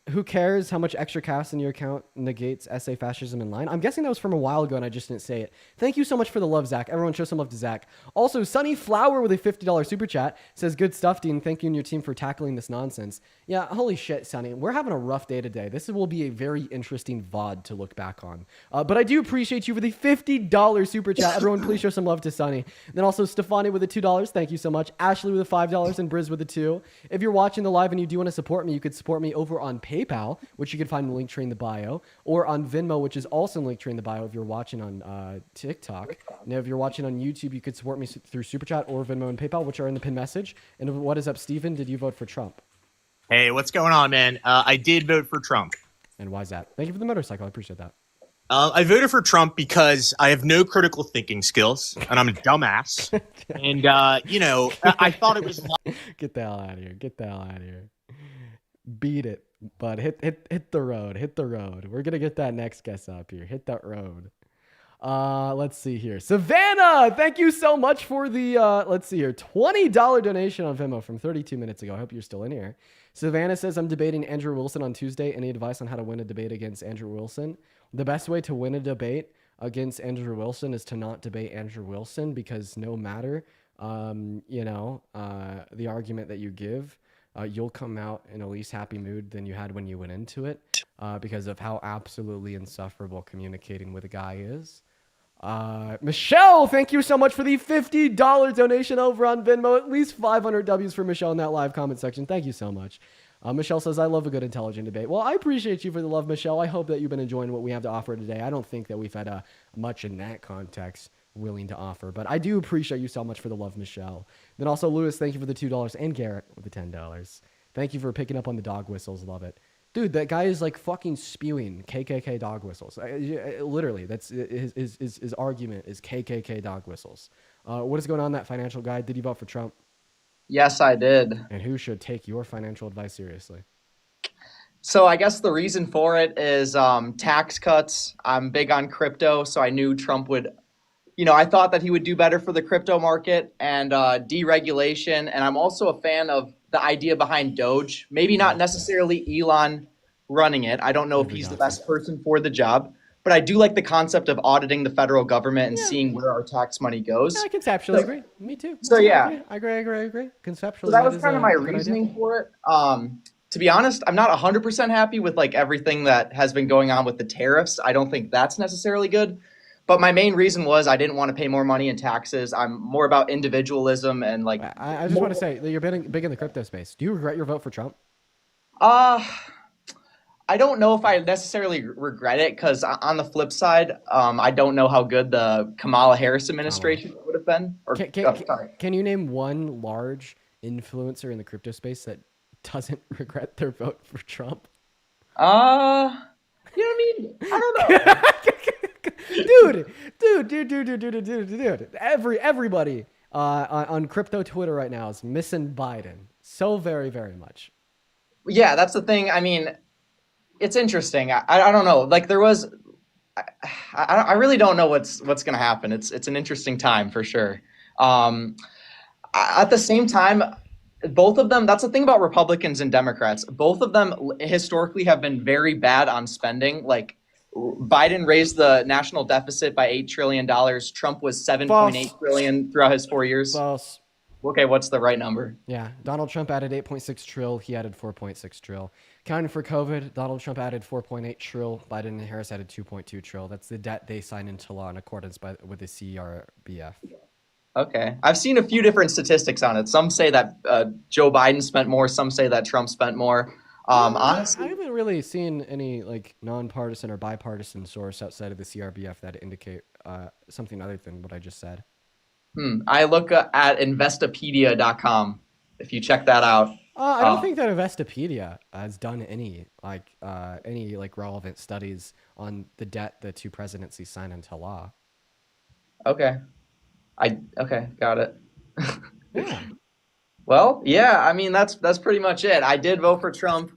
who cares how much extra cash in your account negates SA fascism in line? I'm guessing that was from a while ago and I just didn't say it. Thank you so much for the love, Zach. Everyone show some love to Zach. Also, Sunny Flower with a $50 super chat says, good stuff, Dean. Thank you and your team for tackling this nonsense. Yeah, holy shit, Sunny. We're having a rough day today. This will be a very interesting VOD to look back on. But I do appreciate you for the $50 super chat. Everyone, please show some love to Sunny. Then also Stefani with the $2. Thank you so much. Ashley with the $5 and Briz with the $2. If you're watching the live and you do want to support me, you could support me over on PayPal, which you can find in the link tree in the bio, or on Venmo, which is also in the link tree in the bio if you're watching on TikTok. And if you're watching on YouTube, you could support me through Super Chat or Venmo and PayPal, which are in the pinned message. And what is up, Steven? Did you vote for Trump? Hey, what's going on, man? I did vote for Trump. And why is that? Thank you for the motorcycle. I appreciate that. I voted for Trump because I have no critical thinking skills, and I'm a dumbass. And, I thought it was... Get the hell out of here. Get the hell out of here. Beat it, bud. Hit the road. Hit the road. We're going to get that next guest up here. Hit that road. Let's see here. Savannah, thank you so much for the, let's see here, $20 donation on Venmo from 32 minutes ago. I hope you're still in here. Savannah says, I'm debating Andrew Wilson on Tuesday. Any advice on how to win a debate against Andrew Wilson? The best way to win a debate against Andrew Wilson is to not debate Andrew Wilson, because no matter, the argument that you give, you'll come out in a least happy mood than you had when you went into it, because of how absolutely insufferable communicating with a guy is. Michelle, thank you so much for the $50 donation over on Venmo. At least 500 W's for Michelle in that live comment section. Thank you so much. Michelle says, I love a good, intelligent debate. Well, I appreciate you for the love, Michelle. I hope that you've been enjoying what we have to offer today. I don't think that we've had much in that context willing to offer, but I do appreciate you so much for the love, Michelle. Then also, Lewis, thank you for the $2, and Garrett with the $10. Thank you for picking up on the dog whistles. Love it. Dude, that guy is like fucking spewing KKK dog whistles. Literally, that's his argument is KKK dog whistles. What is going on in that financial guide? Did you vote for Trump? Yes, I did. And who should take your financial advice seriously? So I guess the reason for it is tax cuts. I'm big on crypto, so I knew Trump would, I thought that he would do better for the crypto market, and deregulation. And I'm also a fan of the idea behind Doge. Maybe not necessarily Elon running it. I don't know if he's the best person for the job, but I do like the concept of auditing the federal government and seeing where our tax money goes. Yeah, I conceptually agree. Me too. So yeah, I agree. Conceptually, so that was kind of my reasoning for it. To be honest, I'm not 100% happy with like everything that has been going on with the tariffs. I don't think that's necessarily good. But my main reason was I didn't want to pay more money in taxes. I'm more about individualism and like. I just want to say that you're big in the crypto space. Do you regret your vote for Trump? I don't know if I necessarily regret it, because on the flip side, I don't know how good the Kamala Harris administration would have been. Can you name one large influencer in the crypto space that doesn't regret their vote for Trump? You know what I mean? I don't know. dude. Everybody on crypto Twitter right now is missing Biden so very, very much. Yeah, that's the thing. I mean, it's interesting. I don't know. Like there was, I really don't know what's going to happen. It's an interesting time for sure. At the same time, both of them, that's the thing about Republicans and Democrats. Both of them historically have been very bad on spending. Like Biden raised the national deficit by $8 trillion. Trump was $7.8 trillion throughout his 4 years. False. Okay, what's the right number? Yeah, Donald Trump added 8.6 trill. He added 4.6 trill. Counting for COVID, Donald Trump added 4.8 trill. Biden and Harris added 2.2 trill. That's the debt they signed into law in accordance with the CRBF. Okay. I've seen a few different statistics on it. Some say that Joe Biden spent more. Some say that Trump spent more. Honestly, I haven't really seen any like nonpartisan or bipartisan source outside of the CRBF that indicate something other than what I just said. I look at Investopedia.com. If you check that out. I don't think that Investopedia has done any relevant studies on the debt the two presidencies signed into law. Okay. Okay, got it. Yeah. Well, yeah, I mean that's pretty much it. I did vote for Trump.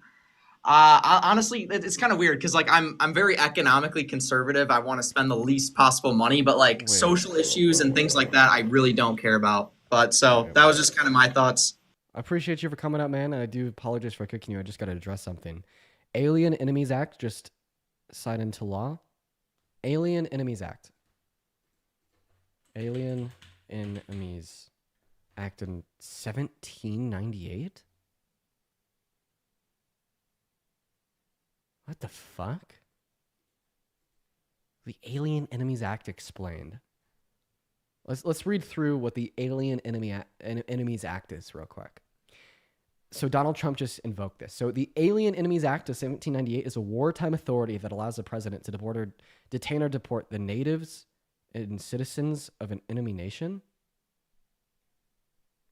Honestly, it's kind of weird because like I'm very economically conservative. I want to spend the least possible money, but like social issues and things like that, I really don't care about. But so that was just kind of my thoughts. I appreciate you for coming up, man. I do apologize for kicking you. I just got to address something. Alien Enemies Act just signed into law. Alien Enemies Act. Alien Enemies Act in 1798? What the fuck? The Alien Enemies Act explained. Let's read through what the Alien Enemies Act is real quick. So Donald Trump just invoked this. So the Alien Enemies Act of 1798 is a wartime authority that allows the president to detain or deport the natives and citizens of an enemy nation.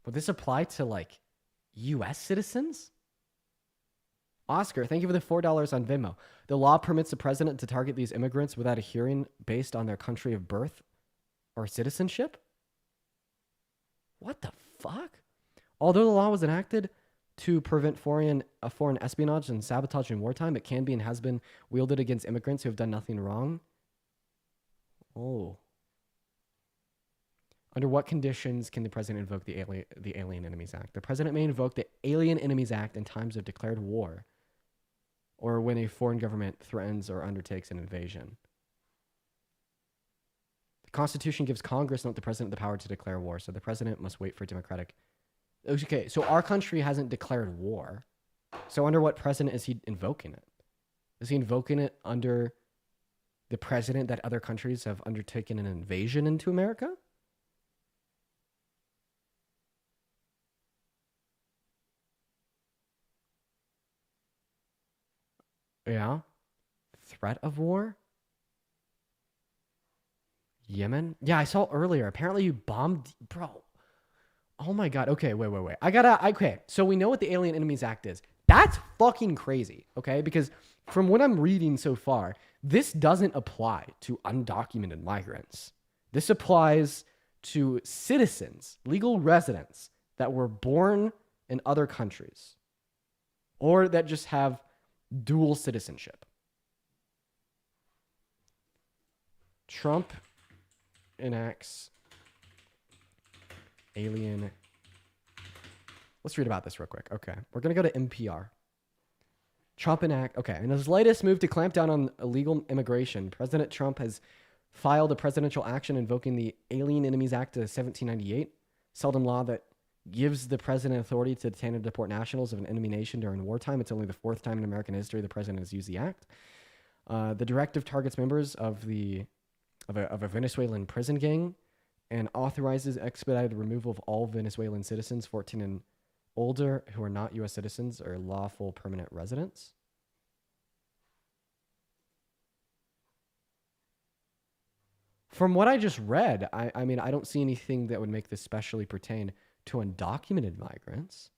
Would this apply to like U.S. citizens? Oscar, thank you for the $4 on Venmo. The law permits the president to target these immigrants without a hearing based on their country of birth or citizenship? What the fuck? Although the law was enacted to prevent foreign espionage and sabotage in wartime, it can be and has been wielded against immigrants who have done nothing wrong. Oh. Under what conditions can the president invoke the Alien Enemies Act? The president may invoke the Alien Enemies Act in times of declared war or when a foreign government threatens or undertakes an invasion. The Constitution gives Congress, not the president, the power to declare war, so the president must wait for democratic... Okay, so our country hasn't declared war. So under what president is he invoking it? Is he invoking it under the president that other countries have undertaken an invasion into America? Yeah. Threat of war? Yemen? Yeah, I saw earlier. Apparently you bombed... Bro. Oh my god. Okay, wait. Okay, so we know what the Alien Enemies Act is. That's fucking crazy, okay? Because from what I'm reading so far, this doesn't apply to undocumented migrants. This applies to citizens, legal residents that were born in other countries or that just have dual citizenship. Trump enacts Alien. Let's read about this real quick. Okay. We're going to go to NPR. Trump enact. Okay. In his latest move to clamp down on illegal immigration, President Trump has filed a presidential action invoking the Alien Enemies Act of 1798, seldom law that gives the president authority to detain and deport nationals of an enemy nation during wartime. It's only the fourth time in American history the president has used the act. The directive targets members of a Venezuelan prison gang and authorizes expedited removal of all Venezuelan citizens 14 and older who are not U.S. citizens or lawful permanent residents. From what I just read, I mean, I don't see anything that would make this specially pertain to undocumented migrants.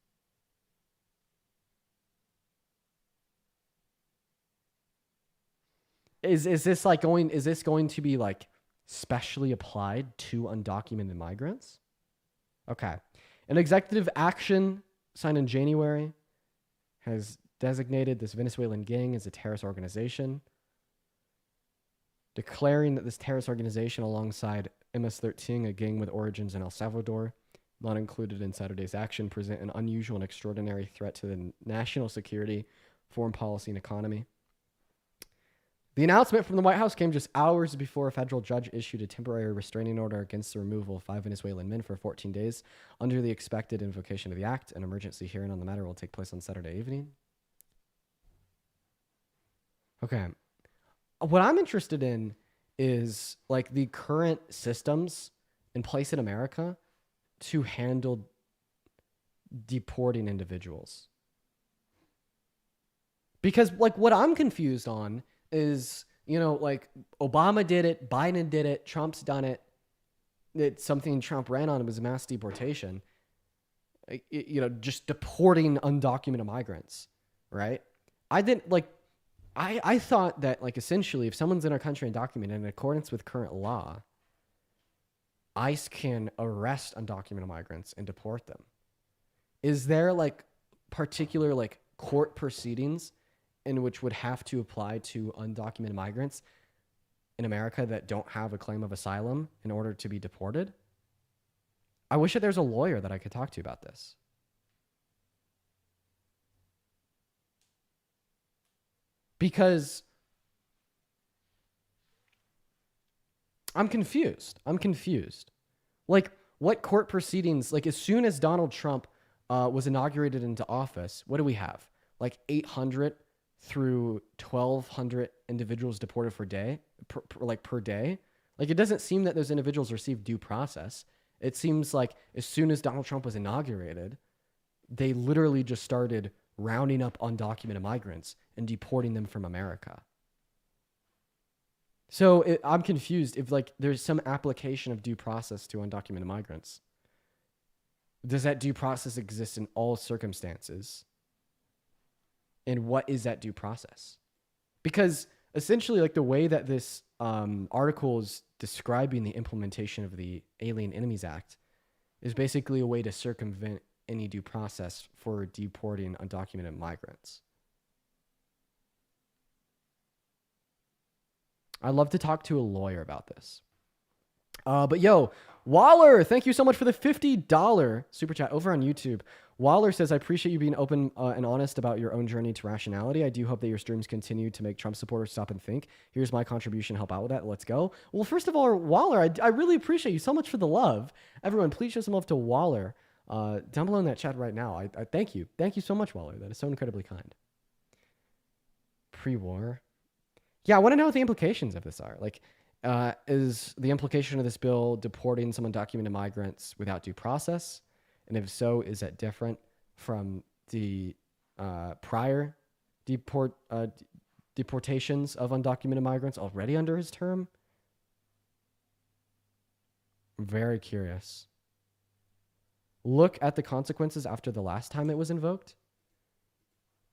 Is this going to be like specially applied to undocumented migrants? Okay. An executive action signed in January has designated this Venezuelan gang as a terrorist organization, declaring that this terrorist organization alongside MS-13, a gang with origins in El Salvador, not included in Saturday's action, present an unusual and extraordinary threat to the national security, foreign policy, and economy. The announcement from the White House came just hours before a federal judge issued a temporary restraining order against the removal of 5 Venezuelan men for 14 days under the expected invocation of the act. An emergency hearing on the matter will take place on Saturday evening. Okay. What I'm interested in is like the current systems in place in America to handle deporting individuals. Because like what I'm confused on is, you know, like Obama did it, Biden did it, Trump's done it. it's something Trump ran on was mass deportation. Just deporting undocumented migrants, right? I thought that like essentially if someone's in our country undocumented in accordance with current law, ICE can arrest undocumented migrants and deport them. Is there like particular like court proceedings in which would have to apply to undocumented migrants in America that don't have a claim of asylum in order to be deported? I wish that there's a lawyer that I could talk to about this. Because I'm confused. Like, what court proceedings, like as soon as Donald Trump was inaugurated into office, what do we have? Like 800 through 1,200 individuals deported per day. Like, it doesn't seem that those individuals received due process. It seems like as soon as Donald Trump was inaugurated, they literally just started rounding up undocumented migrants and deporting them from America. So I'm confused if like there's some application of due process to undocumented migrants. Does that due process exist in all circumstances? And what is that due process? Because essentially like the way that this article is describing the implementation of the Alien Enemies Act is basically a way to circumvent any due process for deporting undocumented migrants. I'd love to talk to a lawyer about this. But yo, Waller, thank you so much for the $50 super chat over on YouTube. Waller says, I appreciate you being open and honest about your own journey to rationality. I do hope that your streams continue to make Trump supporters stop and think. Here's my contribution. Help out with that. Let's go. Well, first of all, Waller, I really appreciate you so much for the love. Everyone, please show some love to Waller down below in that chat right now. I thank you. Thank you so much, Waller. That is so incredibly kind. Pre-war. Yeah, I want to know what the implications of this are. Like, is the implication of this bill deporting some undocumented migrants without due process? And if so, is that different from the prior deportations of undocumented migrants already under his term? I'm very curious. Look at the consequences after the last time it was invoked.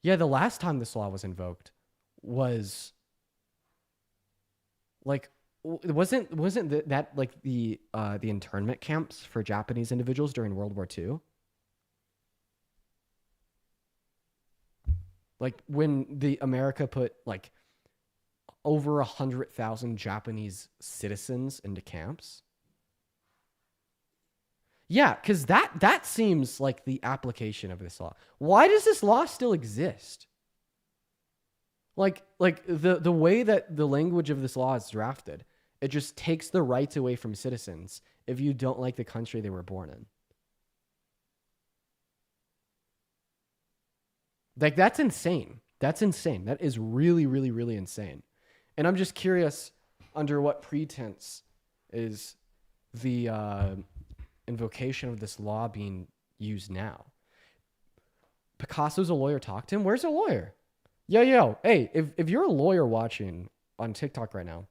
Yeah, the last time this law was invoked was like, wasn't that like the internment camps for Japanese individuals during World War II? Like when the America put like over 100,000 Japanese citizens into camps. Yeah, because that seems like the application of this law. Why does this law still exist? Like the way that the language of this law is drafted, it just takes the rights away from citizens if you don't like the country they were born in. Like, that's insane. That's insane. That is really, really, really insane. And I'm just curious, under what pretense is the invocation of this law being used now? Picasso's a lawyer. Talk to him. Where's a lawyer? Yo. Hey, if you're a lawyer watching on TikTok right now,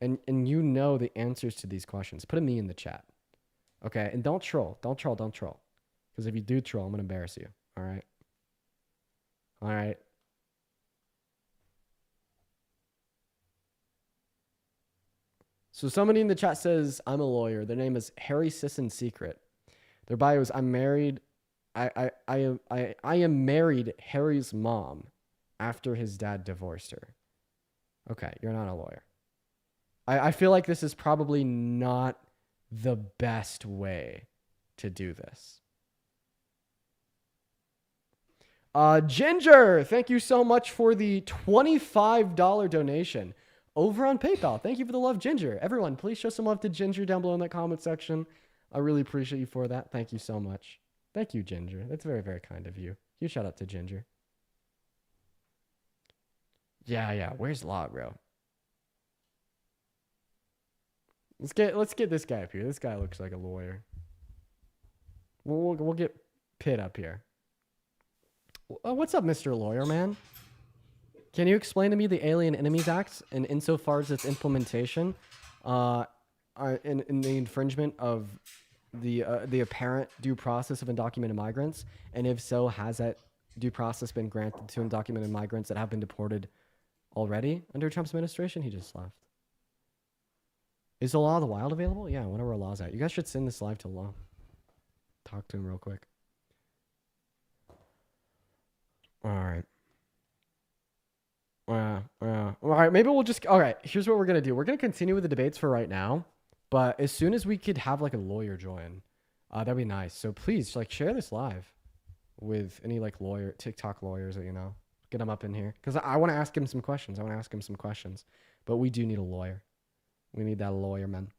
and you know the answers to these questions, put a me in the chat. Okay? And don't troll. Don't troll. Because if you do troll, I'm going to embarrass you. All right? All right. So somebody in the chat says, I'm a lawyer. Their name is Harry Sisson Secret. Their bio is, I'm married. I am married Harry's mom after his dad divorced her. Okay, you're not a lawyer. I feel like this is probably not the best way to do this. Ginger, thank you so much for the $25 donation over on PayPal. Thank you for the love, Ginger. Everyone, please show some love to Ginger down below in that comment section. I really appreciate you for that. Thank you so much. Thank you, Ginger. That's very, very kind of you. Huge shout out to Ginger. Yeah. Where's Law, bro? Let's get this guy up here. This guy looks like a lawyer. We'll get Pitt up here. What's up, Mr. Lawyer Man? Can you explain to me the Alien Enemies Act and insofar as its implementation in the infringement of the apparent due process of undocumented migrants? And if so, has that due process been granted to undocumented migrants that have been deported already under Trump's administration? He just left. Is the law of the wild available? Yeah, whatever law's at. You guys should send this live to law. Talk to him real quick. All right. All right, maybe we'll just... All right, here's what we're going to do. We're going to continue with the debates for right now. But as soon as we could have like a lawyer join, that'd be nice. So please, like, share this live with any like TikTok lawyers that you know. Get them up in here. Because I want to ask him some questions. But we do need a lawyer. We need that lawyer, man.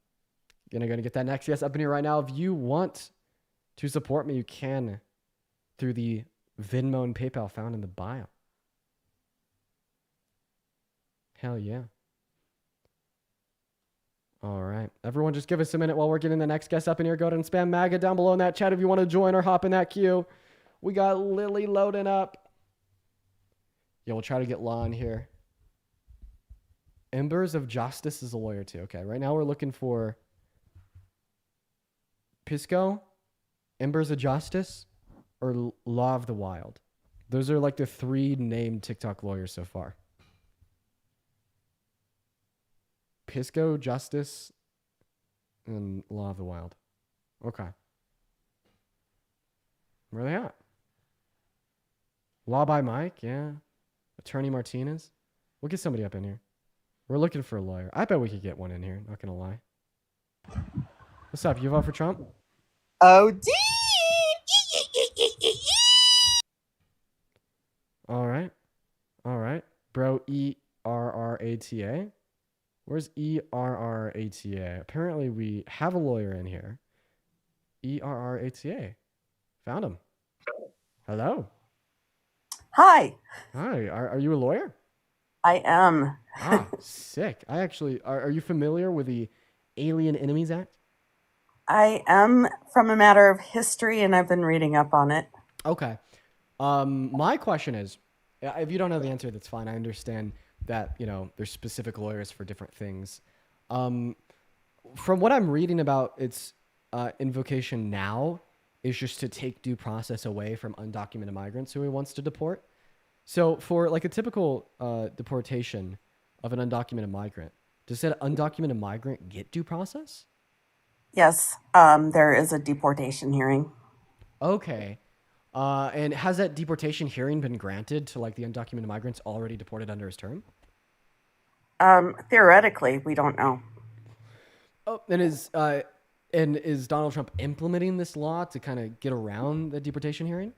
Gonna get that next guest up in here right now. If you want to support me, you can through the Venmo and PayPal found in the bio. Hell yeah. All right. Everyone just give us a minute while we're getting the next guest up in here. Go ahead and spam MAGA down below in that chat if you want to join or hop in that queue. We got Lily loading up. Yeah, we'll try to get Law in here. Embers of Justice is a lawyer too. Okay, right now we're looking for Pisco, Embers of Justice, or Law of the Wild. Those are like the 3 named TikTok lawyers so far. Pisco, Justice, and Law of the Wild. Okay. Where are they at? Law by Mike, yeah. Attorney Martinez. We'll get somebody up in here. We're looking for a lawyer. I bet we could get one in here, not gonna lie. What's up? You vote for Trump? Oh, All right. Bro, ERRATA. Where's ERRATA? Apparently we have a lawyer in here. ERRATA. Found him. Hello. Hi. Hi. Are you a lawyer? I am. Ah, sick. I actually... Are you familiar with the Alien Enemies Act? I am from a matter of history, and I've been reading up on it. Okay. My question is, if you don't know the answer, that's fine. I understand that, you know, there's specific lawyers for different things. From what I'm reading about its invocation now is just to take due process away from undocumented migrants who he wants to deport. So for like a typical deportation of an undocumented migrant, does that undocumented migrant get due process? Yes, there is a deportation hearing. Okay. And has that deportation hearing been granted to like the undocumented migrants already deported under his term? Theoretically, we don't know. Oh, and is Donald Trump implementing this law to kind of get around the deportation hearing?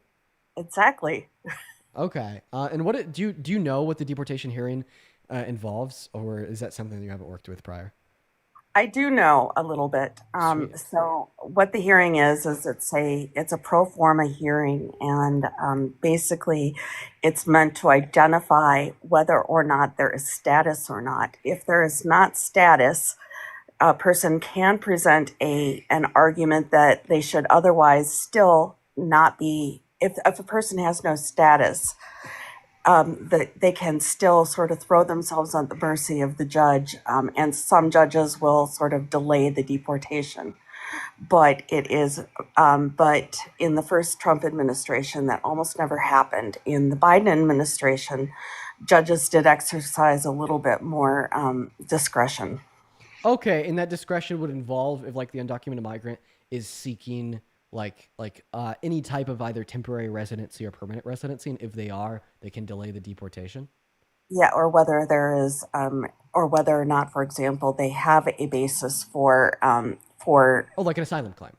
Exactly. Okay. And what do you know what the deportation hearing involves, or is that something you haven't worked with prior? I do know a little bit. So what the hearing is it's a pro forma hearing, and basically it's meant to identify whether or not there is status or not. If there is not status, a person can present an argument that they should otherwise still not be. If a person has no status, they can still sort of throw themselves on the mercy of the judge, and some judges will sort of delay the deportation. But but in the first Trump administration, that almost never happened. In the Biden administration, judges did exercise a little bit more discretion. Okay, and that discretion would involve if like the undocumented migrant is seeking like any type of either temporary residency or permanent residency, and if they are, they can delay the deportation. Yeah, or whether there is, or whether or not, for example, they have a basis for like an asylum claim.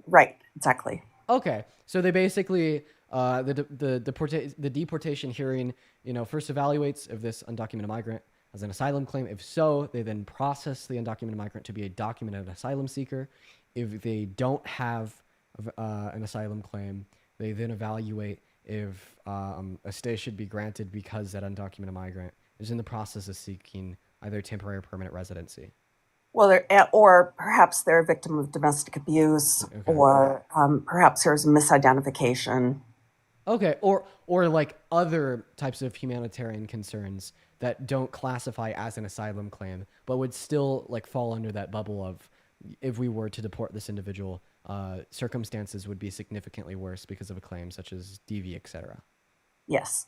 Right, exactly. Okay, so they basically the deportation hearing, you know, first evaluates if this undocumented migrant has an asylum claim. If so, they then process the undocumented migrant to be a documented asylum seeker. If they don't have an asylum claim, they then evaluate if a stay should be granted because that undocumented migrant is in the process of seeking either temporary or permanent residency. Well, or perhaps they're a victim of domestic abuse, or perhaps there's misidentification. Okay, or like other types of humanitarian concerns that don't classify as an asylum claim, but would still like fall under that bubble of if we were to deport this individual, circumstances would be significantly worse because of a claim such as DV, etc. Yes.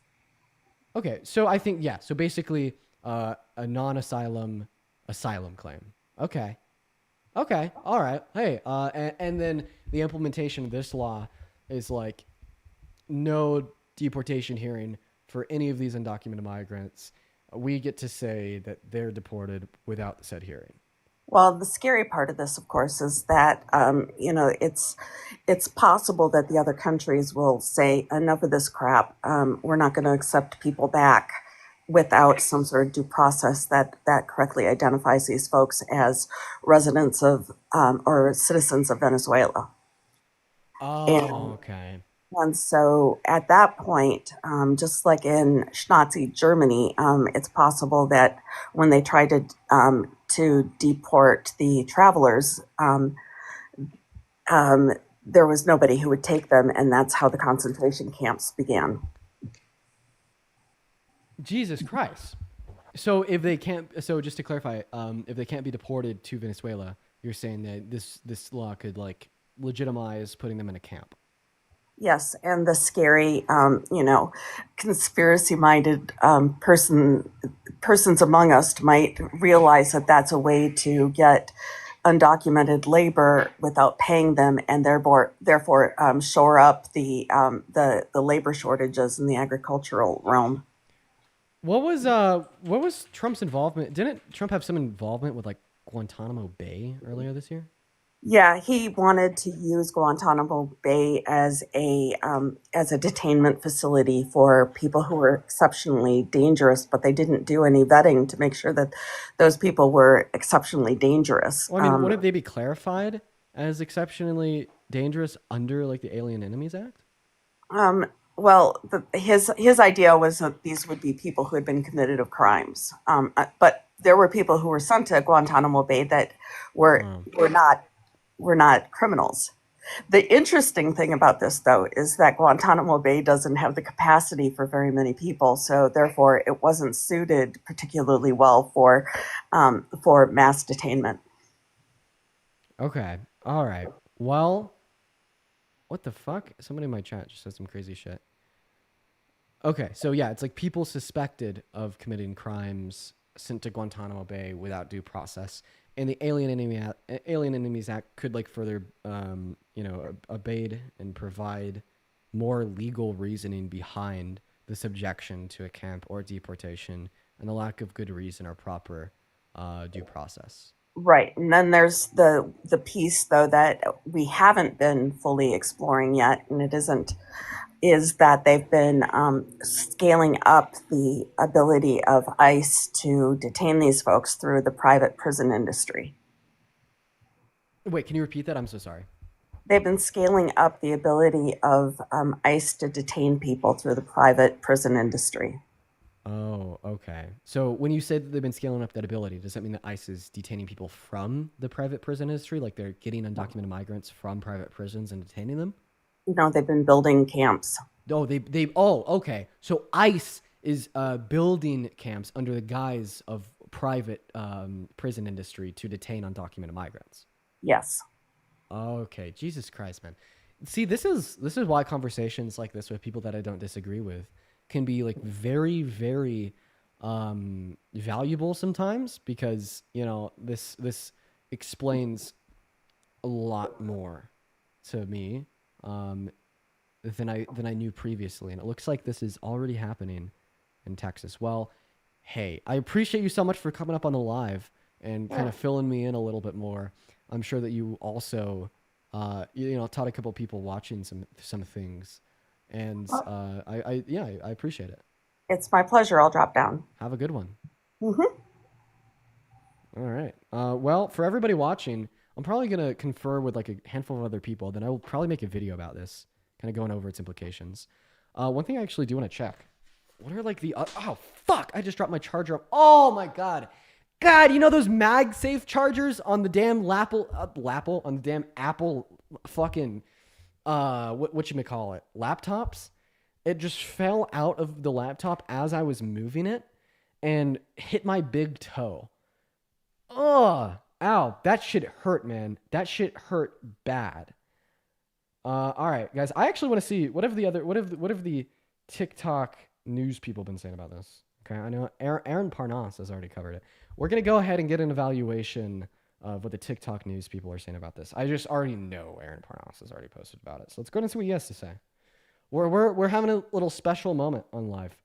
Okay, so I think, yeah, so basically a non-asylum asylum claim. Okay, all right. Hey, and then the implementation of this law is like no deportation hearing for any of these undocumented migrants. We get to say that they're deported without the said hearing. Well, the scary part of this, of course, is that it's possible that the other countries will say enough of this crap. We're not going to accept people back without some sort of due process that correctly identifies these folks as residents of or citizens of Venezuela. Oh, okay. And so at that point, just like in Nazi Germany, it's possible that when they tried to deport the travelers, there was nobody who would take them, and that's how the concentration camps began. Jesus Christ. So if they can't, so just to clarify, if they can't be deported to Venezuela, you're saying that this law could like legitimize putting them in a camp. Yes, and the scary, conspiracy-minded persons among us might realize that that's a way to get undocumented labor without paying them, and therefore shore up the labor shortages in the agricultural realm. What was Trump's involvement? Didn't Trump have some involvement with like Guantanamo Bay earlier this year? Yeah, he wanted to use Guantanamo Bay as a detainment facility for people who were exceptionally dangerous, but they didn't do any vetting to make sure that those people were exceptionally dangerous. Well, I mean, wouldn't they be clarified as exceptionally dangerous under like the Alien Enemies Act? Well, his idea was that these would be people who had been convicted of crimes, but there were people who were sent to Guantanamo Bay that were not criminals. The interesting thing about this, though, is that Guantanamo Bay doesn't have the capacity for very many people, so therefore it wasn't suited particularly well for mass detainment. Okay. All right. Well, what the fuck? Somebody in my chat just said some crazy shit. Okay, so yeah, it's like people suspected of committing crimes sent to Guantanamo Bay without due process. And the Alien Enemies Act could like further, abate and provide more legal reasoning behind the subjection to a camp or deportation and the lack of good reason or proper due process. Right, and then there's the piece though that we haven't been fully exploring yet, and it is that they've been scaling up the ability of ICE to detain these folks through the private prison industry. Wait, can you repeat that? I'm so sorry. They've been scaling up the ability of ICE to detain people through the private prison industry. Oh, okay. So when you said that they've been scaling up that ability, does that mean that ICE is detaining people from the private prison industry? Like they're getting undocumented migrants from private prisons and detaining them? No, they've been building camps. Oh, okay. So ICE is building camps under the guise of private prison industry to detain undocumented migrants. Yes. Okay, Jesus Christ, man. See, this is why conversations like this with people that I don't disagree with can be like very, very valuable sometimes, because this explains a lot more to me than I knew previously, and it looks like this is already happening in Texas. Well, hey, I appreciate you so much for coming up on the live and kind of filling me in a little bit more. I'm sure that you also taught a couple people watching some things, and I appreciate it. It's my pleasure. I'll drop down. Have a good one. Mm-hmm. All right. Well, for everybody watching, I'm probably going to confer with like a handful of other people. Then I will probably make a video about this, kind of going over its implications. One thing I actually do want to check. What are like the... oh, fuck! I just dropped my charger. Oh, my God. God, you know those MagSafe chargers on the damn on the damn Apple fucking... whatchamacallit? Laptops? It just fell out of the laptop as I was moving it and hit my big toe. Ugh. Ow, that shit hurt, man. That shit hurt bad. All right, guys. I actually want to see what have the TikTok news people been saying about this. Okay, I know Aaron Parnas has already covered it. We're gonna go ahead and get an evaluation of what the TikTok news people are saying about this. I just already know Aaron Parnas has already posted about it, so let's go and see what he has to say. We're having a little special moment on live,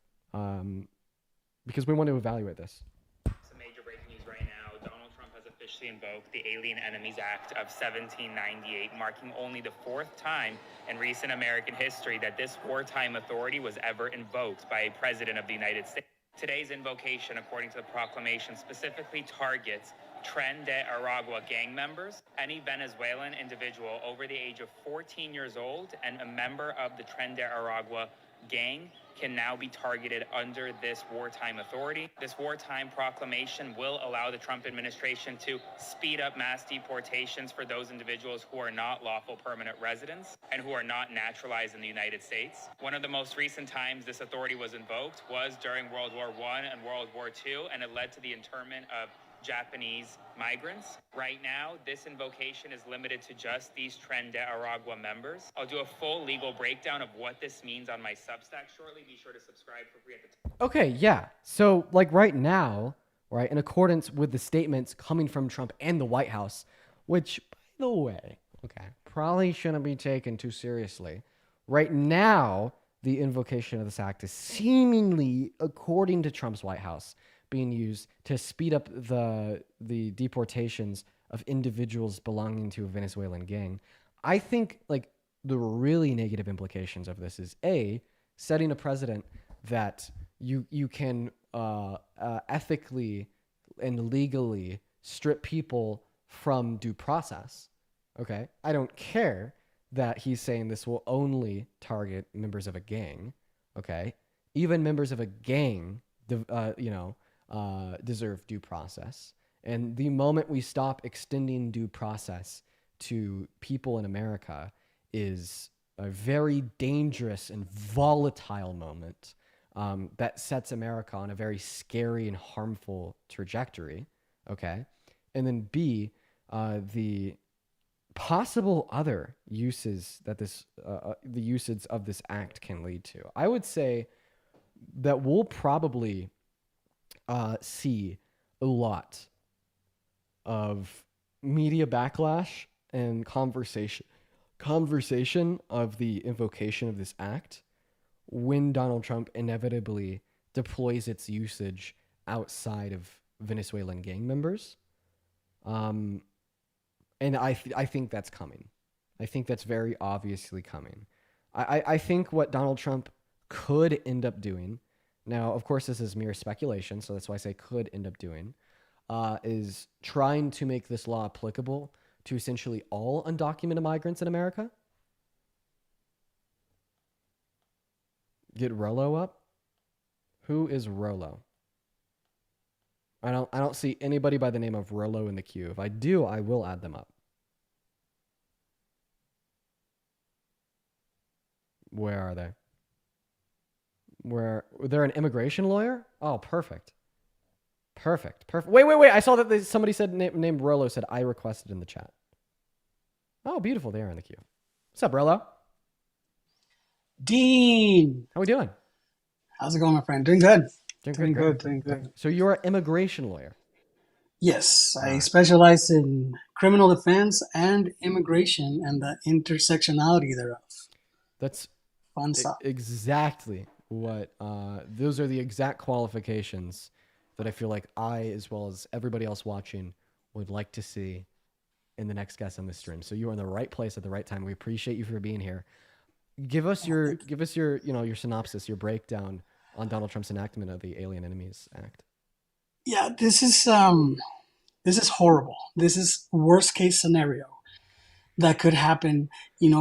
because we want to evaluate this. Some major breaking news right now. Donald Trump has officially invoked the Alien Enemies Act of 1798, marking only the 4th time in recent American history that this wartime authority was ever invoked by a president of the United States. Today's invocation, according to the proclamation, specifically targets Tren de Aragua gang members, any Venezuelan individual over the age of 14 years old and a member of the Tren de Aragua gang can now be targeted under this wartime authority. This wartime proclamation will allow the Trump administration to speed up mass deportations for those individuals who are not lawful permanent residents and who are not naturalized in the United States. One of the most recent times this authority was invoked was during World War I and World War II, and it led to the internment of Japanese migrants. Right now, this invocation is limited to just these Tren de Aragua members. I'll do a full legal breakdown of what this means on my Substack shortly. Be sure to subscribe for free at the top. Okay, yeah. So, like right now, right, in accordance with the statements coming from Trump and the White House, which, by the way, okay, probably shouldn't be taken too seriously. Right now, the invocation of this act is seemingly, according to Trump's White House, being used to speed up the deportations of individuals belonging to a Venezuelan gang. I think like the really negative implications of this is setting a precedent that you can ethically and legally strip people from due process. Okay, I don't care that he's saying this will only target members of a gang. Okay, even members of a gang, deserve due process. And the moment we stop extending due process to people in America is a very dangerous and volatile moment that sets America on a very scary and harmful trajectory. Okay. And then B, the possible other uses that the usage of this act can lead to. I would say that we'll probably see a lot of media backlash and conversation of the invocation of this act when Donald Trump inevitably deploys its usage outside of Venezuelan gang members. And I think that's coming. I think that's very obviously coming. I think what Donald Trump could end up doing, now, of course, this is mere speculation, so that's why I say could end up doing, is trying to make this law applicable to essentially all undocumented migrants in America. Get Rollo up. Who is Rollo? I don't see anybody by the name of Rollo in the queue. If I do, I will add them up. Where are they? They're an immigration lawyer? Oh, perfect. Wait. I saw that somebody said named Rollo said I requested in the chat. Oh, beautiful. They are in the queue. What's up, Rollo? Dean. How we doing? How's it going, my friend? Doing good. Doing good. So you're an immigration lawyer? Yes. I specialize in criminal defense and immigration and the intersectionality thereof. That's fun stuff. Exactly what those are the exact qualifications that I feel like I, as well as everybody else watching, would like to see in the next guest on the stream. So you are in the right place at the right time. We appreciate you for being here. Give us your your synopsis, your breakdown on Donald Trump's enactment of the Alien Enemies Act. Yeah, this is horrible. This is worst case scenario that could happen,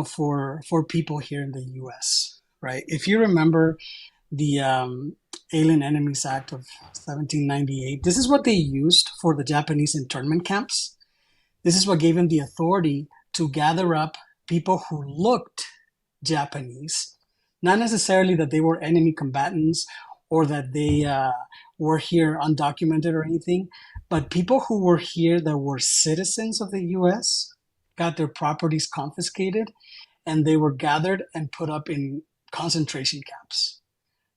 for people here in the U.S. Right? If you remember the Alien Enemies Act of 1798, this is what they used for the Japanese internment camps. This is what gave them the authority to gather up people who looked Japanese, not necessarily that they were enemy combatants or that they were here undocumented or anything, but people who were here that were citizens of the US got their properties confiscated and they were gathered and put up in concentration camps.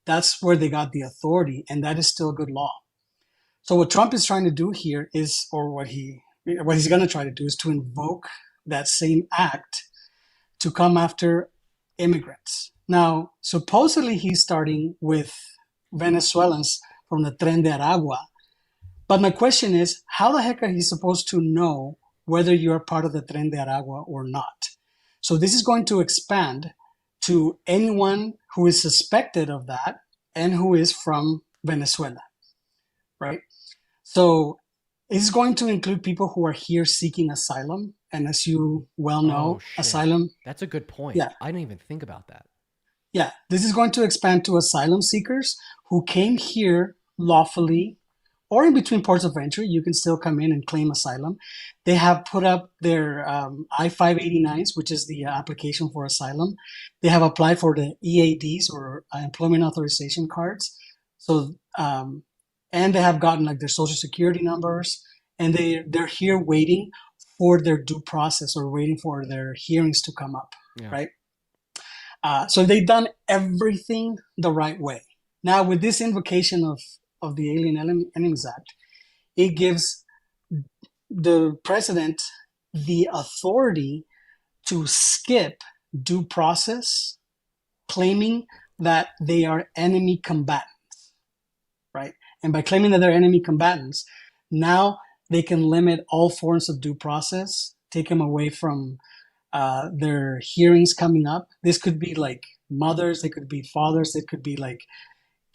That's where they got the authority, and that is still good law. So what Trump is trying to do here is, or what he's going to try to do is to invoke that same act to come after immigrants. Now, supposedly he's starting with Venezuelans from the Tren de Aragua. But my question is, how the heck are he supposed to know whether you are part of the Tren de Aragua or not? So this is going to expand to anyone who is suspected of that and who is from Venezuela, right? So it's going to include people who are here seeking asylum. And as you well know, asylum. That's a good point. Yeah. I didn't even think about that. Yeah, this is going to expand to asylum seekers who came here lawfully or in between ports of entry. You can still come in and claim asylum. They have put up their I-589s, which is the application for asylum. They have applied for the EADs or employment authorization cards. So, and they have gotten like their social security numbers, and they're here waiting for their due process or waiting for their hearings to come up, right? So they've done everything the right way. Now, with this invocation of the Alien Enemies Act, it gives the president the authority to skip due process, claiming that they are enemy combatants, right? And by claiming that they're enemy combatants, now they can limit all forms of due process, take them away from their hearings coming up. This could be like mothers, it could be fathers, it could be like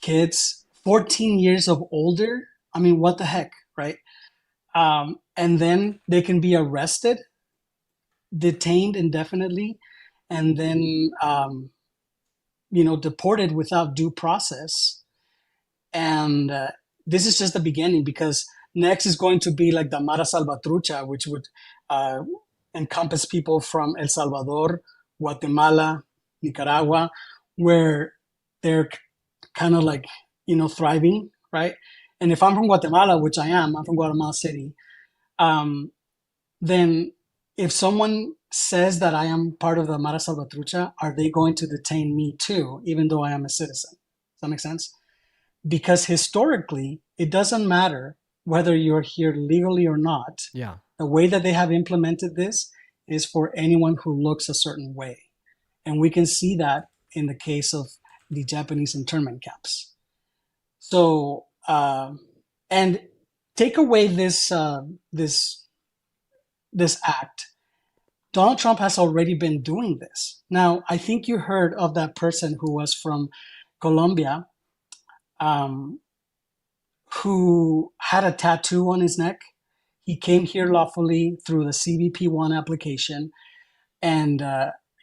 kids, 14 years of older. I mean, what the heck, right? And then they can be arrested, detained indefinitely, and then, deported without due process. And this is just the beginning, because next is going to be like the Mara Salvatrucha, which would encompass people from El Salvador, Guatemala, Nicaragua, where they're kind of like, thriving, right? And if I'm from Guatemala, which I'm from Guatemala City, then if someone says that I am part of the Mara Salvatrucha, are they going to detain me too, even though I am a citizen? Does that make sense? Because historically, it doesn't matter whether you're here legally or not. Yeah. The way that they have implemented this is for anyone who looks a certain way. And we can see that in the case of the Japanese internment camps. So, and take away this act. Donald Trump has already been doing this. Now, I think you heard of that person who was from Colombia, who had a tattoo on his neck. He came here lawfully through the CBP-1 application, and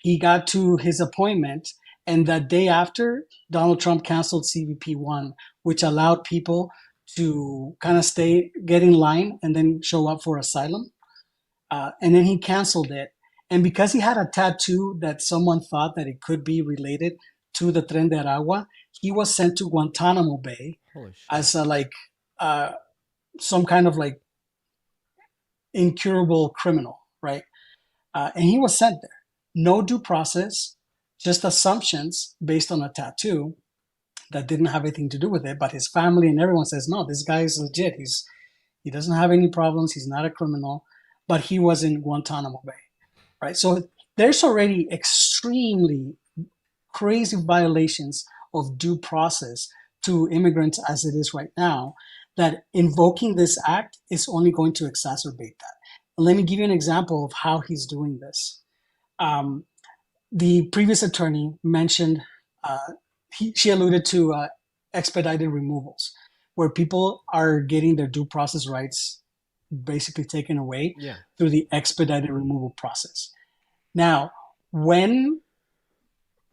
he got to his appointment. And that day after, Donald Trump canceled CBP-1, which allowed people to kind of get in line and then show up for asylum. And then he canceled it. And because he had a tattoo that someone thought that it could be related to the Tren de Aragua, he was sent to Guantanamo Bay as some kind of like incurable criminal, right? And he was sent there. No due process, just assumptions based on a tattoo that didn't have anything to do with it. But his family and everyone says, no, this guy is legit. He doesn't have any problems. He's not a criminal. But he was in Guantanamo Bay, right? So there's already extremely crazy violations of due process to immigrants as it is right now, that invoking this act is only going to exacerbate that. And let me give you an example of how he's doing this. The previous attorney mentioned, she alluded to expedited removals, where people are getting their due process rights basically taken away through the expedited removal process. Now,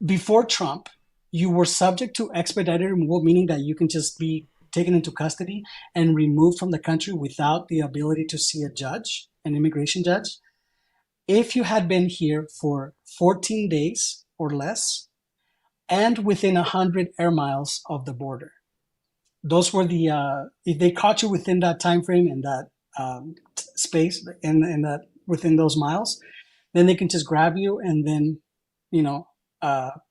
before Trump, you were subject to expedited removal, meaning that you can just be taken into custody and removed from the country without the ability to see a judge, an immigration judge, if you had been here for 14 days or less and within 100 air miles of the border. those were the if they caught you within that time frame and that space in that within those miles, then they can just grab you and then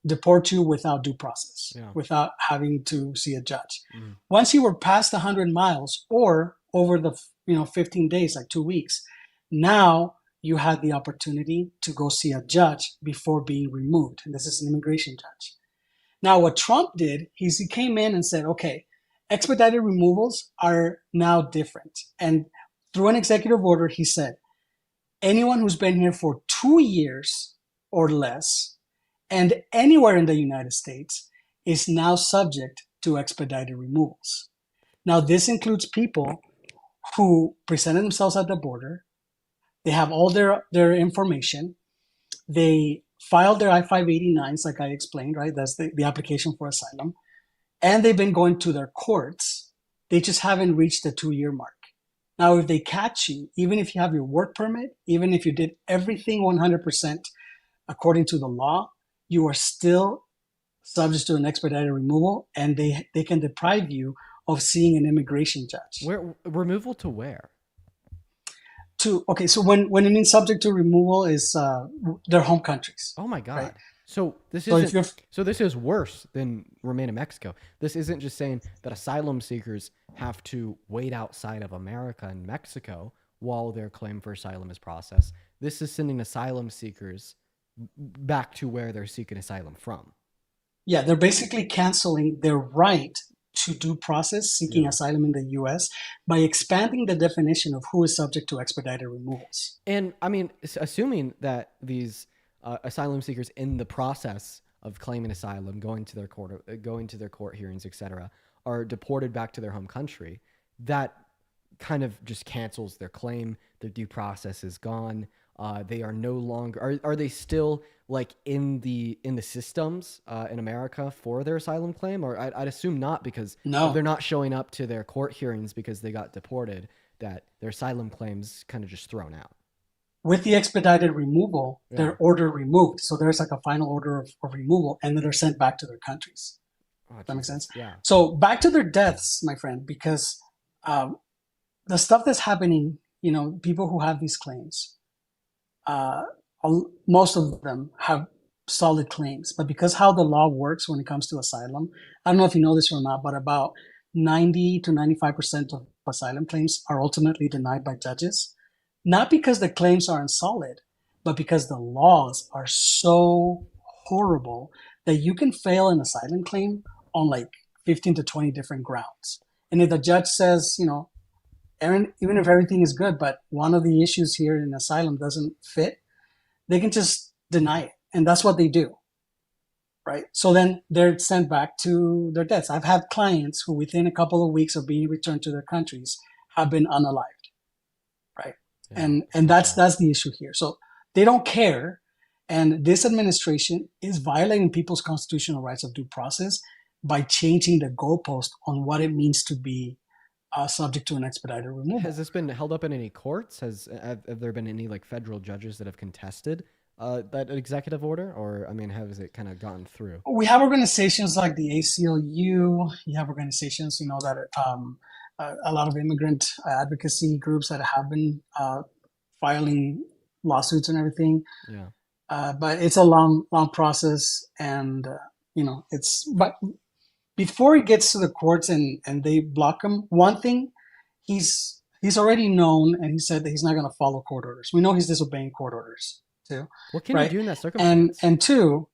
deport you without due process, without having to see a judge. Once you were past 100 miles or over the 15 days, like 2 weeks, now you had the opportunity to go see a judge before being removed. And this is an immigration judge. Now, what Trump did is he came in and said, okay, expedited removals are now different. And through an executive order, he said, anyone who's been here for 2 years or less and anywhere in the United States is now subject to expedited removals. Now, this includes people who presented themselves at the border. They have all their information. They filed their I-589s, like I explained, right? That's the application for asylum. And they've been going to their courts. They just haven't reached the 2-year mark. Now, if they catch you, even if you have your work permit, even if you did everything 100% according to the law, you are still subject to an expedited removal, and they can deprive you of seeing an immigration judge. Where removal to where? Okay, so when it means subject to removal is their home countries. Oh my God. Right? So this So if isn't, you're- so this is worse than remain in Mexico. This isn't just saying that asylum seekers have to wait outside of America and Mexico while their claim for asylum is processed. This is sending asylum seekers back to where they're seeking asylum from. Yeah, they're basically canceling their right to due process seeking asylum in the U.S. by expanding the definition of who is subject to expedited removals. And I mean, assuming that these asylum seekers in the process of claiming asylum, going to their court hearings, etc., are deported back to their home country, that kind of just cancels their claim. Their due process is gone. They are no longer. Are they still like in the systems in America for their asylum claim? Or I'd assume not, because No. if they're not showing up to their court hearings because they got deported, that their asylum claims kind of just thrown out. With the expedited removal, they're order removed. So there's like a final order of removal, and then they're sent back to their countries. Oh, That makes sense? Yeah. So back to their deaths, my friend, because the stuff that's happening, people who have these claims, most of them have solid claims, but because how the law works when it comes to asylum, I don't know if you know this or not, but about 90 to 95% of asylum claims are ultimately denied by judges, not because the claims aren't solid, but because the laws are so horrible that you can fail an asylum claim on like 15 to 20 different grounds. And if the judge says, even if everything is good, but one of the issues here in asylum doesn't fit, they can just deny it. And that's what they do, right? So then they're sent back to their deaths. I've had clients who within a couple of weeks of being returned to their countries have been unalived, right? And that's the issue here. So they don't care. And this administration is violating people's constitutional rights of due process by changing the goalpost on what it means to be subject to an expedited removal. Has this been held up in any courts? Have there been any like federal judges that have contested that executive order, or has it kind of gone through? We have organizations like the ACLU. You have organizations, that are a lot of immigrant advocacy groups that have been filing lawsuits and everything. Yeah. But it's a long process, and but before it gets to the courts and they block him, one thing, he's already known, and he said that he's not going to follow court orders. We know he's disobeying court orders too. What can right? you do in that circumstance? And two,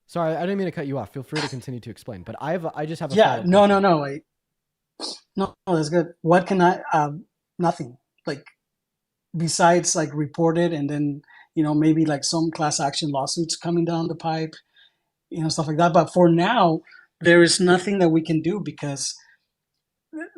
sorry, I didn't mean to cut you off. Feel free to continue to explain. But I just have a yeah, follow-up no, question. no, that's good. What can I? Nothing. Like besides like report it, and then maybe like some class action lawsuits coming down the pipe, stuff like that. But for now, there is nothing that we can do, because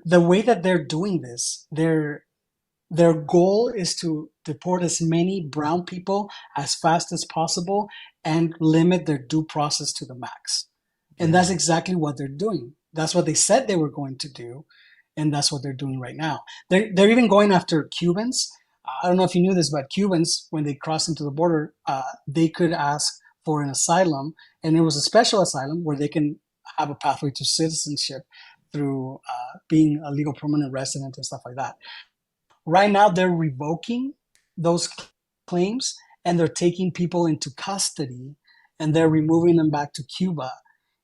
the way that they're doing this, their goal is to deport as many brown people as fast as possible and limit their due process to the max. And that's exactly what they're doing. That's what they said they were going to do, and that's what they're doing right now. They're even going after Cubans. I don't know if you knew this, but Cubans, when they cross into the border, they could ask for an asylum, and it was a special asylum where they can have a pathway to citizenship through being a legal permanent resident and stuff like that. Right now, they're revoking those claims and they're taking people into custody and they're removing them back to Cuba,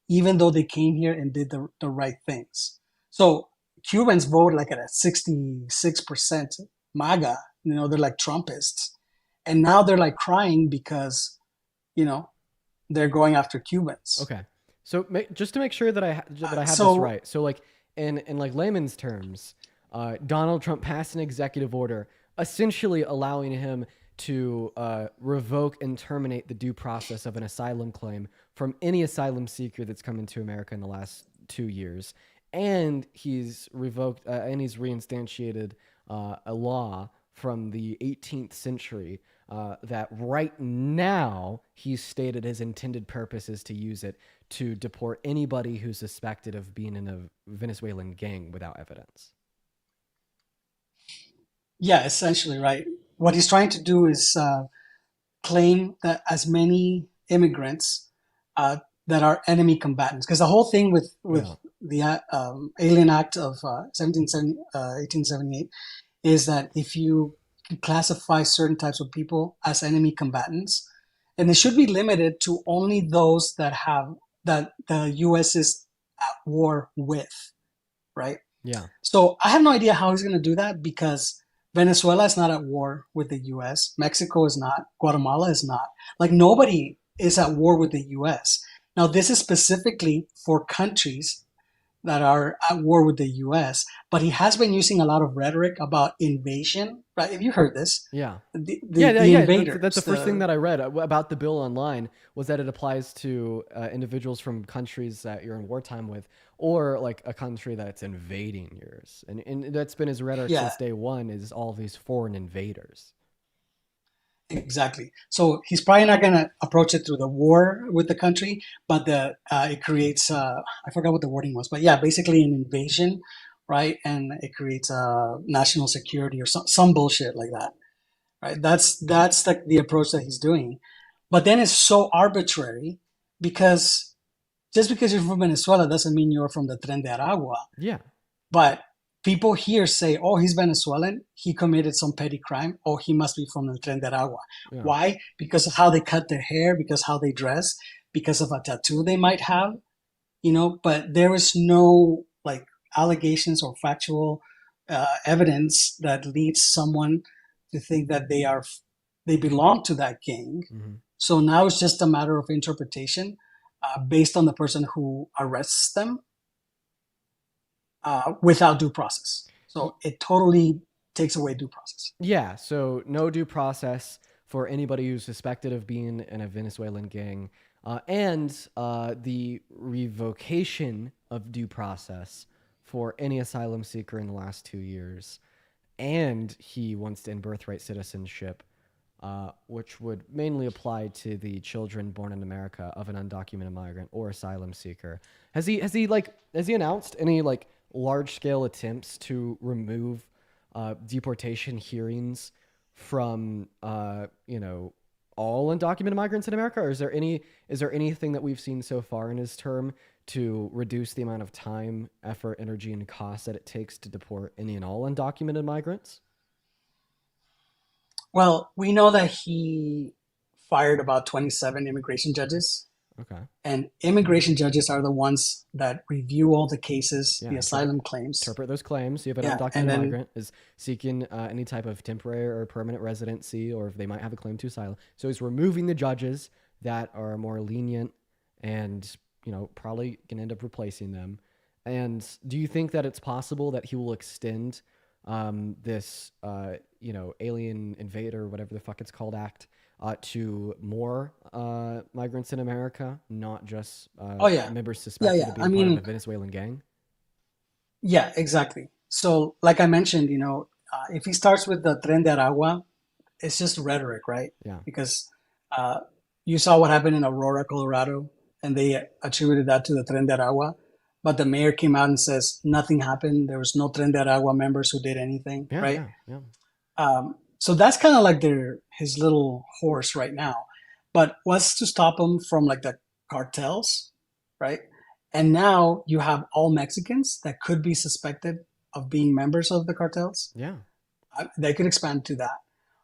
even though they came here and did the right things. So Cubans vote like at a 66% MAGA, they're like Trumpists. And now they're like crying because, they're going after Cubans. Okay. So just to make sure that I have this right. So like in like layman's terms, Donald Trump passed an executive order essentially allowing him to revoke and terminate the due process of an asylum claim from any asylum seeker that's come into America in the last 2 years. And he's revoked and he's reinstantiated a law from the 18th century that right now he's stated his intended purpose is to use it to deport anybody who's suspected of being in a Venezuelan gang without evidence. Yeah, essentially, right. What he's trying to do is claim that as many immigrants that are enemy combatants, because the whole thing with the Alien Act of 1878 is that if you classify certain types of people as enemy combatants, and it should be limited to only those that the U.S. is at war with, right? Yeah. So I have no idea how he's going to do that because Venezuela is not at war with the U.S. Mexico is not. Guatemala is not. Like nobody is at war with the U.S. Now this is specifically for countries that are at war with the U.S., but he has been using a lot of rhetoric about invasion, right? Have you heard this? Yeah. The invaders. That's the first thing that I read about the bill online was that it applies to individuals from countries that you're in wartime with, or like a country that's invading yours. And that's been his rhetoric since day one is all these foreign invaders. Exactly. So he's probably not going to approach it through the war with the country, but it creates, I forgot what the wording was, but yeah, basically an invasion, right? And it creates national security or some bullshit like that, right? That's the approach that he's doing. But then it's so arbitrary because just because you're from Venezuela doesn't mean you're from the Tren de Aragua. Yeah. But people here say, oh, he's Venezuelan. He committed some petty crime. Oh, he must be from the Tren de Aragua. Yeah. Why? Because of how they cut their hair, because how they dress, because of a tattoo they might have, but there is no like allegations or factual evidence that leads someone to think that they belong to that gang. Mm-hmm. So now it's just a matter of interpretation based on the person who arrests them. Without due process. So it totally takes away due process. Yeah, so no due process for anybody who's suspected of being in a Venezuelan gang, and the revocation of due process for any asylum seeker in the last 2 years. And he wants to end birthright citizenship, which would mainly apply to the children born in America of an undocumented migrant or asylum seeker. Has he announced any like large-scale attempts to remove deportation hearings from all undocumented migrants in America, or is there anything that we've seen so far in his term to reduce the amount of time, effort, energy, and cost that it takes to deport any and all undocumented migrants? Well, we know that he fired about 27 immigration judges. Okay. And immigration judges are the ones that review all the cases, the asylum claims. Interpret those claims. You have an undocumented migrant is seeking any type of temporary or permanent residency, or if they might have a claim to asylum. So he's removing the judges that are more lenient and, probably can end up replacing them. And do you think that it's possible that he will extend this, alien invader, whatever the fuck it's called, act to more migrants in America, not just members suspected of being part of a Venezuelan gang? Yeah, exactly. So like I mentioned, if he starts with the Tren de Aragua, it's just rhetoric, right? Yeah. Because you saw what happened in Aurora, Colorado, and they attributed that to the Tren de Aragua. But the mayor came out and says nothing happened. There was no Tren de Aragua members who did anything, right? Yeah. So that's kind of like his little horse right now. But what's to stop him from like the cartels, right? And now you have all Mexicans that could be suspected of being members of the cartels. Yeah. They could expand to that,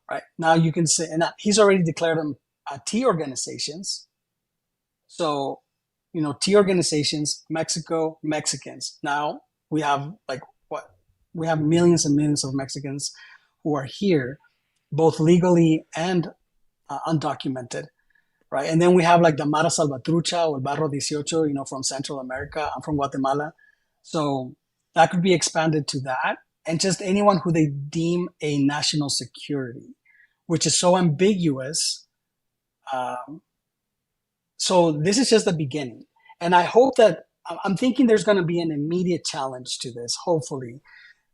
right? Now you can say, and he's already declared them T organizations. So, T organizations, Mexico, Mexicans. Now we have we have millions and millions of Mexicans who are here, both legally and undocumented, right? And then we have like the Mara Salvatrucha or Barro 18, from Central America. I'm from Guatemala. So that could be expanded to that. And just anyone who they deem a national security, which is so ambiguous. So this is just the beginning. And I hope that, I'm thinking there's going to be an immediate challenge to this, hopefully.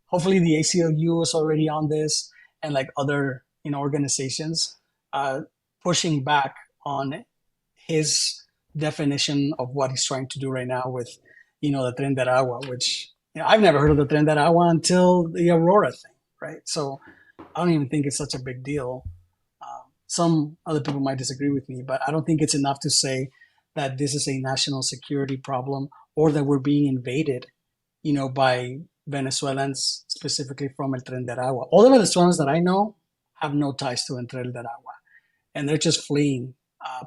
Hopefully the ACLU is already on this, and like other organizations pushing back on his definition of what he's trying to do right now with, the Tren de Aragua, which I've never heard of the Tren de Aragua until the Aurora thing, right? So I don't even think it's such a big deal. Some other people might disagree with me, but I don't think it's enough to say that this is a national security problem or that we're being invaded, by Venezuelans, specifically from El Tren de Aragua. All the Venezuelans that I know have no ties to El Tren de Aragua, and they're just fleeing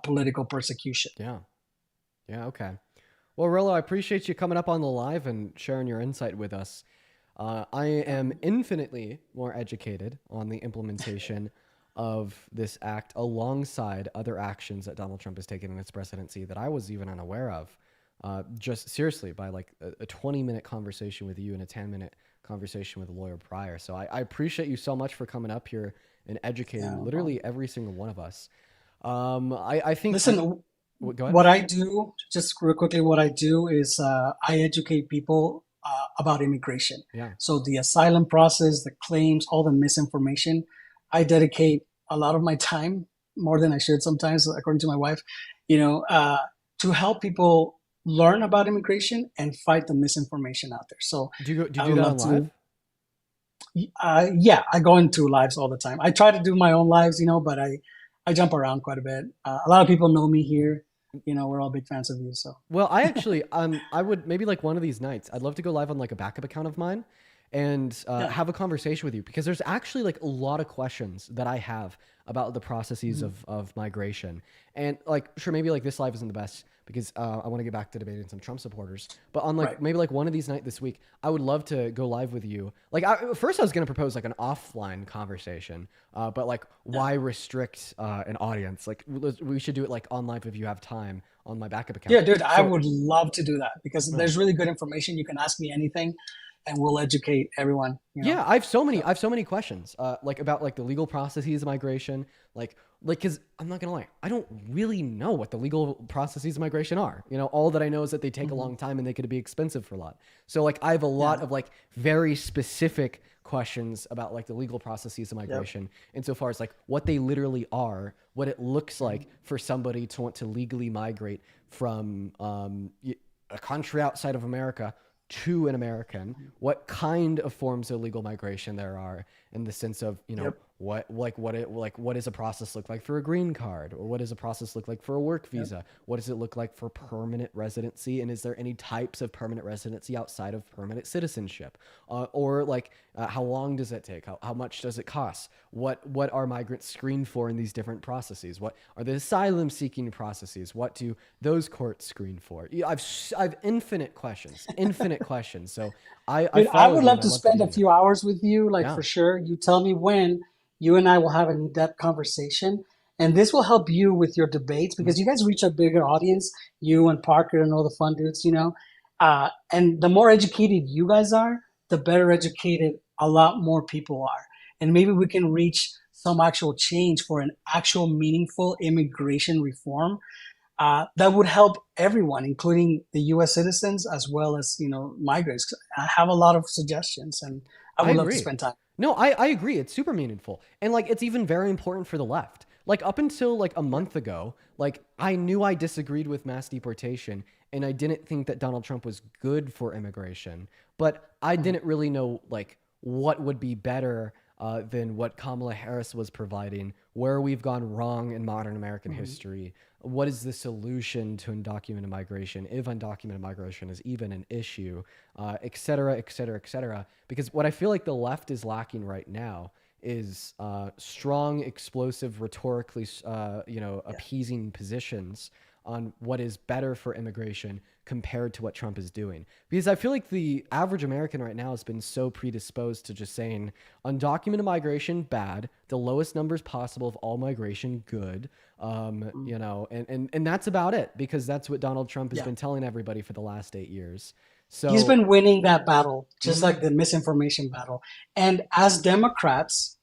political persecution. Yeah. Yeah, okay. Well, Rillo, I appreciate you coming up on the live and sharing your insight with us. I am infinitely more educated on the implementation of this act alongside other actions that Donald Trump has taken in his presidency that I was even unaware of. Just seriously, by like a 20-minute conversation with you and a 10-minute conversation with a lawyer prior. So I appreciate you so much for coming up here and educating literally every single one of us. I think... Listen, go ahead. what I do, just real quickly, what I do is I educate people about immigration. Yeah. So the asylum process, the claims, all the misinformation, I dedicate a lot of my time, more than I should sometimes, according to my wife, to help people learn about immigration and fight the misinformation out there. So do you do that on live? Yeah, I go into lives all the time. I try to do my own lives, but I jump around quite a bit. A lot of people know me here. We're all big fans of you. So well, I actually I would maybe like one of these nights I'd love to go live on like a backup account of mine and have a conversation with you, because there's actually like a lot of questions that I have about the processes of migration. And like, sure, maybe like this live isn't the best because I want to get back to debating some Trump supporters, but on like maybe like one of these nights this week, I would love to go live with you. Like first I was going to propose like an offline conversation, but like why restrict an audience? Like we should do it like on live if you have time on my backup account. Yeah, dude, I would love to do that because there's really good information. You can ask me anything and we'll educate everyone. Yeah, I have so many questions, like about like the legal processes of migration, like because I'm not gonna lie, I don't really know what the legal processes of migration are. All that I know is that they take a long time and they could be expensive for a lot. So like I have a lot of like very specific questions about like the legal processes of migration, insofar as like what they literally are, what it looks like for somebody to want to legally migrate from a country outside of America to an American, what kind of forms of legal migration there are, in the sense of what does a process look like for a green card, or what does a process look like for a work visa? What does it look like for permanent residency, and is there any types of permanent residency outside of permanent citizenship? Or like how long does it take? How much does it cost? What are migrants screened for in these different processes? What are the asylum seeking processes? What do those courts screen for? I've infinite questions. So I would love to spend a few hours with you, for sure. You tell me when. You and I will have an in-depth conversation, and this will help you with your debates because you guys reach a bigger audience, you and Parker and all the fun dudes, and the more educated you guys are, the better educated a lot more people are. And maybe we can reach some actual change for an actual meaningful immigration reform that would help everyone, including the U.S. citizens as well as, migrants. I have a lot of suggestions, and I would love to spend time. No, I agree. It's super meaningful. And like, it's even very important for the left. Like up until like a month ago, like I knew I disagreed with mass deportation and I didn't think that Donald Trump was good for immigration, but I didn't really know like what would be better than what Kamala Harris was providing, where we've gone wrong in modern American history, what is the solution to undocumented migration, if undocumented migration is even an issue, et cetera, et cetera, et cetera. Because what I feel like the left is lacking right now is strong, explosive, rhetorically, appeasing positions on what is better for immigration compared to what Trump is doing. Because I feel like the average American right now has been so predisposed to just saying undocumented migration, bad, the lowest numbers possible of all migration, good. And that's about it, because that's what Donald Trump has been telling everybody for the last 8 years. So He's been winning that battle, just like the misinformation battle. And as Democrats,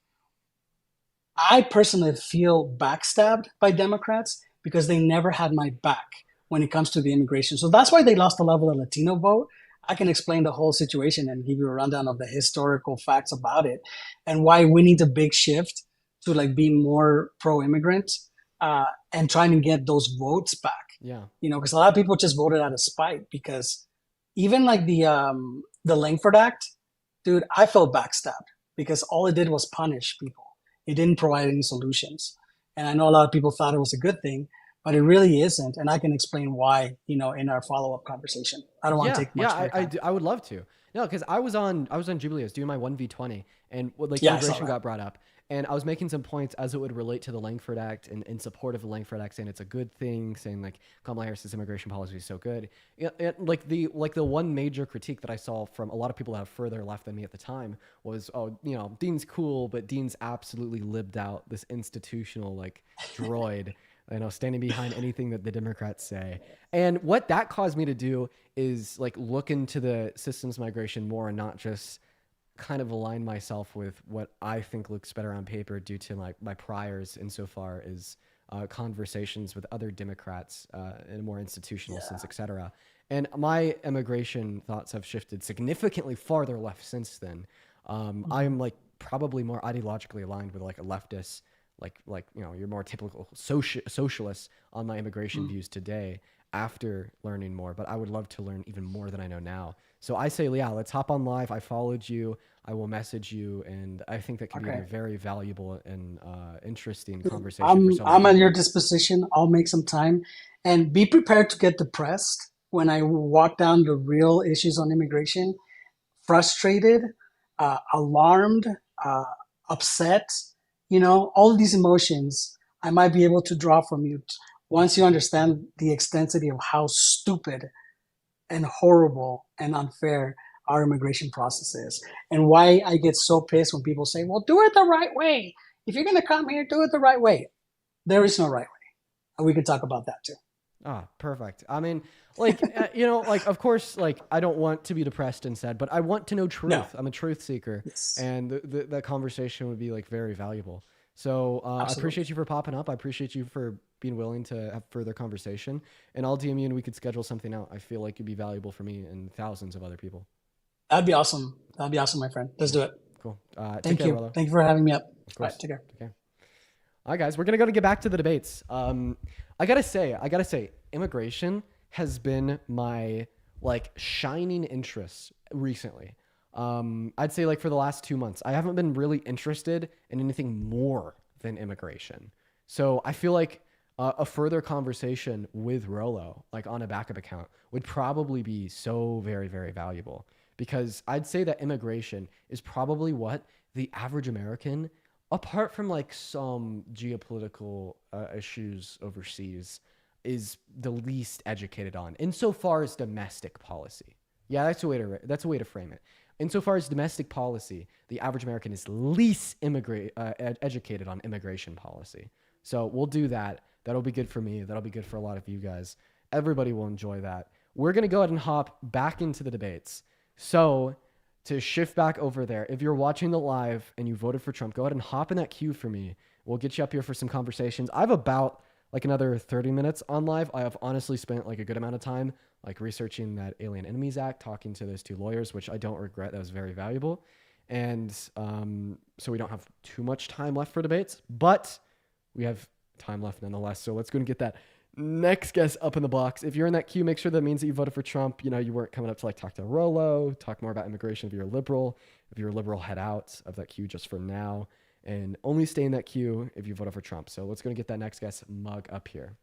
I personally feel backstabbed by Democrats because they never had my back when it comes to the immigration. So that's why they lost a lot of the Latino vote. I can explain the whole situation and give you a rundown of the historical facts about it and why we need a big shift to like be more pro-immigrant and trying to get those votes back. Yeah. Because a lot of people just voted out of spite, because even like the Langford Act, dude, I felt backstabbed because all it did was punish people. It didn't provide any solutions. And I know a lot of people thought it was a good thing, but it really isn't. And I can explain why, in our follow-up conversation. I don't want to take much of your time. I would love to. No, because I was on Jubilee. I was doing my 1v20, and I saw immigration that. got brought up. And I was making some points as it would relate to the Langford Act and in support of the Langford Act, saying it's a good thing, saying like Kamala Harris's immigration policy is so good. Like the one major critique that I saw from a lot of people that have further left than me at the time was, Dean's cool, but Dean's absolutely lived out this institutional like droid, standing behind anything that the Democrats say. And what that caused me to do is like look into the systems migration more and not just kind of align myself with what I think looks better on paper due to my priors insofar as conversations with other Democrats in a more institutional sense, et cetera. And my immigration thoughts have shifted significantly farther left since then. I'm like probably more ideologically aligned with like a leftist, like you're more typical socialists on my immigration views today after learning more, but I would love to learn even more than I know now. So I say, yeah, let's hop on live. I followed you. I will message you. And I think that can be a very valuable and interesting conversation. I'm at your disposition. I'll make some time, and be prepared to get depressed when I walk down the real issues on immigration, frustrated, alarmed, upset, all of these emotions I might be able to draw from you once you understand the extensity of how stupid and horrible and unfair our immigration process is, and why I get so pissed when people say, well, do it the right way. If you're going to come here, do it the right way. There is no right way. And we can talk about that too. Ah, perfect. I mean, of course, I don't want to be depressed and sad, but I want to know truth. No. I'm a truth seeker. Yes. And that conversation would be very valuable. So I appreciate you for popping up. I appreciate you for being willing to have further conversation, and I'll DM you and we could schedule something out. I feel like it'd be valuable for me and thousands of other people. That'd be awesome. That'd be awesome, my friend. Let's do it. Cool. Thank you. Rollo. Thank you for having me up. Of course. All right, take care. Okay. All right, guys, we're going to get back to the debates. I gotta say, immigration has been my shining interest recently. I'd say for the last 2 months, I haven't been really interested in anything more than immigration. So I feel like a further conversation with Rollo, on a backup account, would probably be so very, very valuable, because I'd say that immigration is probably what the average American, apart from some geopolitical issues overseas, is the least educated on insofar as domestic policy. Yeah, that's a way to frame it. Insofar as domestic policy, the average American is least educated on immigration policy. So we'll do that. That'll be good for me. That'll be good for a lot of you guys. Everybody will enjoy that. We're going to go ahead and hop back into the debates. So to shift back over there, if you're watching the live and you voted for Trump, go ahead and hop in that queue for me. We'll get you up here for some conversations. I have about another 30 minutes on live. I have honestly spent a good amount of time researching that Alien Enemies Act, talking to those two lawyers, which I don't regret. That was very valuable. And so we don't have too much time left for debates, but we have time left nonetheless. So let's go and get that next guest up in the box. If you're in that queue, make sure that means that you voted for Trump. You weren't coming up to talk to Rollo, talk more about immigration if you're a liberal. If you're a liberal, head out of that queue just for now, and only stay in that queue if you voted for Trump. So let's go and get that next guest mug up here.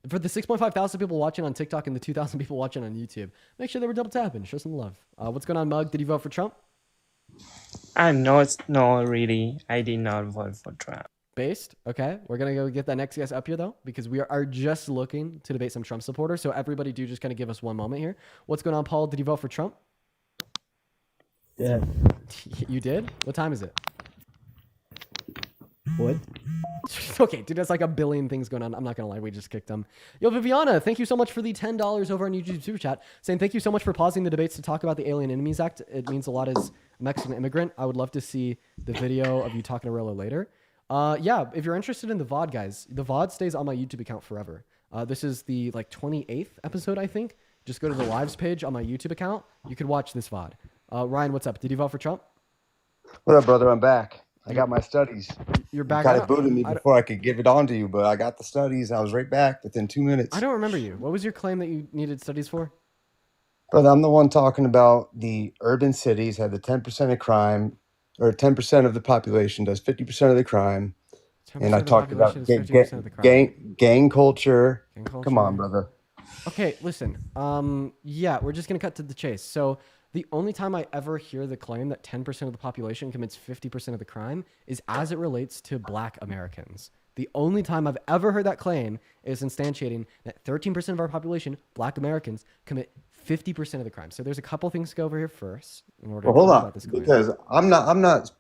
For the 6.5 thousand people watching on TikTok and the 2,000 people watching on YouTube, make sure they were double tapping. Show some love. What's going on, Mug? Did you vote for Trump? No, really. I did not vote for Trump. Based. Okay. We're going to go get that next guest up here, though, because we are just looking to debate some Trump supporters. So everybody do just kind of give us one moment here. What's going on, Paul? Did you vote for Trump? Yeah. You did? What time is it? What? Okay, dude, that's like a billion things going on. I'm not going to lie. We just kicked them. Yo, Viviana, thank you so much for the $10 over on YouTube Super Chat. Saying thank you so much for pausing the debates to talk about the Alien Enemies Act. It means a lot as a Mexican immigrant. I would love to see the video of you talking to Rilla later. Yeah, if you're interested in the VOD, guys, the VOD stays on my YouTube account forever. This is the 28th episode, I think. Just go to the lives page on my YouTube account. You could watch this VOD. Ryan, what's up? Did you vote for Trump? What up, brother? I'm back. I got my studies. You're back. You kind of booted me before I could give it on to you, but I got the studies. I was right back within 2 minutes. I don't remember you. What was your claim that you needed studies for? Brother, I'm the one talking about the urban cities have the 10% of crime, or 10% of the population does 50% of the crime. And I talked about gang culture. Come on, brother. Okay, listen. Yeah, we're just gonna cut to the chase. So the only time I ever hear the claim that 10% of the population commits 50% of the crime is as it relates to Black Americans. The only time I've ever heard that claim is instantiating that 13% of our population, Black Americans, commit 50% of the crime. So there's a couple things to go over here first in order to Hold talk on, about this claim. because I'm not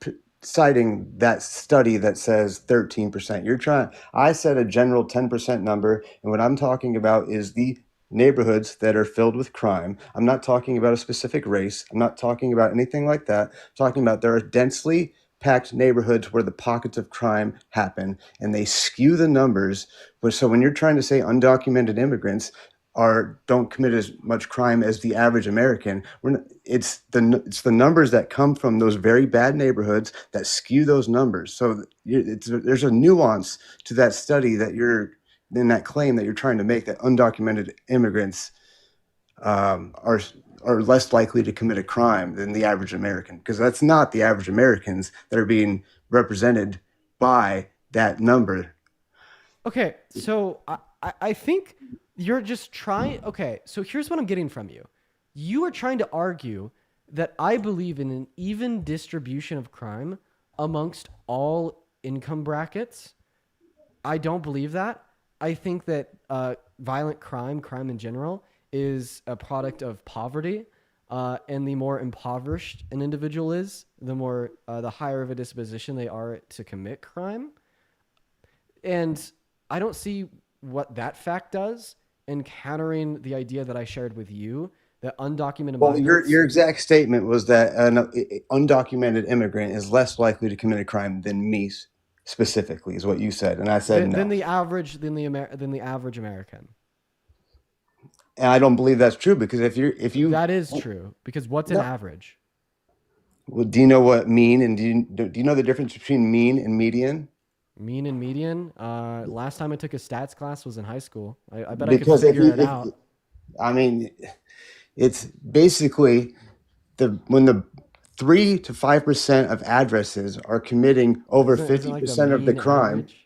citing that study that says 13%. I said a general 10% number, and what I'm talking about is the neighborhoods that are filled with crime. I'm not talking about a specific race. I'm not talking about anything like that. I'm talking about there are densely packed neighborhoods where the pockets of crime happen, and they skew the numbers. But so when you're trying to say undocumented immigrants don't commit as much crime as the average American, it's the numbers that come from those very bad neighborhoods that skew those numbers. So there's a nuance to that study that you're in, that claim that you're trying to make, that undocumented immigrants are less likely to commit a crime than the average American, because that's not the average Americans that are being represented by that number. Okay, so I think you're just trying. Okay, so here's what I'm getting from you. You are trying to argue that I believe in an even distribution of crime amongst all income brackets. I don't believe that. I think that violent crime in general, is a product of poverty. And the more impoverished an individual is, the higher of a disposition they are to commit crime. And I don't see what that fact does in countering the idea that I shared with you that undocumented migrants. Your exact statement was that an undocumented immigrant is less likely to commit a crime than me specifically, is what you said, and I said no. Than the average American. And I don't believe that's true, because if you that is true, because what's an average? Well, do you know what mean, and do you know the difference between mean and median? Mean and median. Last time I took a stats class was in high school. I bet I could figure it out. I mean, it's basically when the 3 to 5% of addresses are committing over 50% of the crime. Average?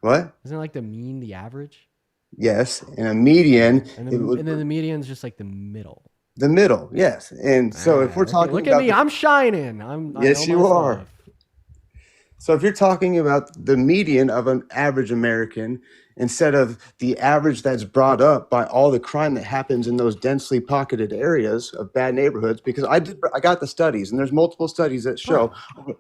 What? Isn't it like the mean the average? Yes, and a median. And then the median is just like the middle. The middle, yes. And so if we're talking look at me, I'm shining. Yes, you are. So if you're talking about the median of an average American, instead of the average that's brought up by all the crime that happens in those densely pocketed areas of bad neighborhoods, because I got the studies, and there's multiple studies that show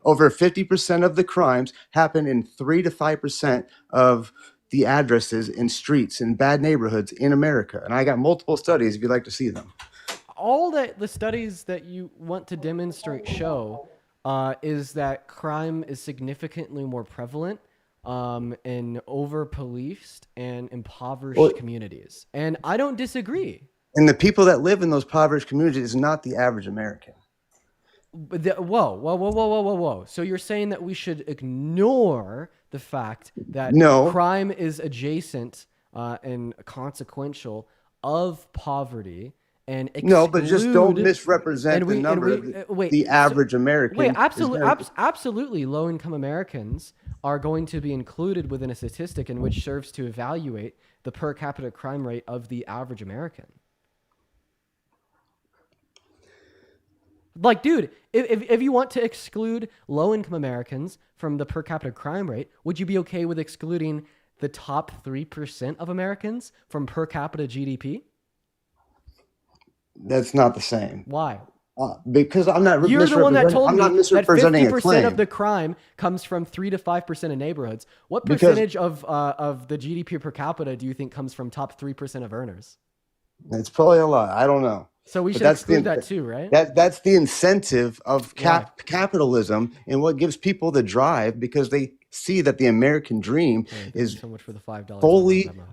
over 50% of the crimes happen in 3 to 5% of the addresses in streets in bad neighborhoods in America. And I got multiple studies if you'd like to see them. All that the studies that you want to demonstrate show is that crime is significantly more prevalent in over-policed and impoverished communities. And I don't disagree. And the people that live in those impoverished communities is not the average American. Whoa. So you're saying that we should ignore the fact that crime is adjacent and consequential of poverty, and No, but just don't exclude misrepresent and the we number. wait The so average American wait is absolutely gonna, absolutely low income Americans are going to be included within a statistic in which serves to evaluate the per capita crime rate of the average American. Like, dude, if you want to exclude low income Americans from the per capita crime rate, would you be okay with excluding the top 3% of Americans from per capita GDP? that's not the same. Why? Because I'm not You're the one that misrepresenting. told I'm me not that misrepresenting a 50% claim. of the crime comes from 3 to 5% of neighborhoods. What Because percentage of the GDP per capita do you think comes from top 3% of earners? it's probably a lot. I don't know. So we But should exclude that too, right? that's the incentive of Why? capitalism and what gives people the drive, because they see that the American dream Hey, thank you is so much for the $5 fully Venmo.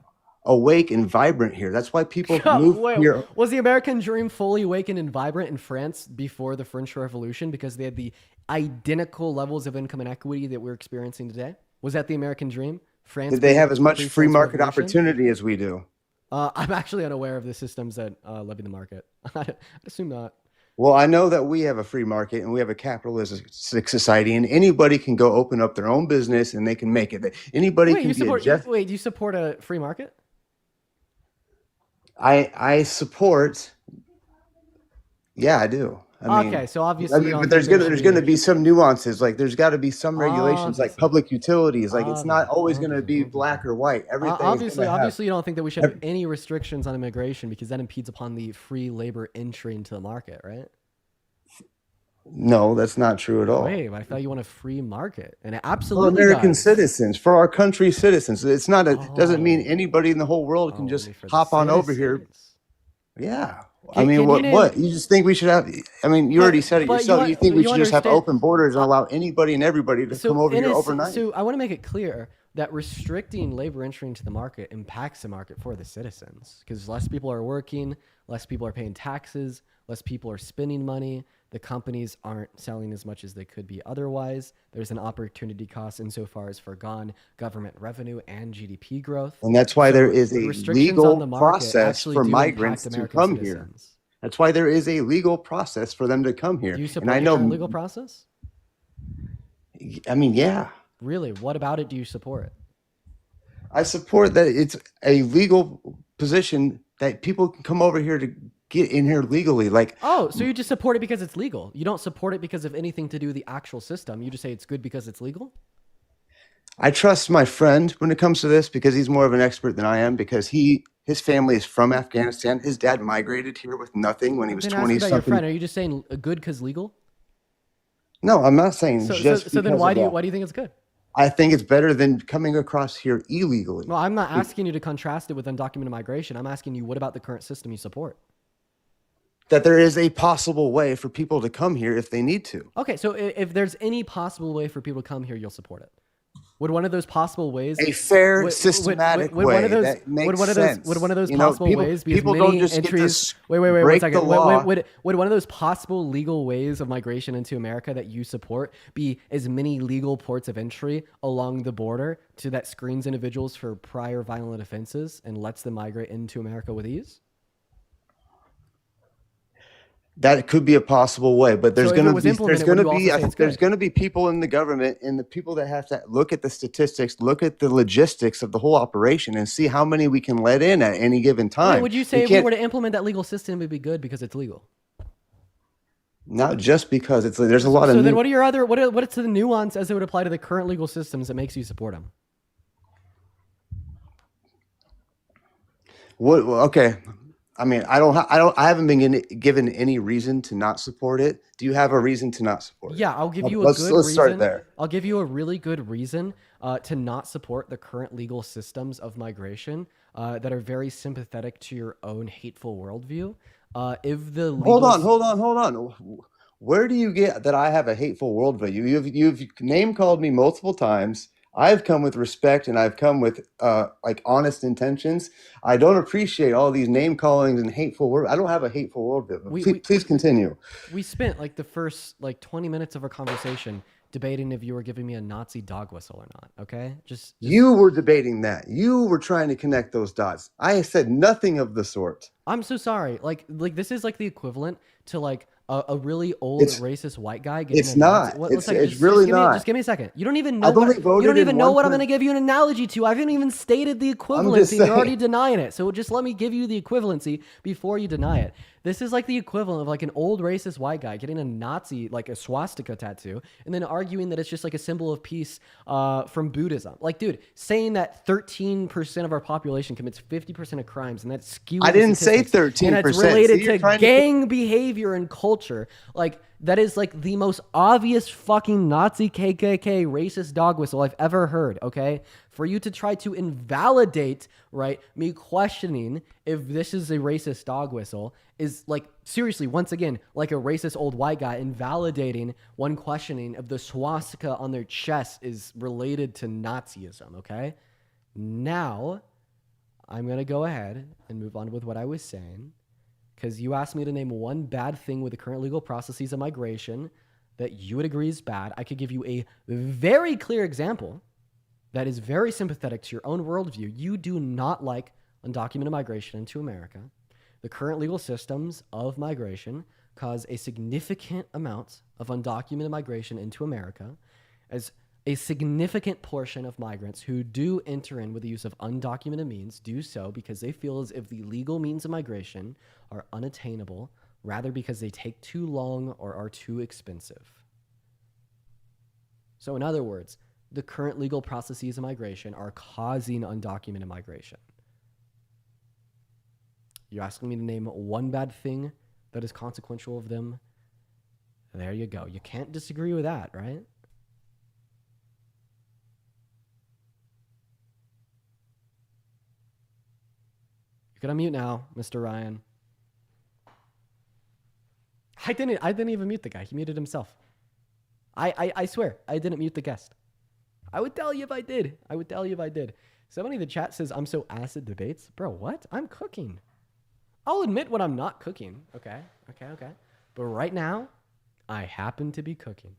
awake and vibrant here. That's why people move Wait, here. was the American dream fully awakened and vibrant in France before the French Revolution because they had the identical levels of income inequity that we're experiencing today? Was that the American dream? France Did they have as much free pre-France market Revolution? opportunity as we do? I'm actually unaware of the systems that levy the market. I'd assume not. Well, I know that we have a free market and we have a capitalistic society, and anybody can go open up their own business and they can make it. Anybody Wait, can you be a support? Jeff. Wait, do you support a free market? I support. Yeah, I do. I mean, Okay, so obviously you don't but think there there's should gonna be- be some nuances. Like there's got to be some regulations, like Obviously. public utilities. Like it's not always gonna be black or white. Everything. Obviously, you don't think that we should have any restrictions on immigration because that impedes upon the free labor entry into the market, right? No, that's not true at all. Wait, but I thought you want a free market, and it For absolutely American does. citizens, for our country's citizens, it's not. It doesn't mean anybody in the whole world can just hop on over here. Yeah. I Can mean, you name- what? You just think we should have? I mean, you already said it but yourself. You think but we you should just have understand- open borders and allow anybody and everybody to come over in here a s- overnight? So I want to make it clear that restricting labor entry into the market impacts the market for the citizens because less people are working, less people are paying taxes, less people are spending money. The companies aren't selling as much as they could be otherwise. There's an opportunity cost insofar as foregone government revenue and GDP growth. And that's why So there is a restrictions on the legal market process actually for do migrants impact to American come here. citizens. That's why there is a legal process for them to come here. Do you And support I the know, current legal process? I mean, yeah, Really? What about it do you support? I support that it's a legal position that people can come over here to get in here legally. Like, Oh, so you just support it because it's legal. You don't support it because of anything to do with the actual system. You just say it's good because it's legal? I trust my friend when it comes to this because he's more of an expert than I am because his family is from Afghanistan. His dad migrated here with nothing when he was Then ask 20 about your friend. something. Are you just saying good because legal? No, I'm not saying So, just so then because why of do you that. why do you think it's good? I think it's better than coming across here illegally. Well, I'm not asking you to contrast it with undocumented migration. I'm asking you what about the current system you support? That there is a possible way for people to come here if they need to. Okay, so if there's any possible way for people to come here, you'll support it. Would one of those possible ways A fair, systematic would one way of those that makes would one of sense. those would one of those You know, possible people- ways be people as don't many just get to entries? Wait, one break second. the law. Would one of those possible legal ways of migration into America that you support be as many legal ports of entry along the border to that screens individuals for prior violent offenses and lets them migrate into America with ease? That could be a possible way, but there's So if going it to was be implemented, would you also say it's there's good? going to be people in the government and the people that have to look at the statistics, look at the logistics of the whole operation, and see how many we can let in at any given time. Wait, would you say if we can't- were to implement that legal system, it would be good because it's legal? not just because it's there's a lot So of then, new- what are your other what's the nuance as it would apply to the current legal systems that makes you support them? okay. I mean, I haven't been given any reason to not support it. Do you have a reason to not support it? Yeah, I'll give you a let's good let's reason. start there. I'll give you a really good reason to not support the current legal systems of migration that are very sympathetic to your own hateful worldview. If the Hold legal on. Where do you get that I have a hateful worldview? You've name called me multiple times. I've come with respect and I've come with like honest intentions. I don't appreciate all these name callings and hateful words. I don't have a hateful worldview. But please continue. We spent like the first like 20 minutes of our conversation debating if you were giving me a Nazi dog whistle or not. Okay, just You were debating that. You were trying to connect those dots. I said nothing of the sort. I'm so sorry. Like this is like the equivalent to like a really old racist white guy getting It's a Nazi. not. It's It's really not. Just give me a second. You don't even know I've only what voted you don't in even know one what I'm per- going to give you an analogy to. I haven't even stated the just equivalency. You're already saying. denying it. So just let me give you the equivalency before you deny it. This is like the equivalent of like an old racist white guy getting a Nazi, like a swastika tattoo, and then arguing that it's just like a symbol of peace from Buddhism. Like, dude, saying that 13% of our population commits 50% of crimes, and that's skewed. I didn't say statistics, 13%. and it's See, related you're to trying to- gang behavior and culture. Like, that is like the most obvious fucking Nazi KKK racist dog whistle I've ever heard, okay? For you to try to invalidate, right, me questioning if this is a racist dog whistle is like, seriously, once again, like a racist old white guy invalidating one questioning if the swastika on their chest is related to Nazism, okay? Now, I'm going to go ahead and move on with what I was saying, because you asked me to name one bad thing with the current legal processes of migration that you would agree is bad. I could give you a very clear example that is very sympathetic to your own worldview. You do not like undocumented migration into America. The current legal systems of migration cause a significant amount of undocumented migration into America, as a significant portion of migrants who do enter in with the use of undocumented means do so because they feel as if the legal means of migration are unattainable, rather because they take too long or are too expensive. So in other words, the current legal processes of migration are causing undocumented migration. You're asking me to name one bad thing that is consequential of them. There you go. You can't disagree with that, right? You can unmute now, Mr. Ryan. I didn't even mute the guy. He muted himself. I swear, I didn't mute the guest. I would tell you if I did. I would tell you if I did. Somebody in the chat says, I'm so acid debates. Bro, what? I'm cooking. I'll admit when I'm not cooking. Okay. But right now, I happen to be cooking.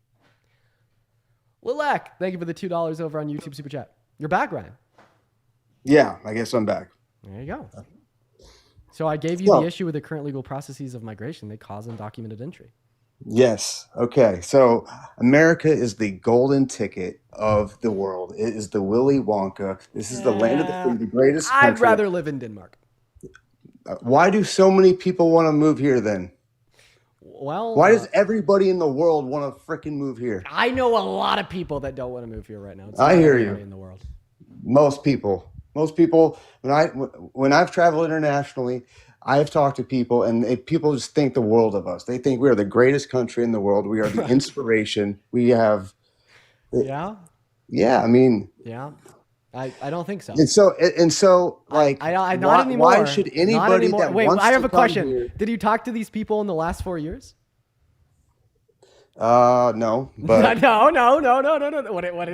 Lilac, thank you for the $2 over on YouTube Super Chat. You're back, Ryan. Yeah, I guess I'm back. There you go. So I gave you the issue with the current legal processes of migration. They cause undocumented entry. Yes. Okay. So America is the golden ticket of the world. It is the Willy Wonka. This is the land of the free, the greatest country. I'd rather live in Denmark. Why do so many people want to move here then? Well, why does everybody in the world want to freaking move here? I know a lot of people that don't want to move here right now. It's I not hear everybody you. in the world. Most people, when I've traveled internationally, I've talked to people, and people just think the world of us. They think we are the greatest country in the world. We are the inspiration. We have, yeah. I mean, yeah. I don't think so. And so, like, not anymore. Why should anybody that Wait, wants I have to a question. Here, did you talk to these people in the last 4 years? No, but no.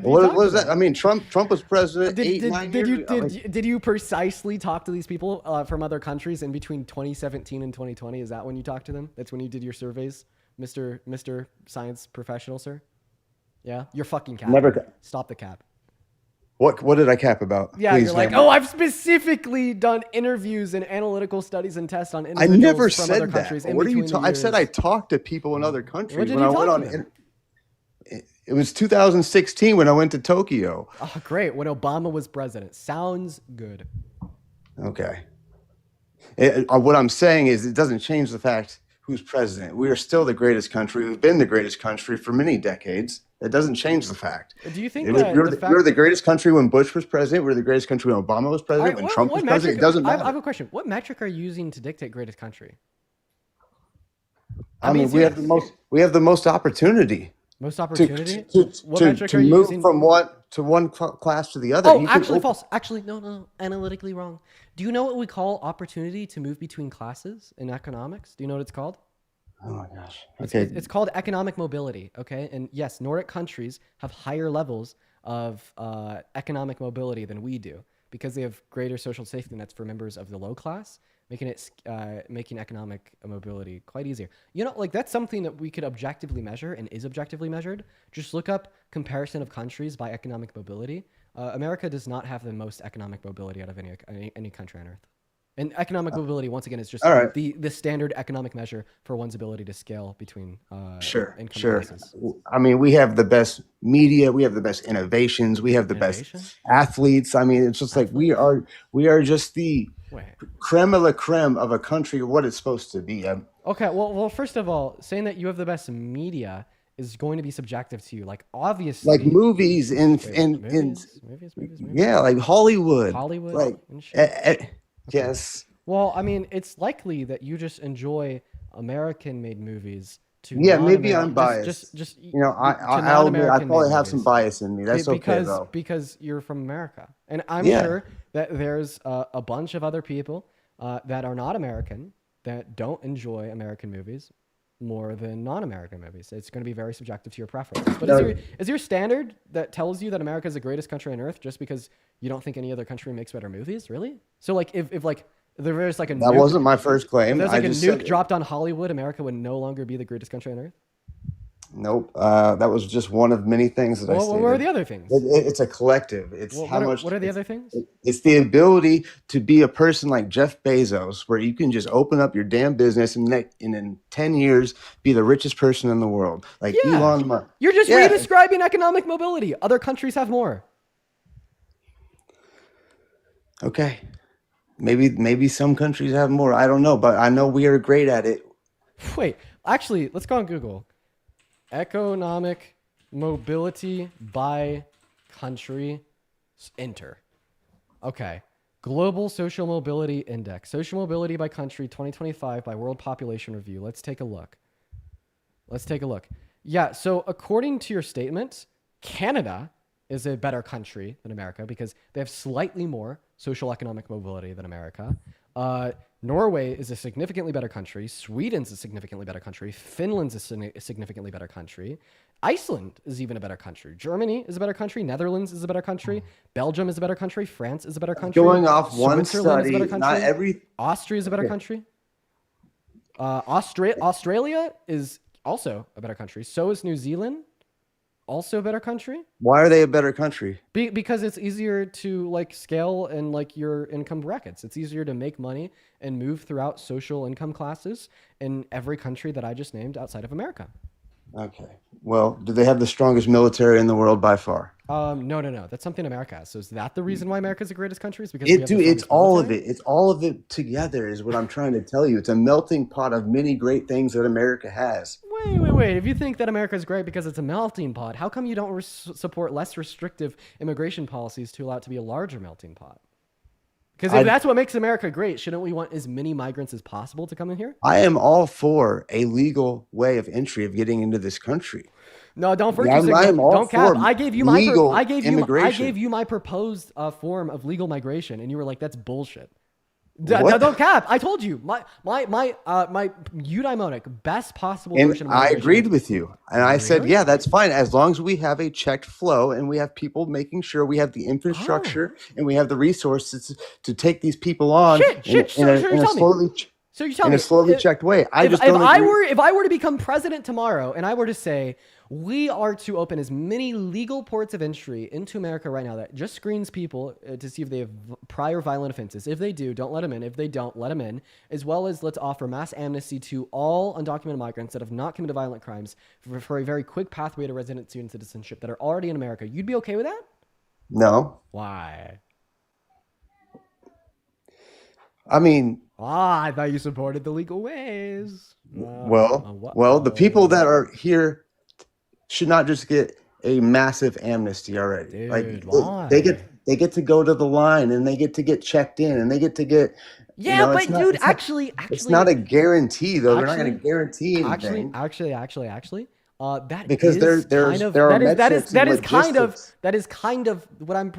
What was that? I mean, Trump was president 9 years ago. Did you precisely talk to these people from other countries in between 2017 and 2020? Is that when you talked to them? That's when you did your surveys, Mr. Science Professional, sir? Yeah, you're fucking cap. Never. Stop the cap. What did I cap about? Yeah, Please, you're like, I've specifically done interviews and analytical studies and tests on individuals I never from said other that. countries. What are you talking? I said I talked to people in other countries. When I went on. It was 2016 when I went to Tokyo. Oh, great! When Obama was president. Sounds good. Okay. What I'm saying is, it doesn't change the fact who's president. We are still the greatest country. We've been the greatest country for many decades. That doesn't change the fact. Do you think we were the greatest country when Bush was president? We were the greatest country when Obama was president. When Trump was president, it doesn't matter. I have a question. What metric are you using to dictate greatest country? I mean, we have the most opportunity. Most opportunity to move from one class to the other. Oh, actually false. Actually, no. Analytically wrong. Do you know what we call opportunity to move between classes in economics? Do you know what it's called? Oh my gosh. Okay. It's called economic mobility. Okay, and yes, Nordic countries have higher levels of economic mobility than we do because they have greater social safety nets for members of the low class, making economic mobility quite easier. You know, like that's something that we could objectively measure and is objectively measured. Just look up comparison of countries by economic mobility. America does not have the most economic mobility out of any country on earth. And economic mobility, once again, is just all right. the standard economic measure for one's ability to scale between Sure. income classes. I mean, we have the best media, we have the best innovations, we have the best athletes. I mean, it's just like we are just the creme de la creme of a country, what it's supposed to be. Okay, well, first of all, saying that you have the best media is going to be subjective to you. Like obviously, like movies and yeah, like Hollywood, like and shit. Yes. Well, I mean, it's likely that you just enjoy American-made movies. Yeah, maybe I'm biased. Just you know, I'll admit I probably have some bias in me. That's okay though. Because you're from America, and I'm Yeah. sure that there's a bunch of other people that are not American that don't enjoy American movies more than non-American movies. It's going to be very subjective to your preferences. But is your standard that tells you that America is the greatest country on earth just because you don't think any other country makes better movies? Really? So like if like there's like a that nuke, wasn't my first claim. If there's like I a just nuke dropped on Hollywood, America would no longer be the greatest country on earth? Nope. That was just one of many things that I stated. What are the other things? It's a collective. It's how much. What are the other things? It's the ability to be a person like Jeff Bezos, where you can just open up your damn business and in 10 years be the richest person in the world, like Elon Musk. You're just redescribing economic mobility. Other countries have more. Okay, maybe some countries have more. I don't know, but I know we are great at it. Wait, actually, let's go on Google. Economic mobility by country. Enter. Okay. Global Social Mobility Index. Social mobility by country 2025 by World Population Review. Let's take a look. Yeah, so according to your statement, Canada is a better country than America because they have slightly more social economic mobility than America. Norway is a significantly better country. Sweden's a significantly better country. Finland's a significantly better country. Iceland is even a better country. Germany is a better country. Netherlands is a better country. Belgium is a better country. France is a better country. Going off one Switzerland study, is a better country. not every. Austria is a better country. Australia is also a better country. So is New Zealand. Also a better country. Why are they a better country? Because it's easier to like scale and like your income brackets. It's easier to make money and move throughout social income classes in every country that I just named outside of America. Okay. Well, do they have the strongest military in the world by far? No. That's something America has. So is that the reason why America is the greatest country? Is because we have the it's strongest all military? of it. It's all of it together is what I'm trying to tell you. It's a melting pot of many great things that America has. Wait. If you think that America is great because it's a melting pot, how come you don't support less restrictive immigration policies to allow it to be a larger melting pot? Because if that's what makes America great, shouldn't we want as many migrants as possible to come in here? I am all for a legal way of entry of getting into this country. No, don't Yeah, I'm all don't cap. for I gave you legal I gave immigration. you my proposed form of legal migration, and you were like, "That's bullshit." What? Don't cap. I told you my eudaimonic best possible And version of I migration. agreed with you. And I said, Really? yeah, that's fine. As long as we have a checked flow and we have people making sure we have the infrastructure and we have the resources to take these people on in a slowly checked way. If I were to become president tomorrow and I were to say we are to open as many legal ports of entry into America right now that just screens people to see if they have prior violent offenses. If they do, don't let them in. If they don't, let them in. As well as let's offer mass amnesty to all undocumented migrants that have not committed violent crimes for a very quick pathway to residency and citizenship that are already in America. You'd be okay with that? No. Why? I mean, I thought you supported the legal ways. well, the people that are here should not just get a massive amnesty already. Dude, they get to go to the line and they get to get checked in and they get to get. Actually, it's not a guarantee though. They're not going to guarantee anything. Actually, that because is there are metrics and logistics. that is kind of what I'm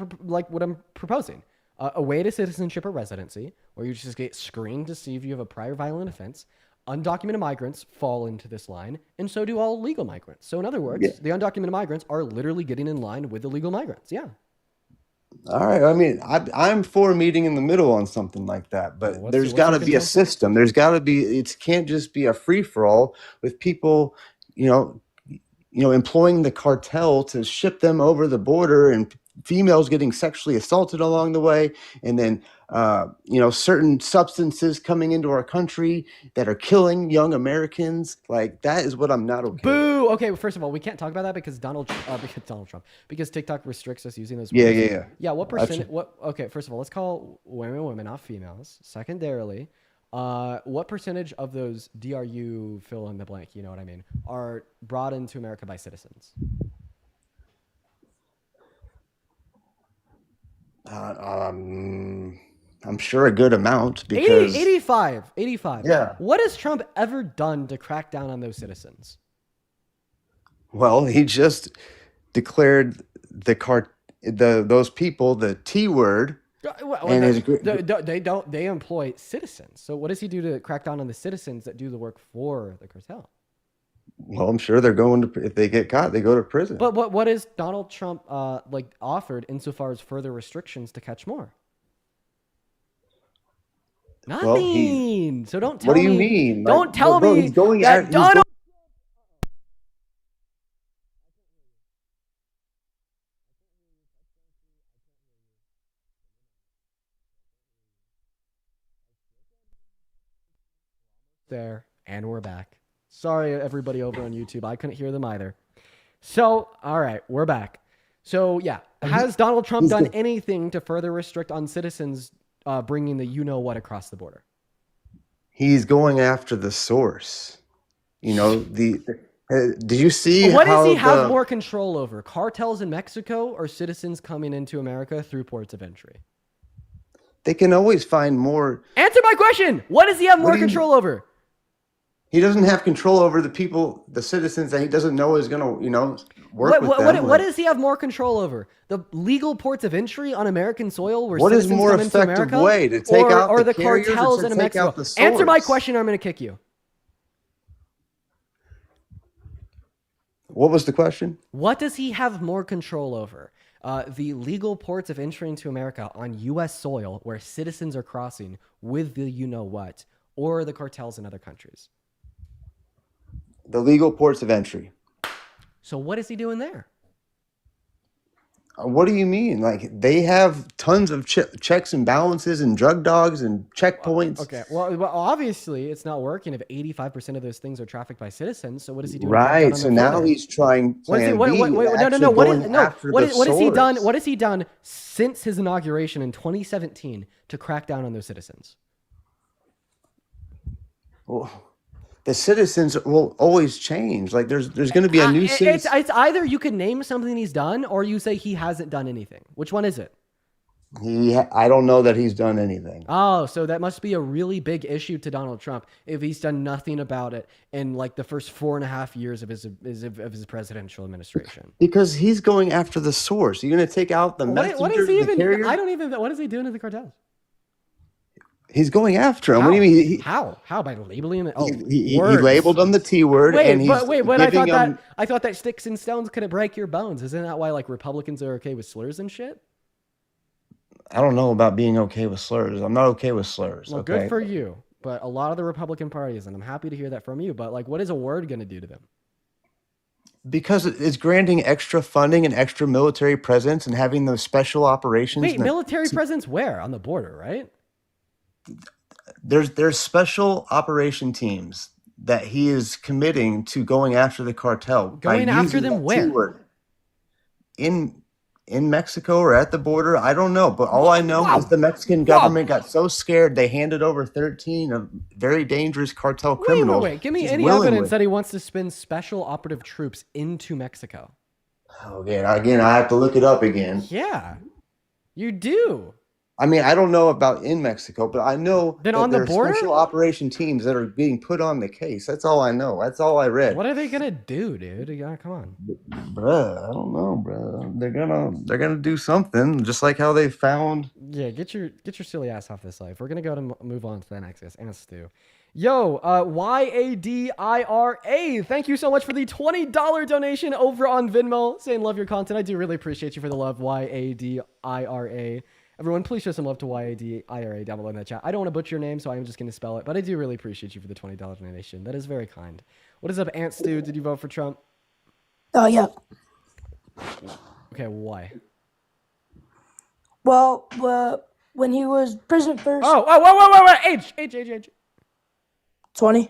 proposing. A way to citizenship or residency, where you just get screened to see if you have a prior violent offense, undocumented migrants fall into this line, and so do all legal migrants. So in other words, the undocumented migrants are literally getting in line with the legal migrants. Yeah. All right. I mean, I'm for meeting in the middle on something like that, but What's there's your got to be a contention? system. There's got to be. It can't just be a free for all with people, employing the cartel to ship them over the border and females getting sexually assaulted along the way, and then certain substances coming into our country that are killing young Americans. Like that is what I'm not okay with. Boo. Okay. Well, first of all, we can't talk about that because because TikTok restricts us using those words. Yeah. What percent? Okay. First of all, let's call women, not females. Secondarily, what percentage of those DRU fill in the blank? You know what I mean? Are brought into America by citizens? I'm sure a good amount because 85. Yeah. What has Trump ever done to crack down on those citizens? Well, he just declared those people the T word. They employ citizens. So what does he do to crack down on the citizens that do the work for the cartel? Well, I'm sure they're going to, if they get caught, they go to prison. But what is Donald Trump offered insofar as further restrictions to catch more? Nothing. Well, so don't tell me. What do you mean? Don't tell me he's going that Donald. There, and we're back. Sorry, everybody over on YouTube. I couldn't hear them either. So, all right, we're back. So, yeah, has Donald Trump done anything to further restrict on citizens bringing the you-know-what across the border? He's going after the source. Did you see What does he have more control over? Cartels in Mexico or citizens coming into America through ports of entry? They can always find more. Answer my question. What does he have more control over? He doesn't have control over the citizens that he doesn't know is going to, work with them. What does he have more control over? The legal ports of entry on American soil where what is citizens more come into effective America? way to take out or the the carriers cartels or to in take Mexico? out the Answer my source? question or I'm going to kick you. What was the question? What does he have more control over? The legal ports of entry into America on U.S. soil where citizens are crossing with the you-know-what, or the cartels in other countries? The legal ports of entry. So what is he doing there? What do you mean? Like they have tons of checks and balances and drug dogs and checkpoints. Okay, well, obviously it's not working if 85% of those things are trafficked by citizens. So what does he do? Right. So now he's trying. What is he? What has he done? What has he done since his inauguration in 2017 to crack down on those citizens? Well, the citizens will always change. Like there's going to be a new citizen. It's either you can name something he's done or you say he hasn't done anything. Which one is it? I don't know that he's done anything. Oh, so that must be a really big issue to Donald Trump if he's done nothing about it in like the first 4.5 years of his presidential administration. Because he's going after the source. You're going to take out the messengers, what is he even? carriers? What is he doing to the cartels? He's going after him. How? What do you mean? How by labeling it? He labeled them the T word. I thought that sticks and stones couldn't break your bones. Isn't that why like Republicans are okay with slurs and shit? I don't know about being okay with slurs. I'm not okay with slurs. Well, okay? good for you. But a lot of the Republican Party is, and I'm happy to hear that from you. But like, what is a word going to do to them? Because it's granting extra funding and extra military presence and having those special operations. Wait, military presence where? On the border, right? There's special operation teams that he is committing to going after the cartel. Going after them where? In Mexico or at the border, I don't know. But all I know is the Mexican government got so scared they handed over 13 of very dangerous cartel criminals. Wait. Give me any evidence that he wants to spend special operative troops into Mexico. Again, I have to look it up again. Yeah, you do. I mean, I don't know about in Mexico, but I know that on the border, special operation teams that are being put on the case. That's all I know. That's all I read. What are they gonna do, dude? Yeah, come on, bruh. I don't know, bruh. They're gonna do something, just like how they found. Yeah, get your silly ass off this life. We're gonna go to move on to the next guest, Anna Stu. Yo, YADIRA, thank you so much for the $20 donation over on Venmo, saying love your content. I do really appreciate you for the love, YADIRA. Everyone, please show some love to YADIRA down below in the chat. I don't want to butcher your name, so I'm just going to spell it, but I do really appreciate you for the $20 donation. That is very kind. What is up, Ant Stew? Did you vote for Trump? Oh, yeah. Okay, why? Well, when he was president first. Wait. Age. 20.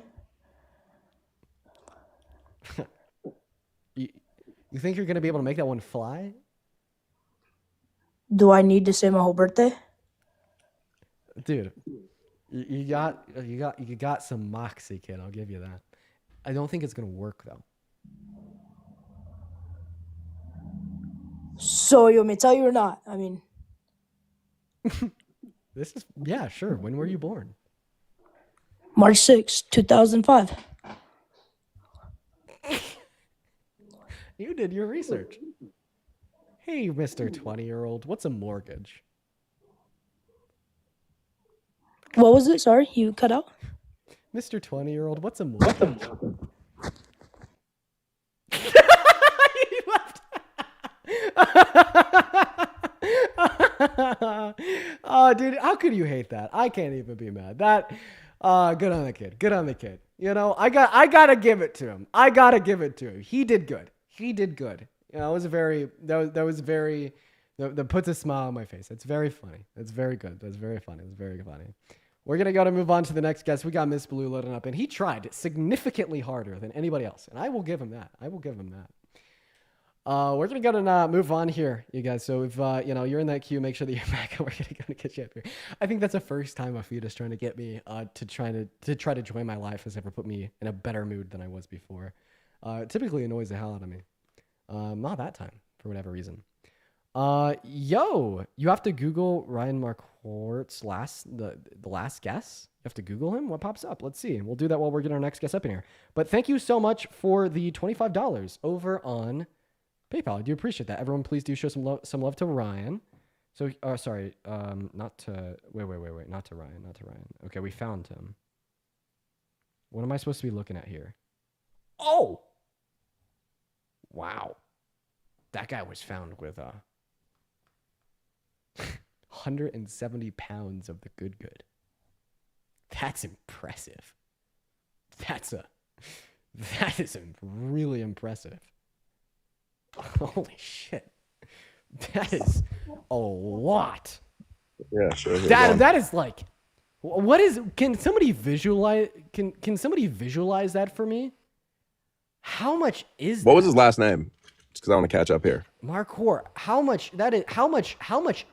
You think you're going to be able to make that one fly? Do I need to say my whole birthday? Dude, you got some moxie, kid. I'll give you that. I don't think it's going to work, though. So you want me to tell you or not? I mean, Yeah, sure. When were you born? March 6, 2005. You did your research. Hey, Mr. 20-year-old, what's a mortgage? What was it? Sorry, you cut out. Mr. 20-year-old, what's a mortgage? Oh, dude, how could you hate that? I can't even be mad. Good on the kid. Good on the kid. You know, I gotta give it to him. He did good. You know, that puts a smile on my face. It's very funny. It's very good. That's very funny. It's very funny. We're going to move on to the next guest. We got Miss Blue loading up, and he tried significantly harder than anybody else. And I will give him that. We're going to move on here, you guys. So if, you're in that queue, make sure that you're back. We're going to get you up here. I think that's the first time Afita's trying to get me to try to join my life has ever put me in a better mood than I was before. Typically annoys the hell out of me. Not that time, for whatever reason. You have to Google Ryan Marquardt's the last guess. You have to Google him. What pops up? Let's see. We'll do that while we're getting our next guest up in here. But thank you so much for the $25 over on PayPal. I do appreciate that. Everyone, please do show some love to Ryan. So, sorry, not to wait, not to Ryan. Okay, we found him. What am I supposed to be looking at here? Oh, wow, that guy was found with 170 pounds of the good. That's impressive. That is really impressive. Holy shit. That is a lot. Yeah, sure. That is like, what is, can somebody visualize that for me? How much is that? What was his last name? Just because I want to catch up here. Marquardt. How much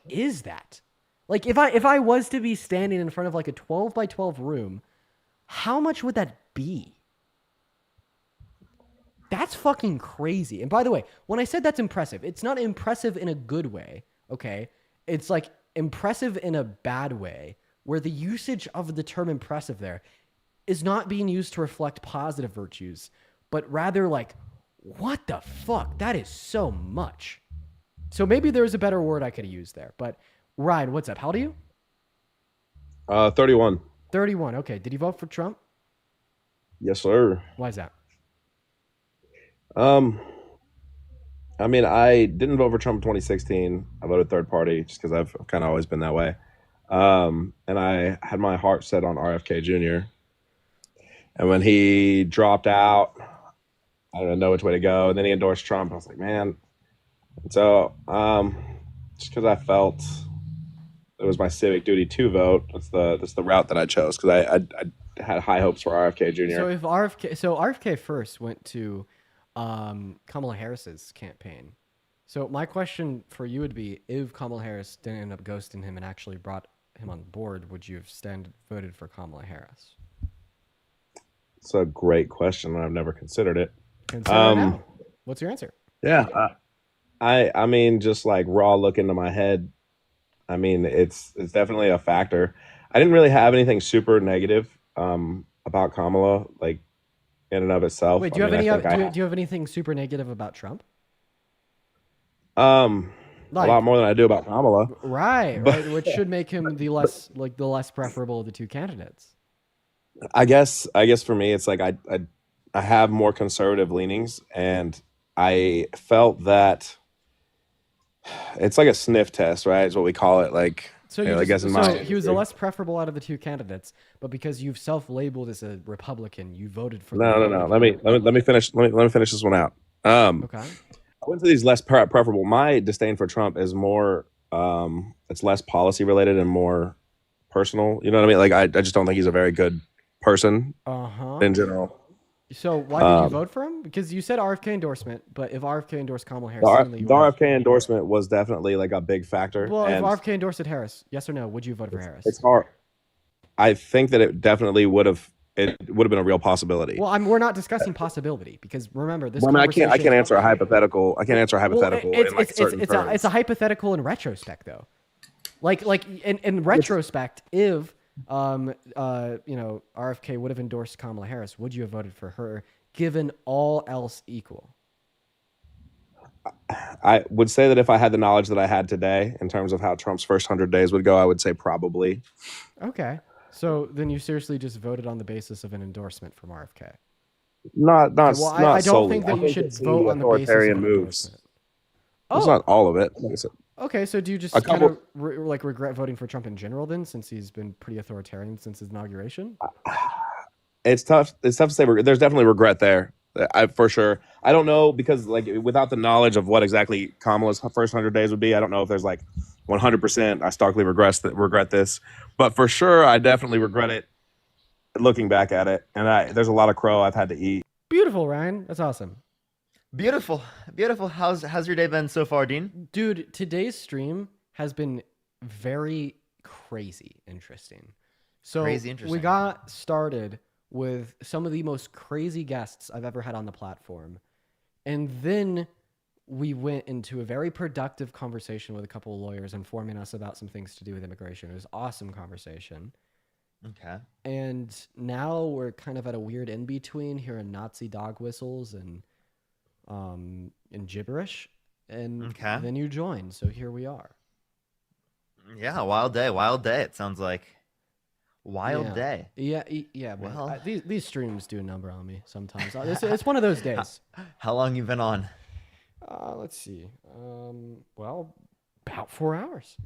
is that? Like if I was to be standing in front of like a 12 by 12 room, how much would that be? That's fucking crazy. And by the way, when I said that's impressive, it's not impressive in a good way, okay? It's like impressive in a bad way, where the usage of the term impressive there is not being used to reflect positive virtues, but rather like, what the fuck? That is so much. So maybe there's a better word I could have used there. But Ryan, what's up? How old are you? 31. 31. Okay. Did you vote for Trump? Yes, sir. Why is that? I mean, I didn't vote for Trump in 2016. I voted third party just because I've kind of always been that way. And I had my heart set on RFK Jr. And when he dropped out, I didn't know which way to go. And then he endorsed Trump. I was like, man. And so just because I felt it was my civic duty to vote, that's the route that I chose, because I had high hopes for RFK Jr. So if RFK first went to Kamala Harris's campaign. So my question for you would be, if Kamala Harris didn't end up ghosting him and actually brought him on board, would you have voted for Kamala Harris? It's a great question, and I've never considered it. Consider it now. What's your answer? Yeah, I mean, just like raw look into my head, I mean, it's definitely a factor. I didn't really have anything super negative about Kamala, like in and of itself. Wait, do you have anything super negative about Trump? A lot more than I do about Kamala. Right, which should make him the less preferable of the two candidates. I guess for me, it's like I have more conservative leanings, and I felt that it's like a sniff test, right? Is what we call it. Like, So I guess in my he was the less preferable out of the two candidates, but because you've self-labeled as a Republican, you voted for the no. Republican. Let me finish. Let me finish this one out. Okay. I went to these less preferable. My disdain for Trump is more. It's less policy related and more personal. You know what I mean? Like, I just don't think he's a very good person in general. So why did you vote for him? Because you said RFK endorsement, but if RFK endorsed Kamala Harris, The certainly you would. RFK endorsement was definitely like a big factor. Well, if and RFK endorsed Harris, yes or no, would you vote for Harris? it's hard. I think that it definitely would have. It would have been a real possibility. Well, we're not discussing possibility because remember this. Well, I mean, I can't answer a hypothetical. I can't answer a hypothetical. It's a hypothetical in retrospect, though. Like in retrospect, if RFK would have endorsed Kamala Harris, would you have voted for her? Given all else equal, I would say that if I had the knowledge that I had today in terms of how Trump's first 100 days would go, I would say probably. Okay. So then you seriously just voted on the basis of an endorsement from RFK? Not I don't solely. think that you should it's vote the on the basis of authoritarian an moves. endorsement. It's not all of it. Like I said. Okay, so do you just A kind couple- of regret voting for Trump in general then, since he's been pretty authoritarian since his inauguration? It's tough. It's tough to say. There's definitely regret there. For sure. I don't know because like without the knowledge of what exactly Kamala's first 100 days would be, I don't know if there's like 100%. I starkly regret this, but for sure, I definitely regret it. Looking back at it, and there's a lot of crow I've had to eat. Beautiful, Ryan. That's awesome. Beautiful. How's your day been so far, Dean? Dude, today's stream has been very crazy interesting. So Crazy interesting. we got started with some of the most crazy guests I've ever had on the platform. And then we went into a very productive conversation with a couple of lawyers informing us about some things to do with immigration. It was an awesome conversation. Okay. And now we're kind of at a weird in-between, hearing Nazi dog whistles and gibberish. And then you joined, so here we are. Yeah, wild day. It sounds like wild day. Yeah, man. Well, These streams do a number on me sometimes. It's one of those days. How long you been on? Let's see. Well, about 4 hours.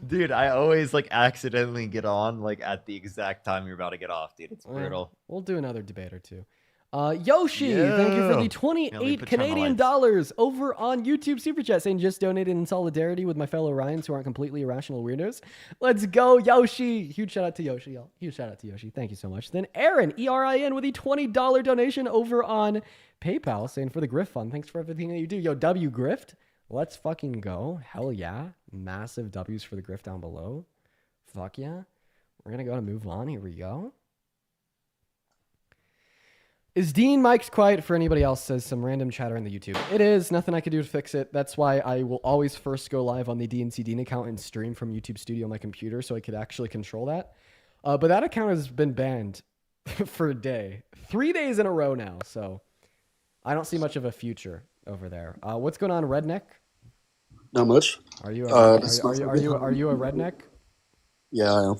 Dude, I always like accidentally get on like at the exact time you're about to get off, dude. It's brutal. We'll do another debate or two. Yoshi, thank you for the 28 Canadian dollars over on YouTube Super Chat, saying just donated in solidarity with my fellow Ryans who aren't completely irrational weirdos. Let's go, Yoshi. Huge shout out to Yoshi, y'all. Huge shout out to Yoshi. Thank you so much. Then Aaron, ERIN, with a $20 donation over on PayPal, saying for the Grift Fund, thanks for everything that you do. Yo, W Grift, let's fucking go. Hell yeah. Massive W's for the Grift down below. Fuck yeah. We're going to go and move on. Here we go. Is Dean Mike's quiet for anybody else? Says some random chatter in the YouTube. It is. Nothing I can do to fix it. That's why I will always first go live on the DNC Dean account and stream from YouTube Studio on my computer so I could actually control that. But that account has been banned for a day. 3 days in a row now. So I don't see much of a future over there. What's going on, Redneck? Not much. Are you a redneck? Yeah, I am.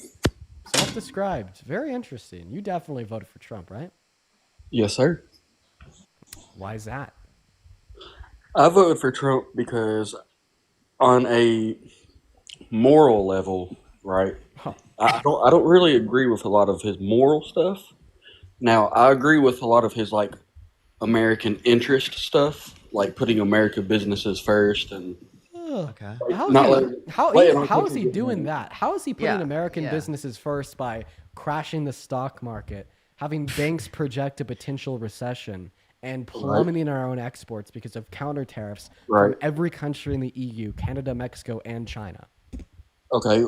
Self-described. Very interesting. You definitely voted for Trump, right? Yes, sir. Why is that? I voted for Trump because on a moral level, right? I don't really agree with a lot of his moral stuff. Now, I agree with a lot of his like American interest stuff, like putting American businesses first and Okay. How is he doing that? How is he putting American businesses first by crashing the stock market, having banks project a potential recession, and plummeting our own exports because of counter tariffs from every country in the EU, Canada, Mexico, and China? Okay.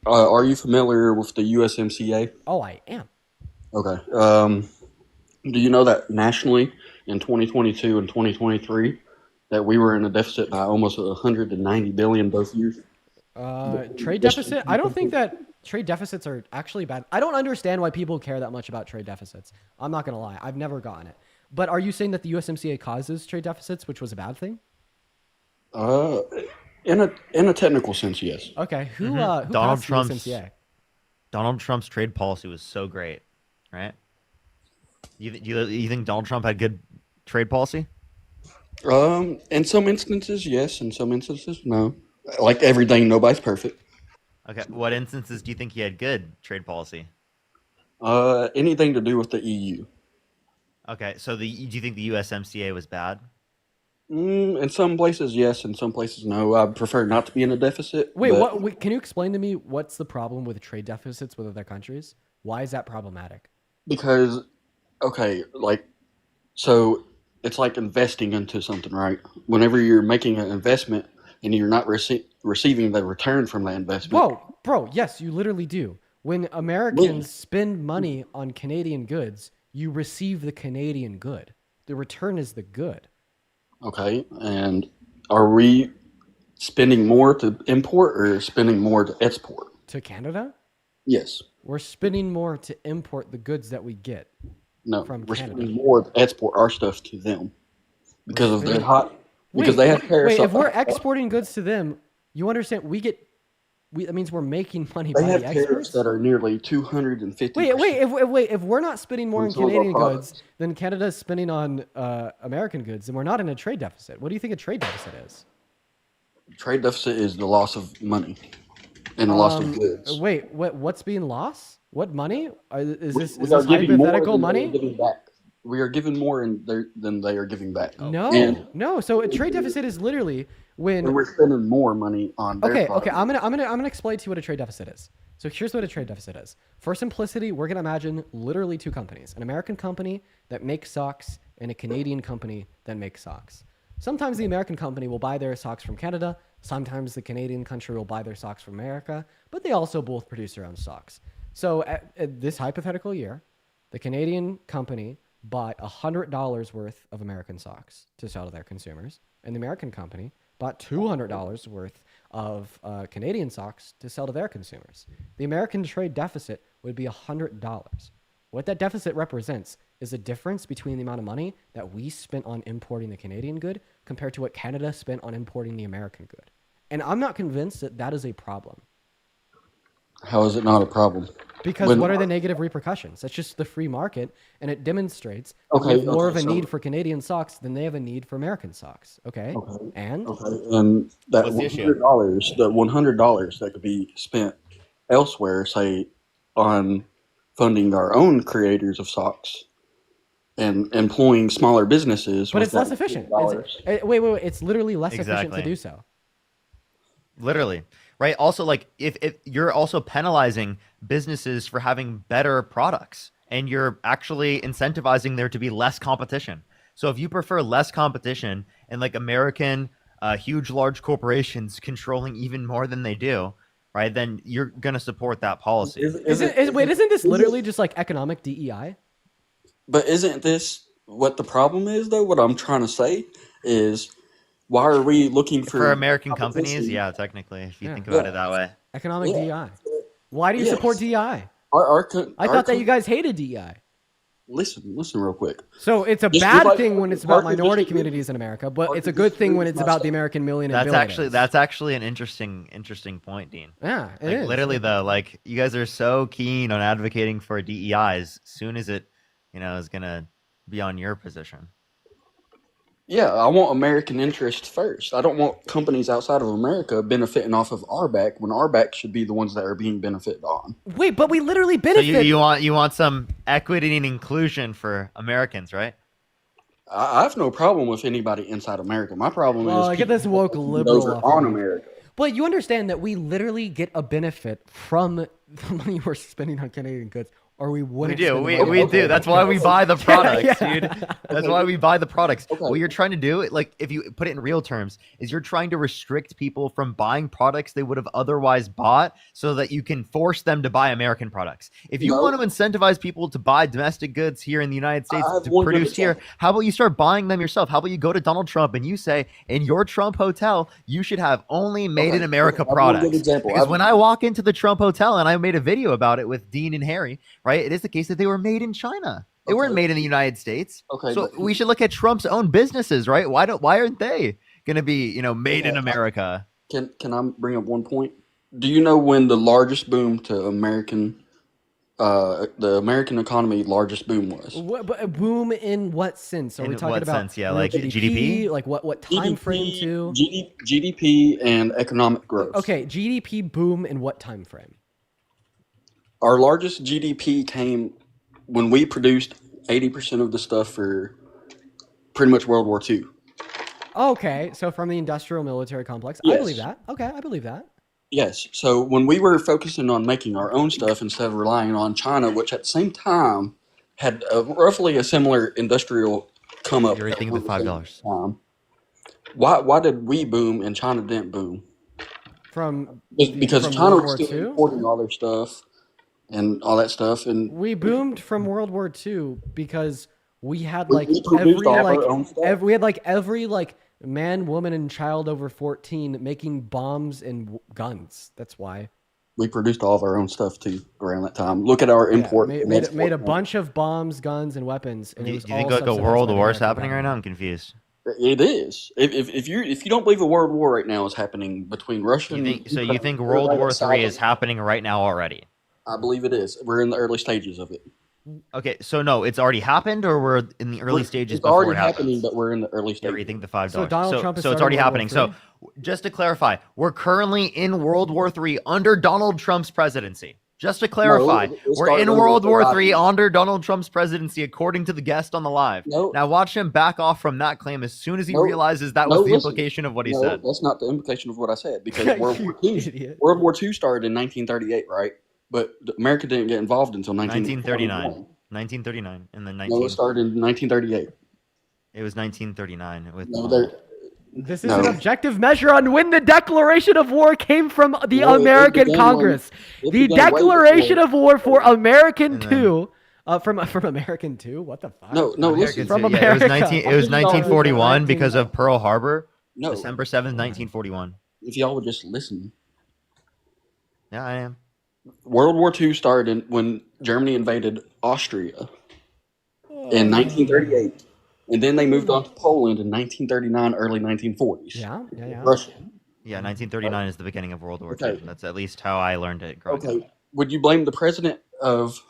Are you familiar with the USMCA? Oh, I am. Okay. Do you know that nationally in 2022 and 2023 that we were in a deficit by almost 190 billion both years? Trade deficit? I don't think that trade deficits are actually bad. I don't understand why people care that much about trade deficits. I'm not going to lie. I've never gotten it. But are you saying that the USMCA causes trade deficits, which was a bad thing? In a technical sense, yes. Okay. Who Donald passed Trump's the USMCA? Donald Trump's trade policy was so great, right? You think Donald Trump had good trade policy? In some instances, yes. In some instances, no. Like everything, nobody's perfect. Okay, what instances do you think he had good trade policy? Anything to do with the EU. Okay, so do you think the USMCA was bad? In some places, yes. In some places, no. I prefer not to be in a deficit. Wait, but wait, can you explain to me what's the problem with trade deficits with other countries? Why is that problematic? Because, okay, like, so it's like investing into something, right? Whenever you're making an investment and you're not receiving the return from that investment. Whoa, bro, yes, you literally do. When Americans spend money on Canadian goods, you receive the Canadian good. The return is the good. Okay, and are we spending more to import or spending more to export? To Canada? Yes. We're spending more to import the goods that we get. No, from we're Canada. spending more to export our stuff to them because of their hot. Because Wait, they have tariffs. wait, if we're exporting goods to them, you understand that means we're making money They by have the tariffs exports? that are nearly 250. Wait, if we're not spending more On on some of our Canadian products. goods than Canada's spending on American goods, then we're not in a trade deficit. What do you think a trade deficit is? Trade deficit is the loss of money and the loss of goods. Wait, what's being lost? What money? Is this We are giving more hypothetical than they are money? giving back. We are giving more than they are giving back. No, And no. So a trade deficit is literally when. we're spending more money on their Okay, products. okay. I'm gonna explain to you what a trade deficit is. So here's what a trade deficit is. For simplicity, we're gonna imagine literally two companies: an American company that makes socks and a Canadian company that makes socks. Sometimes the American company will buy their socks from Canada. Sometimes the Canadian country will buy their socks from America, but they also both produce their own socks. So at this hypothetical year, the Canadian company bought $100 worth of American socks to sell to their consumers, and the American company bought $200 worth of Canadian socks to sell to their consumers. The American trade deficit would be $100. What that deficit represents is the difference between the amount of money that we spent on importing the Canadian good compared to what Canada spent on importing the American good. And I'm not convinced that that is a problem. How is it not a problem? Because what are the negative repercussions? That's just the free market, and it demonstrates that we have more of a need for Canadian socks than they have a need for American socks. Okay? And? And that What's the issue? $100 that could be spent elsewhere, say on funding our own creators of socks and employing smaller businesses. But with it's less that efficient. $100. Wait. It's literally less efficient to Exactly. do so. Literally, right? Also, like if you're also penalizing businesses for having better products, and you're actually incentivizing there to be less competition. So if you prefer less competition and like American huge large corporations controlling even more than they do, right? Then you're gonna support that policy. Isn't this literally just like economic DEI? But isn't this what the problem is, though? What I'm trying to say is, why are we looking For American companies, yeah, technically, if you think about it that way. Economic DEI. Why do you support DEI? I thought that you guys hated DEI. Listen real quick. So it's a Just bad like thing when it's about Marcus minority disagree- communities in America, but Marcus it's a good thing when disagree it's with about my the American million and That's billionaires. actually an interesting point, Dean. Yeah, it like is. literally though, like you guys are so keen on advocating for DEIs. Soon as it, is gonna be on your position. Yeah, I want American interests first. I don't want companies outside of America benefiting off of our back when our back should be the ones that are being benefited on. Wait, but we literally So benefit. you want some equity and inclusion for Americans, right? I have no problem with anybody inside America. My problem is I get this woke people liberal those are off on of you. America. But you understand that we literally get a benefit from the money we're spending on Canadian goods, or we We wouldn't. do, spend the we, money we on do. That's why we buy the products, dude. That's why we buy the products. Okay. What you're trying to do, like if you put it in real terms, is you're trying to restrict people from buying products they would have otherwise bought so that you can force them to buy American products. If you No. want to incentivize people to buy domestic goods here in the United States I have to one good produce here, example. how about you start buying them yourself? How about you go to Donald Trump and you say, in your Trump hotel, you should have only made in America I have one good products. example. Because when I walk into the Trump hotel, and I made a video about it with Dean and Harry, right? It is the case that they were made in China. They weren't made in the United States. Okay, So but- we should look at Trump's own businesses, right? Why aren't they going to be, made in America? Can I bring up one point? Do you know when the largest boom to American the American economy largest boom was. What, but a boom in what sense? Are we In talking what about sense? Yeah, real like GDP? Like what time frame too? GDP and economic growth. Okay, GDP boom in what time frame? Our largest GDP came when we produced 80% of the stuff for pretty much World War II. Okay, so from the industrial military complex. I Yes. believe that. Okay, I believe that. Yes. So when we were focusing on making our own stuff instead of relying on China, which at the same time had roughly a similar industrial come up. You're thinking the $5. Why did we boom and China didn't boom? Because from China World was War still II? importing all their stuff and all that stuff, and We boomed from World War II because we had We- like we produced every all of our like own stuff. we had like every like man, woman, and child over 14 making bombs and guns. That's why. we produced all of our own stuff too around that time. Look at our Yeah, import. made, and made, export made a now. bunch of bombs, guns, and weapons, and Do it you was think all like a subsidized world by the war is American happening right government. now? I'm confused. It is. If you don't believe a world war right now is happening between Russia and So you think Ukraine, World right War outside III of- is happening right now already? I believe it is. We're in the early stages of it. Okay, so no, it's already happened, or we're in the early stages It's before already it happens? happening, but we're in the early Yeah, stages. you think the $5. So Donald Trump is so it's starting already World happening. War So just to clarify, we're currently in World War III under Donald Trump's presidency. Just to clarify, it we're started in under World Joe War Biden. III under Donald Trump's presidency, according to the guest on the live. No. Now watch him back off from that claim as soon as he No. realizes that No, was the listen. implication of what he No, said. that's not the implication of what I said. Because You idiot. World War II started in 1938, right? But America didn't get involved until 1939. 1939, and then No, it started in 1938. It was 1939 with. No, there. This is No. an objective measure on when the declaration of war came from the No, it American began Congress. when- it The began way declaration before. of war for American And then- 2. From American 2? What the fuck? No, listen. From Yeah, America. it was 1941 because of Pearl Harbor. No. December 7th, 1941. If y'all would just listen. Yeah, I am. World War II started when Germany invaded Austria in 1938. And then they moved on to Poland in 1939, early 1940s. Yeah. Russia. Yeah, 1939 is the beginning of World War II. Okay. That's at least how I learned it growing up. Okay. Would you blame the president of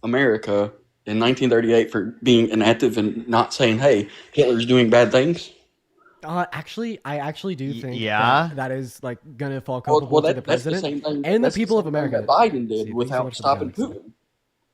America in 1938 for being inactive and not saying, hey, Hitler's doing bad things? Actually, I actually do think yeah. that is like gonna fall culpable Well, to the that's the president same thing. and the that's people of same thing America. that Biden did See, thanks so without much for the stopping galaxy. Putin.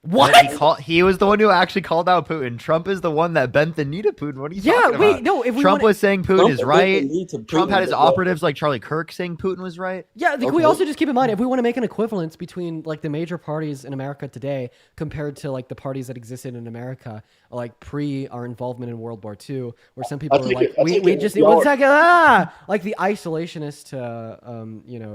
What? He was the one who actually called out Putin. Trump is the one that bent the knee to Putin. What are you talking wait, about? no, if we Trump wanna- was saying Putin Trump is bent right. the knee to Trump Putin, had his but what? operatives like Charlie Kirk saying Putin was right. Yeah, we Okay. also just keep in mind if we want to make an equivalence between like the major parties in America today compared to like the parties that existed in America like pre our involvement in World War II, where some people are like we just one second like the isolationist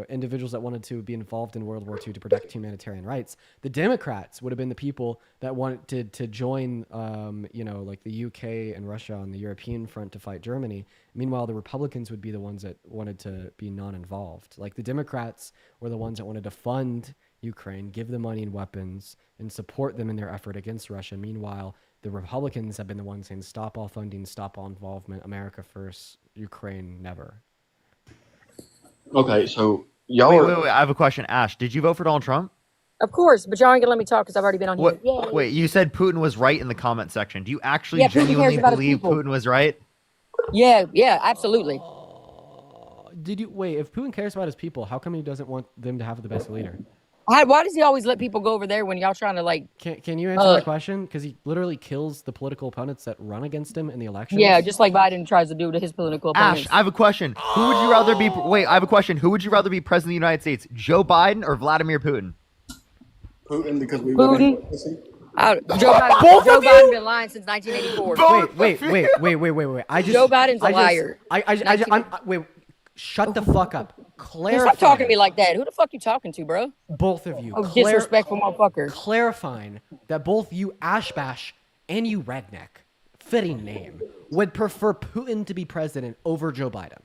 individuals that wanted to be involved in World War II to protect humanitarian rights. The Democrats would have been the people that wanted to join like the UK and Russia on the European front to fight Germany. Meanwhile, the Republicans would be the ones that wanted to be non-involved. Like the Democrats were the ones that wanted to fund Ukraine, give them money and weapons, and support them in their effort against Russia. Meanwhile, the Republicans have been the ones saying stop all funding, stop all involvement, America first, Ukraine never. Okay, so y'all Wait, I have a question. Ash, did you vote for Donald Trump? Of course, but y'all ain't gonna let me talk because I've already been on here. Yay. Wait, you said Putin was right in the comment section. Do you actually Yeah, Putin cares genuinely about his believe people. Putin was right? Yeah, absolutely. Did you wait? If Putin cares about his people, how come he doesn't want them to have the best leader? Why does he always let people go over there when y'all trying to like? Can you answer my question? Because he literally kills the political opponents that run against him in the elections. Yeah, just like Biden tries to do to his political opponents. Ash, I have a question. Who would you rather be? Wait, I have a question. Who would you rather be president of the United States, Joe Biden or Vladimir Putin? Putin, because we Putin. Joe Biden. Both Joe of you? Biden been lying since 1984. Wait. Joe Biden's a liar. Wait. Shut the fuck up. Stop talking to me like that. Who the fuck you talking to, bro? Both of you. Oh, disrespectful motherfucker. Clarifying that both you Ashbash and you Redneck, fitting name, would prefer Putin to be president over Joe Biden.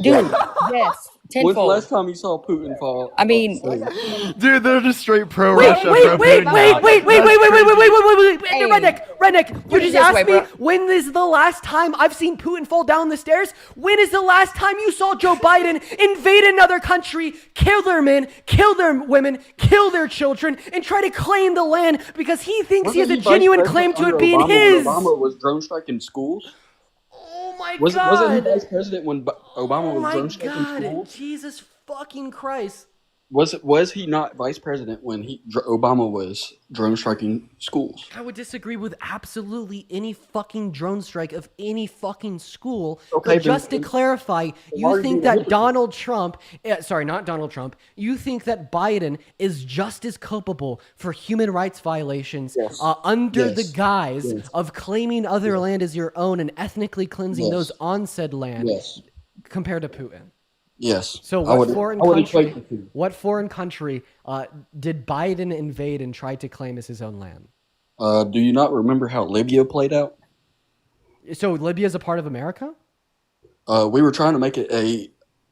Dude, yes, When's the tenfold. last time you saw Putin fall? I mean, Dude, they're just straight pro Wait, Russia. wait, pro wait, Putin. wait, wait, wait, wait, wait, wait, wait, wait, wait, wait, wait, Hey. Redneck, you Put it just this asked way, me bro. when is the last time I've seen Putin fall down the stairs? When is the last time you saw Joe Biden invade another country, kill their men, kill their women, kill their children, and try to claim the land because he thinks he has a Wasn't he genuine vice claim to president it being under his? Obama when Obama was drone striking schools? Oh my Wasn't he God. vice president when Obama Oh was my drone striking God. schools? Jesus fucking Christ. Was he not vice president when Obama was drone striking schools? I would disagree with absolutely any fucking drone strike of any fucking school. Okay, But just to then- clarify, why are you you think being a that hypocrite? Donald Trump, sorry, not Donald Trump, you think that Biden is just as culpable for human rights violations Yes. under the Yes. guise Yes. of claiming other land as your own and ethnically cleansing Yes. those on said land Yes. compared to Putin? Yes. So I what would- foreign I would country? equate the two. What foreign country did Biden invade and try to claim as his own land? Do you not remember how Libya played out? So Libya is a part of America? We were trying to make it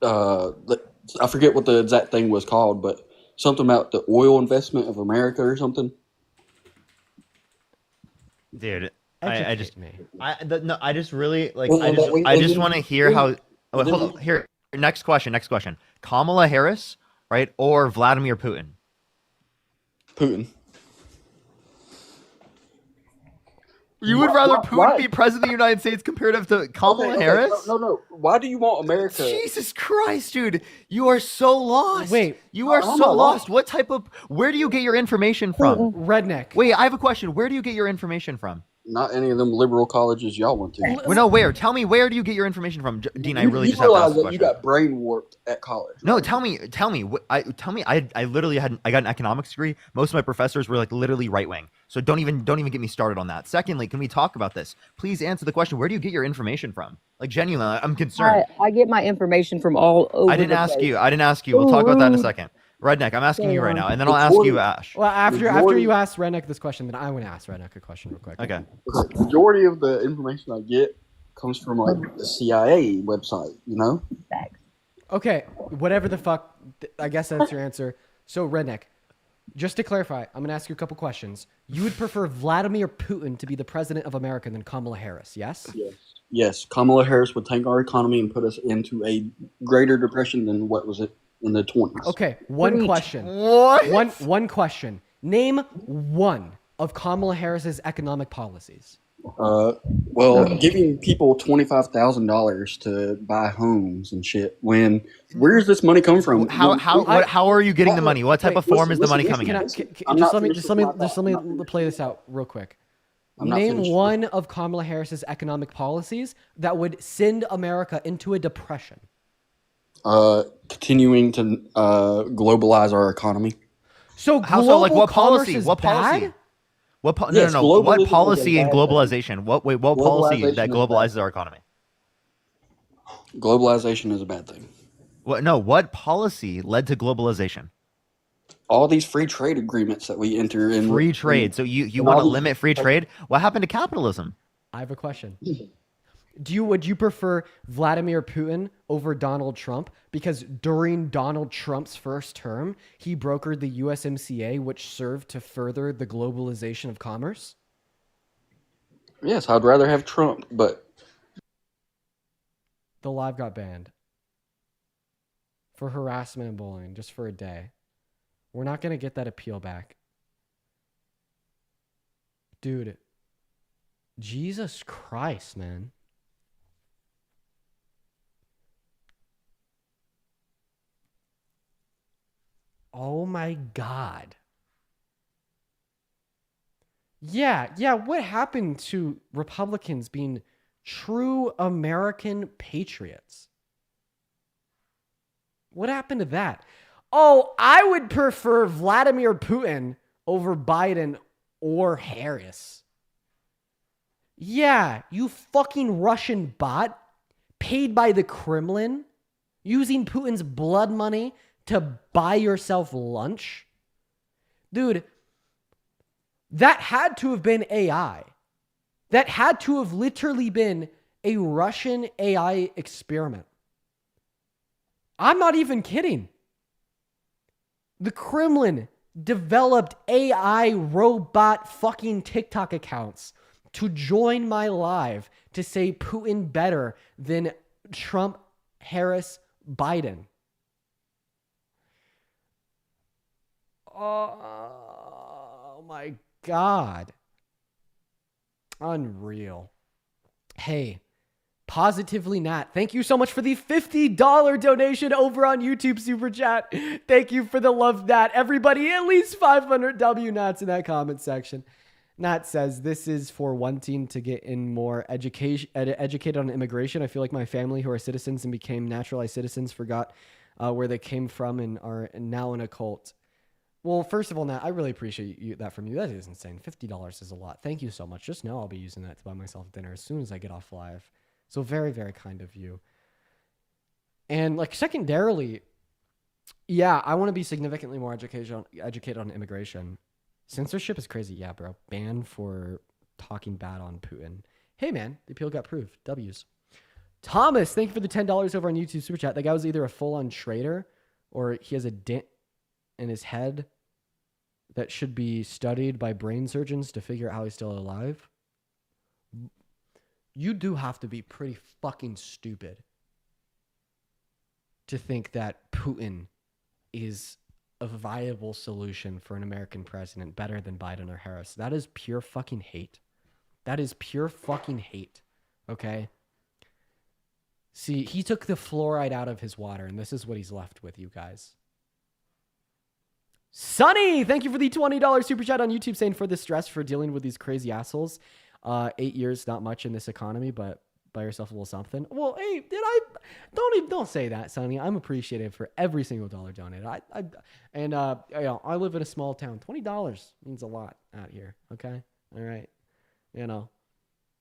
I forget what the exact thing was called, but something about the oil investment of America or something. Dude, I just me. no, I just really like. Well, I just we- I we- just want to hear we- how. Oh, hold on. Here, next question. Next question. Kamala Harris, right, or Vladimir Putin? Putin. You would rather Why- Putin why? be president of the United States compared to Kamala Okay, Harris? No. Why do you want America? Jesus Christ, dude, you are so lost. Wait, you are how am so I lost. lost? What type of? Where do you get your information from? Redneck. Wait, I have a question. Where do you get your information from? Not any of them liberal colleges y'all went to. Well, no, where? Tell me, where do you get your information from, Dean? I really you just have to realize ask the that you question. got brain warped at college. No, tell me. I literally I got an economics degree. Most of my professors were like literally right wing. So don't even get me started on that. Secondly, can we talk about this? Please answer the question. Where do you get your information from? Like genuinely, I'm concerned. I get my information from all over. I didn't the ask place. you. I didn't ask you. We'll talk about that in a second. Redneck, I'm asking you right now, and then I'll ask you, Ash. Well, after you ask Redneck this question, then I want to ask Redneck a question real quick. Okay. The majority of the information I get comes from like the CIA website, you know? Okay, whatever the fuck. I guess that's your answer. So, Redneck, just to clarify, I'm going to ask you a couple questions. You would prefer Vladimir Putin to be the president of America than Kamala Harris, yes? Yes, Kamala Harris would tank our economy and put us into a greater depression than what was it in the 20s. Okay, one question. What? One question. Name one of Kamala Harris's economic policies. Well, giving people $25,000 to buy homes and shit. Where's this money come from? How are you getting the money? What type of form is the money coming in? I'm Just not let me play this out real quick. I'm not Name finished. one of Kamala Harris's economic policies that would send America into a depression. Continuing to globalize our economy. So How so? Like global what policy? commerce is What policy? bad? What Yes, no. What globalism is a policy in bad globalization? What policy Globalization that is globalizes our economy? Globalization is a bad thing. What policy led to globalization? All these free trade agreements that we enter in. Free trade. So you and want all to these- limit free trade? What happened to capitalism? I have a question. Would you prefer Vladimir Putin over Donald Trump? Because during Donald Trump's first term, he brokered the USMCA, which served to further the globalization of commerce. Yes, I'd rather have Trump, but The live got banned for harassment and bullying just for a day. We're not going to get that appeal back. Dude, Jesus Christ, man. Oh my God. Yeah, what happened to Republicans being true American patriots? What happened to that? Oh, I would prefer Vladimir Putin over Biden or Harris. Yeah, you fucking Russian bot paid by the Kremlin using Putin's blood money to buy yourself lunch. Dude, that had to have been AI. That had to have literally been a Russian AI experiment. I'm not even kidding. The Kremlin developed AI robot fucking TikTok accounts to join my live to say Putin better than Trump, Harris, Biden. Oh my God. Unreal. Hey, Positively Nat, thank you so much for the $50 donation over on YouTube Super Chat. Thank you for the love, Nat. Everybody, at least 500 W Nats in that comment section. Nat says, this is for wanting to get in more educated on immigration. I feel like my family, who are citizens and became naturalized citizens, forgot where they came from and are now in a cult. Well, first of all, Nat, I really appreciate that from you. That is insane. $50 is a lot. Thank you so much. Just know I'll be using that to buy myself dinner as soon as I get off live. So very, very kind of you. And like secondarily, yeah, I want to be significantly more educated on immigration. Censorship is crazy. Yeah, bro. Ban for talking bad on Putin. Hey, man, the appeal got proved. W's. Thomas, thank you for the $10 over on YouTube Super Chat. That guy was either a full-on traitor or he has a dent in his head that should be studied by brain surgeons to figure out how he's still alive. You do have to be pretty fucking stupid to think that Putin is a viable solution for an American president better than Biden or Harris. That is pure fucking hate. That is pure fucking hate. Okay? See, he took the fluoride out of his water, and this is what he's left with, you guys. Sonny, thank you for the $20 super chat on YouTube, saying for the stress for dealing with these crazy assholes. 8 years, not much in this economy, but buy yourself a little something. Well, hey, don't say that, Sonny. I'm appreciative for every single dollar donated. You know, I live in a small town. $20 means a lot out here. Okay, all right. You know,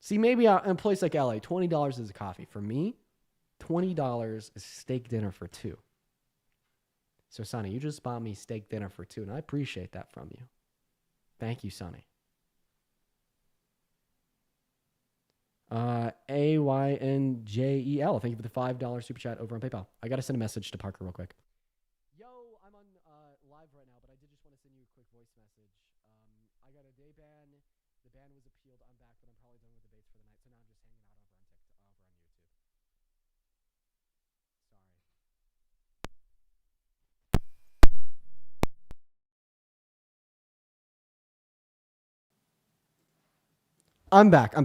see, maybe in a place like LA, $20 is a coffee. For me, $20 is steak dinner for two. So, Sonny, you just bought me steak dinner for two, and I appreciate that from you. Thank you, Sonny. AYNJEL, thank you for the $5 super chat over on PayPal. I got to send a message to Parker real quick. Yo, I'm on live right now, but I did just want to send you a quick voice message. I got a day ban. The ban was appealed. I'm back, but I'm probably done with debates for the night, so now I'm just hanging out over on TikTok, over on YouTube. Sorry. I'm back.